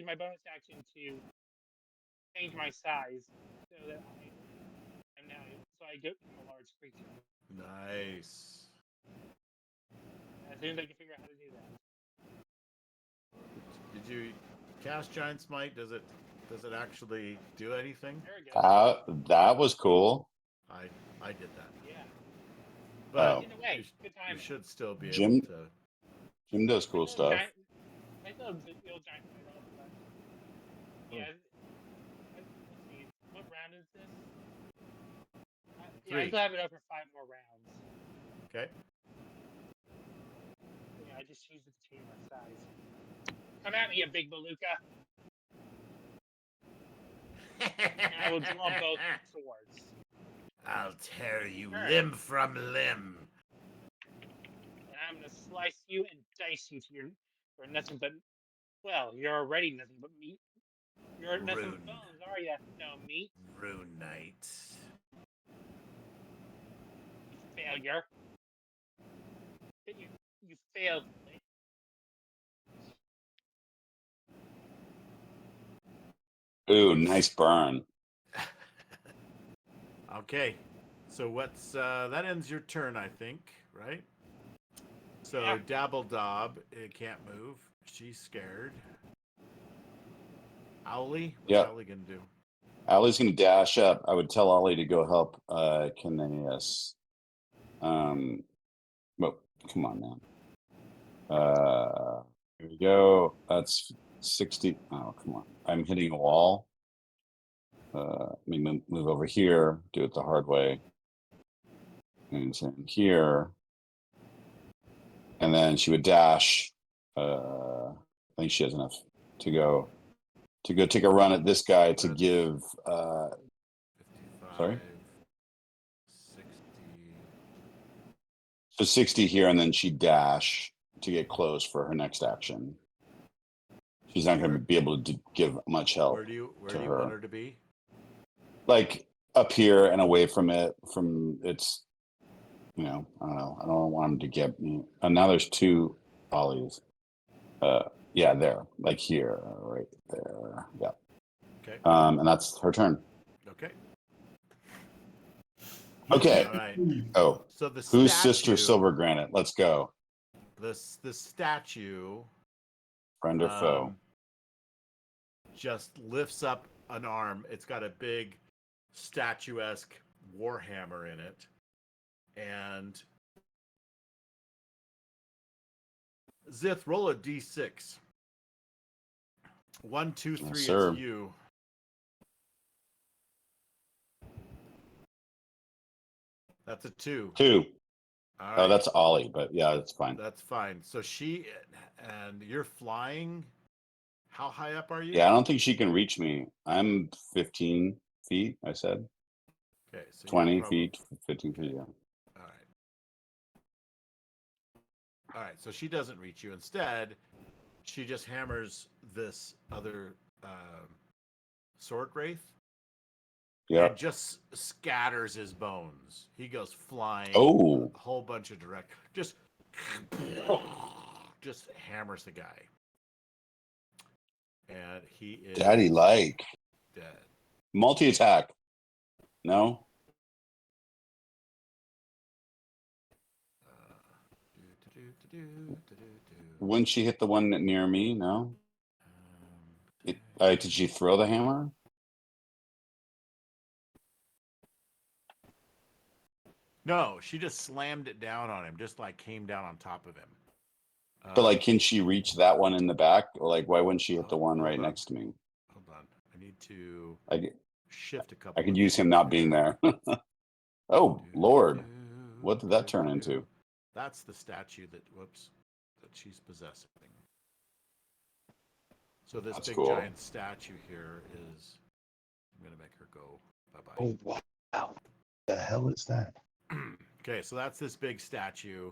my bonus action to change my size so that I get a large creature. Nice. As soon as I can figure out how to do that. Did you cast Giant Smite? Does it actually do anything? There we go. That was cool. I did that. Yeah. But Oh. In a way, you, good you timing. should still be Jim- able to. Jim does I cool still have stuff. giant, I still have the old giant roll, but yeah. Let's see. What round is this? Yeah, I 3. still have it up for 5 more rounds. Okay. Yeah, I just used it to change my size. Come at me, you big beluga. And I will draw both swords. I'll tear you Sure. limb from limb. And I'm gonna slice you and dice you to your nothing but, well, you're already nothing but meat. You're nothing but Rude. bones, are you? No meat. Rune Knight. You failure. You failed. Ooh, nice burn. Okay. So what's that ends your turn, I think, right? So Yeah. Dabbledob, it can't move. She's scared. Owly? What's Yeah. Owly gonna do? Allie's gonna dash up. I would tell Ollie to go help Kineas. But come on, man. Here we go. That's 60. Oh, come on. I'm hitting a wall. Let me move over here, do it the hard way. And it's in here. And then she would dash. I think she has enough to go take a run at this guy to That's give 55, sorry? 60. so 60 here, and then she dash to get close for her next action. She's not going to be able to give much help Where do you to want her. her to be? Like up here and away from it, from its, I don't know. I don't want him to get me. And now there's 2 ollies. Yeah, there, like here, right there. Yeah. Okay. And that's her turn. Okay. Okay. All right. Oh, So the who's statue, Sister Silver Granite? Let's go. the statue Friend or foe? just lifts up an arm. It's got a big statuesque warhammer in it, and Zith, roll a d6. 1, 2, 3 sir. is you. That's a 2. 2. All Oh, right. that's Ollie, but yeah, that's fine. That's fine. So and you're flying. How high up are you? Yeah, I don't think she can reach me. I'm 15 feet, I said. Okay, so 20 feet, 15 feet, yeah. All right. All right, so she doesn't reach you. Instead, she just hammers this other sword wraith. Yeah. And just scatters his bones. He goes flying. Oh. A whole bunch of direct. Just hammers the guy. And he is Daddy like. dead. Multi-attack. No? Wouldn't she hit the one near me? No? Did she throw the hammer? No, she just slammed it down on him, just like came down on top of him. But like, can she reach that one in the back? Or like, why wouldn't she hit the one hold right on. next to me? Hold on. I need to I shift a couple. could use him not being there. Oh, Lord. What did that turn into? That's the statue that she's possessing. So this That's big cool. giant statue here is. I'm gonna make her go bye-bye. Oh, wow. The hell is that? Okay, so that's this big statue,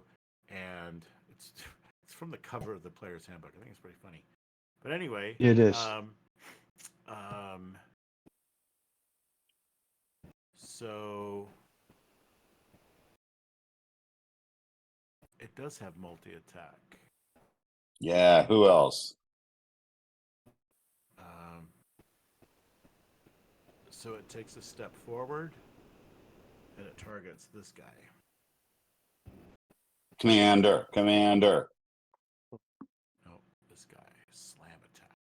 and it's from the cover of the player's handbook. I think it's pretty funny. But anyway, It is. So it does have multi-attack. Yeah, who else? So it takes a step forward, and it targets this guy. Commander. No, this guy. Slam attack.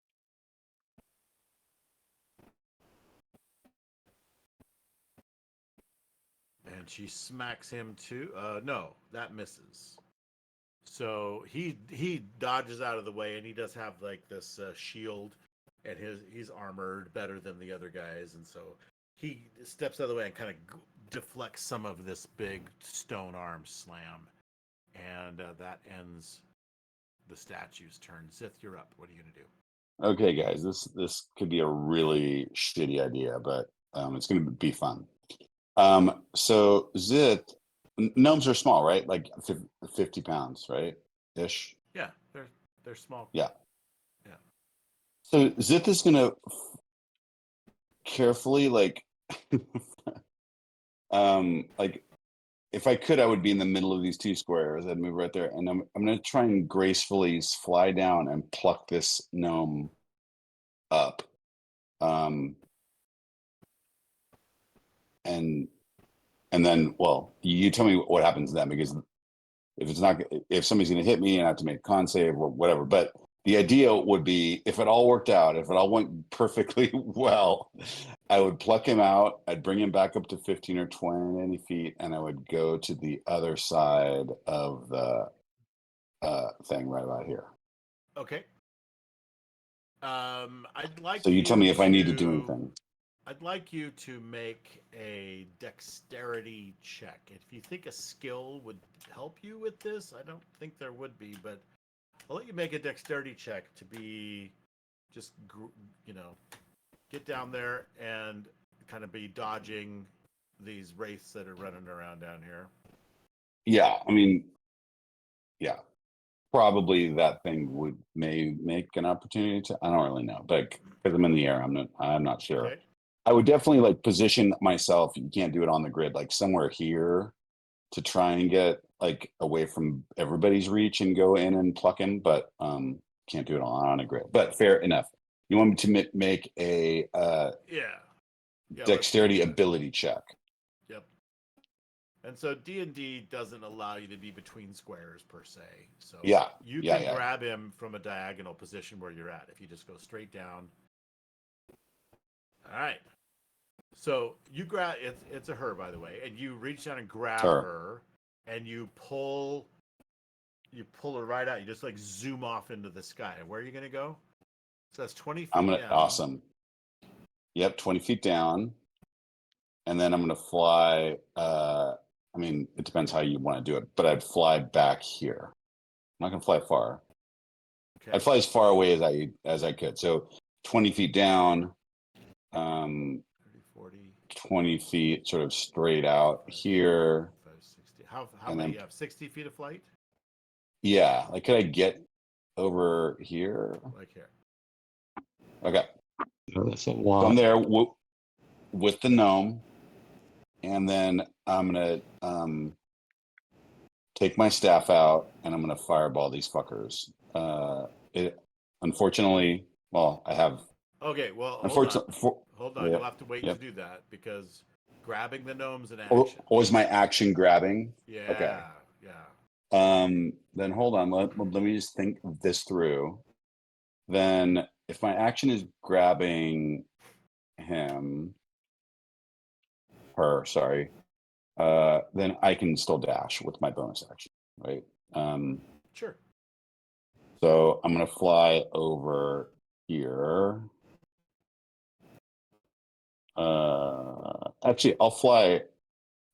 And she smacks him too. No, that misses. So he dodges out of the way, and he does have like this shield, and he's armored better than the other guys, and so he steps out of the way and kind of deflects some of this big stone arm slam, and that ends the statue's turn. Zith, you're up. What are you gonna do? Okay, guys, this could be a really shitty idea, but it's going to be fun. So Zith, gnomes are small, right? Like 50 pounds, right? Ish. Yeah, they're small. Yeah. Yeah. So Zith is going to carefully, like if I could, I would be in the middle of these two squares. I'd move right there, and I'm going to try and gracefully fly down and pluck this gnome up. And then, well, you tell me what happens then, because if somebody's going to hit me and I have to make a con save or whatever. But the idea would be, if it all worked out, if it all went perfectly well, I would pluck him out. I'd bring him back up to 15 or 20 feet, and I would go to the other side of the thing right about here. Okay. I'd like So you tell me if I need to do anything. I'd like you to make a dexterity check. If you think a skill would help you with this, I don't think there would be, but I'll let you make a dexterity check to be just, get down there and kind of be dodging these wraiths that are running around down here. Yeah, I mean, yeah, probably that thing may make an opportunity to. I don't really know, but because I'm in the air, I'm not sure. Okay. I would definitely like position myself. You can't do it on the grid, like somewhere here, to try and get like away from everybody's reach and go in and pluck in, but can't do it on a grid. But fair enough. You want me to make a Yeah, dexterity ability check? Yep. And so D&D doesn't allow you to be between squares per se. So Yeah. you Yeah, can yeah. grab him from a diagonal position where you're at if you just go straight down. All right. So you grab it's a her, by the way, and you reach down and grab her, and you pull her right out. You just like zoom off into the sky. And where are you gonna go? So that's 20 feet down. Awesome. Yep, 20 feet down. And then I'm gonna fly. I mean, it depends how you want to do it, but I'd fly back here. I'm not gonna fly far. Okay. I'd fly as far away as I could. So 20 feet down, 30, 40, 20 feet sort of straight out 5, here. 5, 60. How And many then- you have? 60 feet of flight? Yeah, like could I get over here? Like here. Okay. Oh, that's a So lot. I'm there with the gnome, and then I'm gonna take my staff out, and I'm gonna fireball these fuckers. Unfortunately, well, I have. Okay, well, hold on. Unfortunately, Hold on. yeah, You'll have to wait yep. to do that because grabbing the gnome's an Or action. was my action grabbing? Yeah. Okay. Yeah. Then hold on. Let me just think this through. Then, if my action is grabbing her, sorry, then I can still dash with my bonus action, right? Sure. So I'm gonna fly over here. Actually, I'll fly.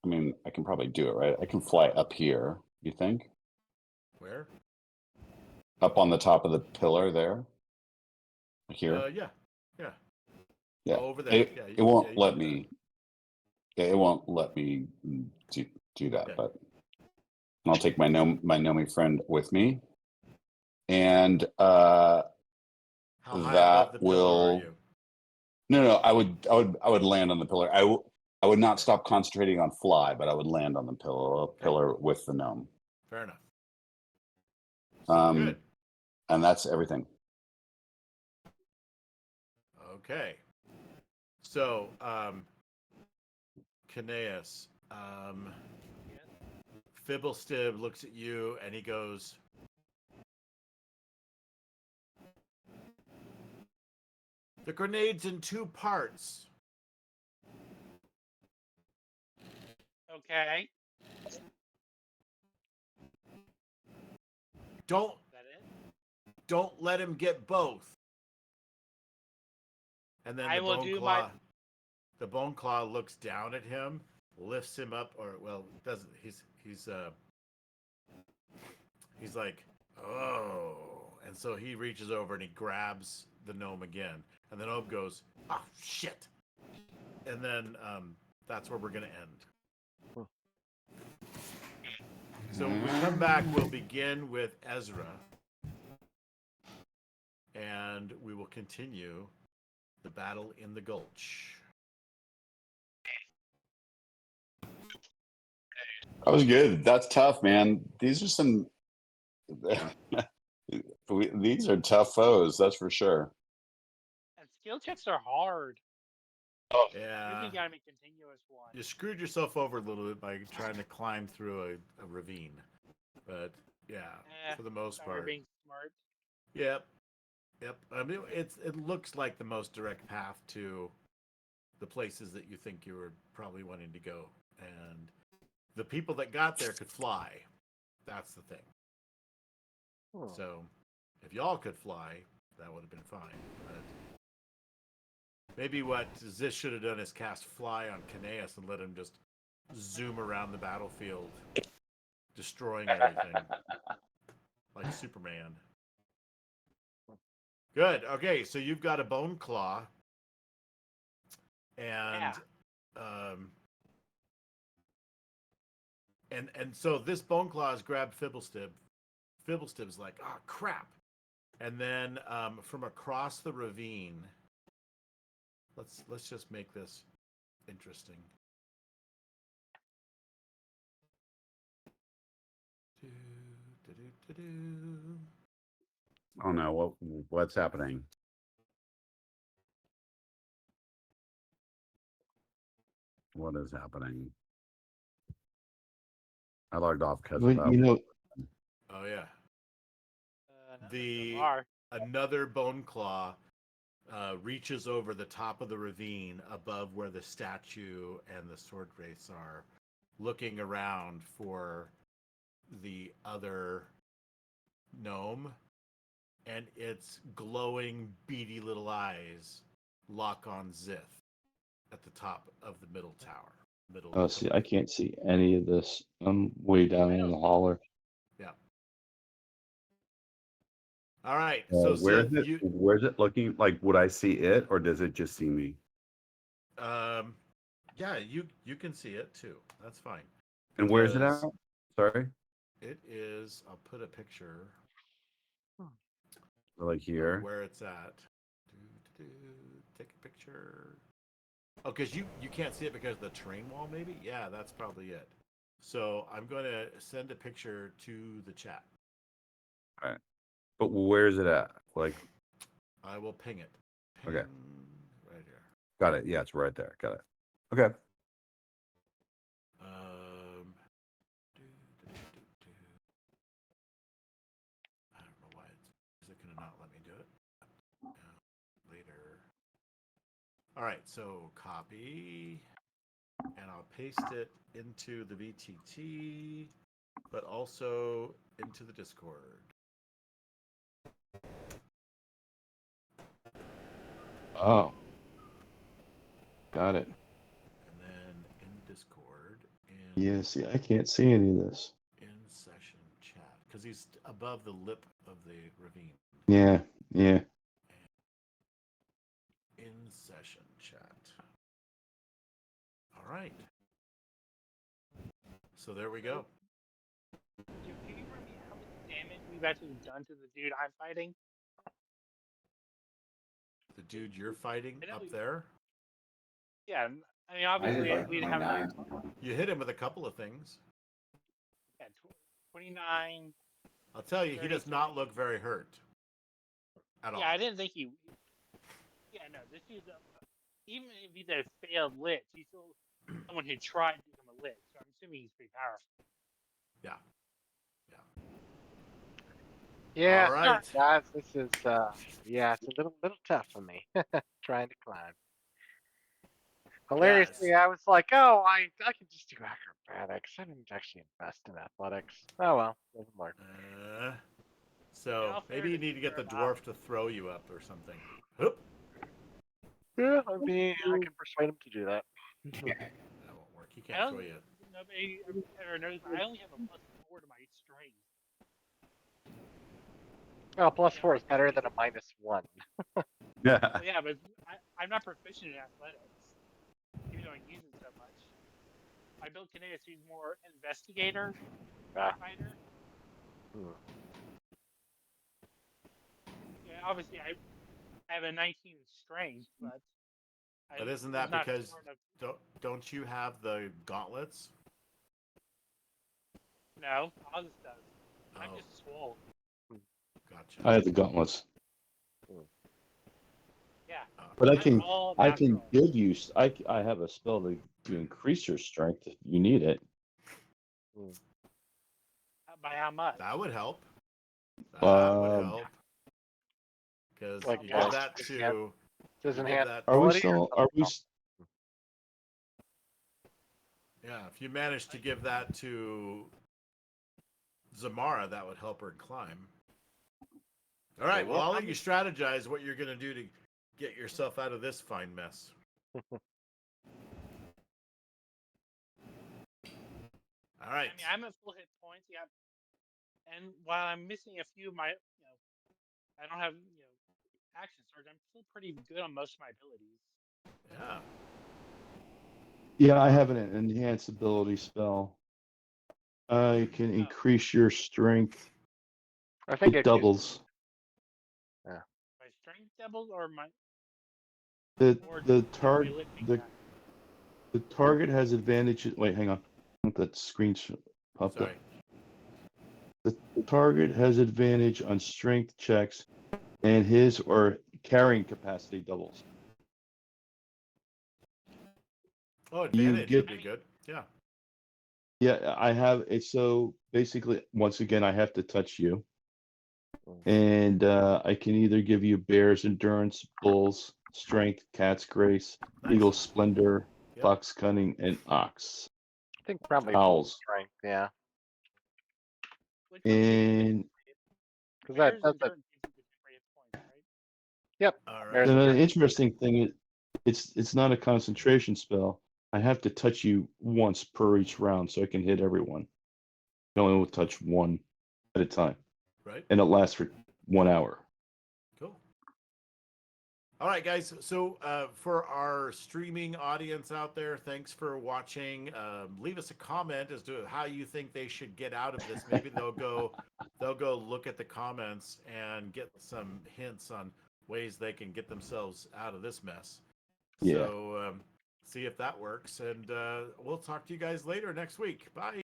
I mean, I can probably do it, right? I can fly up here. You think? Where? Up on the top of the pillar there. Here. Yeah. Yeah. Yeah. Oh, over there. It won't you let can do me. Yeah, it won't let me do that. Okay. But I'll take my Nomi friend with me, and How high above the pillar are you? No, I would land on the pillar. I would not stop concentrating on fly, but I would land on the pillar with the gnome. Fair enough. So good. And that's everything. Okay. So, Kineas, Fibblestib looks at you and he goes, "The grenade's in two parts." Okay. Don't Is that it? don't let him get both. And then I will do my. the bone claw looks down at him, lifts him up, or well, doesn't. He's like, oh, and so he reaches over and he grabs the gnome again, and then Ob goes, oh shit, and then that's where we're gonna end. So when we come back, we'll begin with Ezra, and we will continue the battle in the Gulch. That was good. That's tough, man. These are some. These are tough foes, that's for sure. And skill checks are hard. Yeah, You gotta make continuous one. you screwed yourself over a little bit by trying to climb through a ravine, but yeah, for the most Sorry, part. being smart. Yep. I mean, it looks like the most direct path to the places that you think you were probably wanting to go, and the people that got there could fly. That's the thing. So, if y'all could fly, that would have been fine. But maybe what Ziz should have done is cast Fly on Kineas and let him just zoom around the battlefield, destroying everything like Superman. Good. Okay, so you've got a bone claw, and and so this bone claw has grabbed Fibblestib. Fibblestib's like, oh crap, and then from across the ravine, let's just make this interesting. Oh no, what's happening? What is happening? I logged off because of that. You know, Oh yeah. The Another bone claw reaches over the top of the ravine above where the statue and the sword wraiths are, looking around for the other gnome, and its glowing, beady little eyes lock on Zith at the top of the middle tower. Oh, see, I can't see any of this. I'm way down in the holler. Yeah. All right. So where's Zith, it? Where's it looking? Like, would I see it, or does it just see me? Yeah, you can see it too. That's fine. And where's it at? Sorry. It is. I'll put a picture. Like here. Where it's at. Take a picture. Oh, because you can't see it because of the terrain wall, maybe? Yeah, that's probably it. So I'm going to send a picture to the chat. All right. But where's it at? Like, I will ping it. Okay. Right here. Got it. Yeah, it's right there. Got it. Okay. I don't know why is it going to not let me do it? Later. All right, so copy, and I'll paste it into the VTT, but also into the Discord. Oh. Got it. And then in Discord, Yeah, see, I can't see any of this. in session chat, because he's above the lip of the ravine. Yeah, yeah. In session chat. All right. So there we go. Can you remind me how much damage we've actually done to the dude I'm fighting? The dude you're fighting up there? Yeah, I mean, obviously, like we have 29. You hit him with a couple of things. yeah, 29. I'll tell you, he 30, does not look very hurt at all. Yeah, I didn't think he. Yeah, no, this dude's even if he's a failed lich, he's still someone who tried to become a lich. So I'm assuming he's pretty powerful. Yeah. Yeah, All right. guys, this is yeah, it's a little tough for me trying to climb. Hilariously, Yes. I was like, oh, I can just do acrobatics. I didn't actually invest in athletics. Oh well, doesn't matter. So all maybe you fairness, need to get the you're alive. dwarf to throw you up or something. Oop, Yeah, I mean, I can persuade him to do that. that won't work. He I can't don't. throw you. Nobody ever knows, but I only have a +4 to my strength. Well, plus Yeah, 4 my is better than a constitution. -1. Yeah. Well, yeah, but I'm not proficient in athletics, even though I use it so much. My build Kinetic is more investigator, Ah. fighter. Hmm. Yeah, obviously I have a 19 strength, but But isn't I'm that not because smart enough. don't you have the gauntlets? No, August does. I'm Oh, just swole. gotcha. I have the gauntlets, Yeah, but I I'm can all I can natural. give you. I have a spell to increase your strength if you need it. By how much? That would help. That would Um, help. Because Like, you Well, give that does to does you give enhance that are we ability or still? Are something we? else? yeah, if you manage to give that to Zamara, that would help her climb. All right, well, I'll let you strategize what you're going to do to get yourself out of this fine mess. All right. I mean, I'm at full hit points. Yeah, and while I'm missing a few of my, I don't have, action surge. I'm still pretty good on most of my abilities. Yeah. Yeah, I have an enhanced ability spell. I can increase your strength. I think It it gives doubles. My strength doubles or my The or the just my target lifting the back. the target has advantage. Wait, hang on. That screen popped up. Sorry. The target has advantage on strength checks, and his or carrying capacity doubles. Oh, You advantage get would be mean, good. Yeah. Yeah, I have it. So basically, once again, I have to touch you, and I can either give you bear's endurance, bull's strength, cat's grace, Nice. eagle's splendor, Yep. fox cunning, and ox. I think probably Owls. strength, yeah. which one gives you And Because bears that's and a dirt gives you the temporary hit points, right? yep. All There's right. a the interesting thing is, it's not a concentration spell. I have to touch you once per each round, so I can hit everyone. I only will touch one at a time, Right. and it lasts for 1 hour. Cool. All right, guys. So for our streaming audience out there, thanks for watching. Leave us a comment as to how you think they should get out of this. Maybe they'll go look at the comments and get some hints on ways they can get themselves out of this mess. Yeah. So see if that works, and we'll talk to you guys later next week. Bye.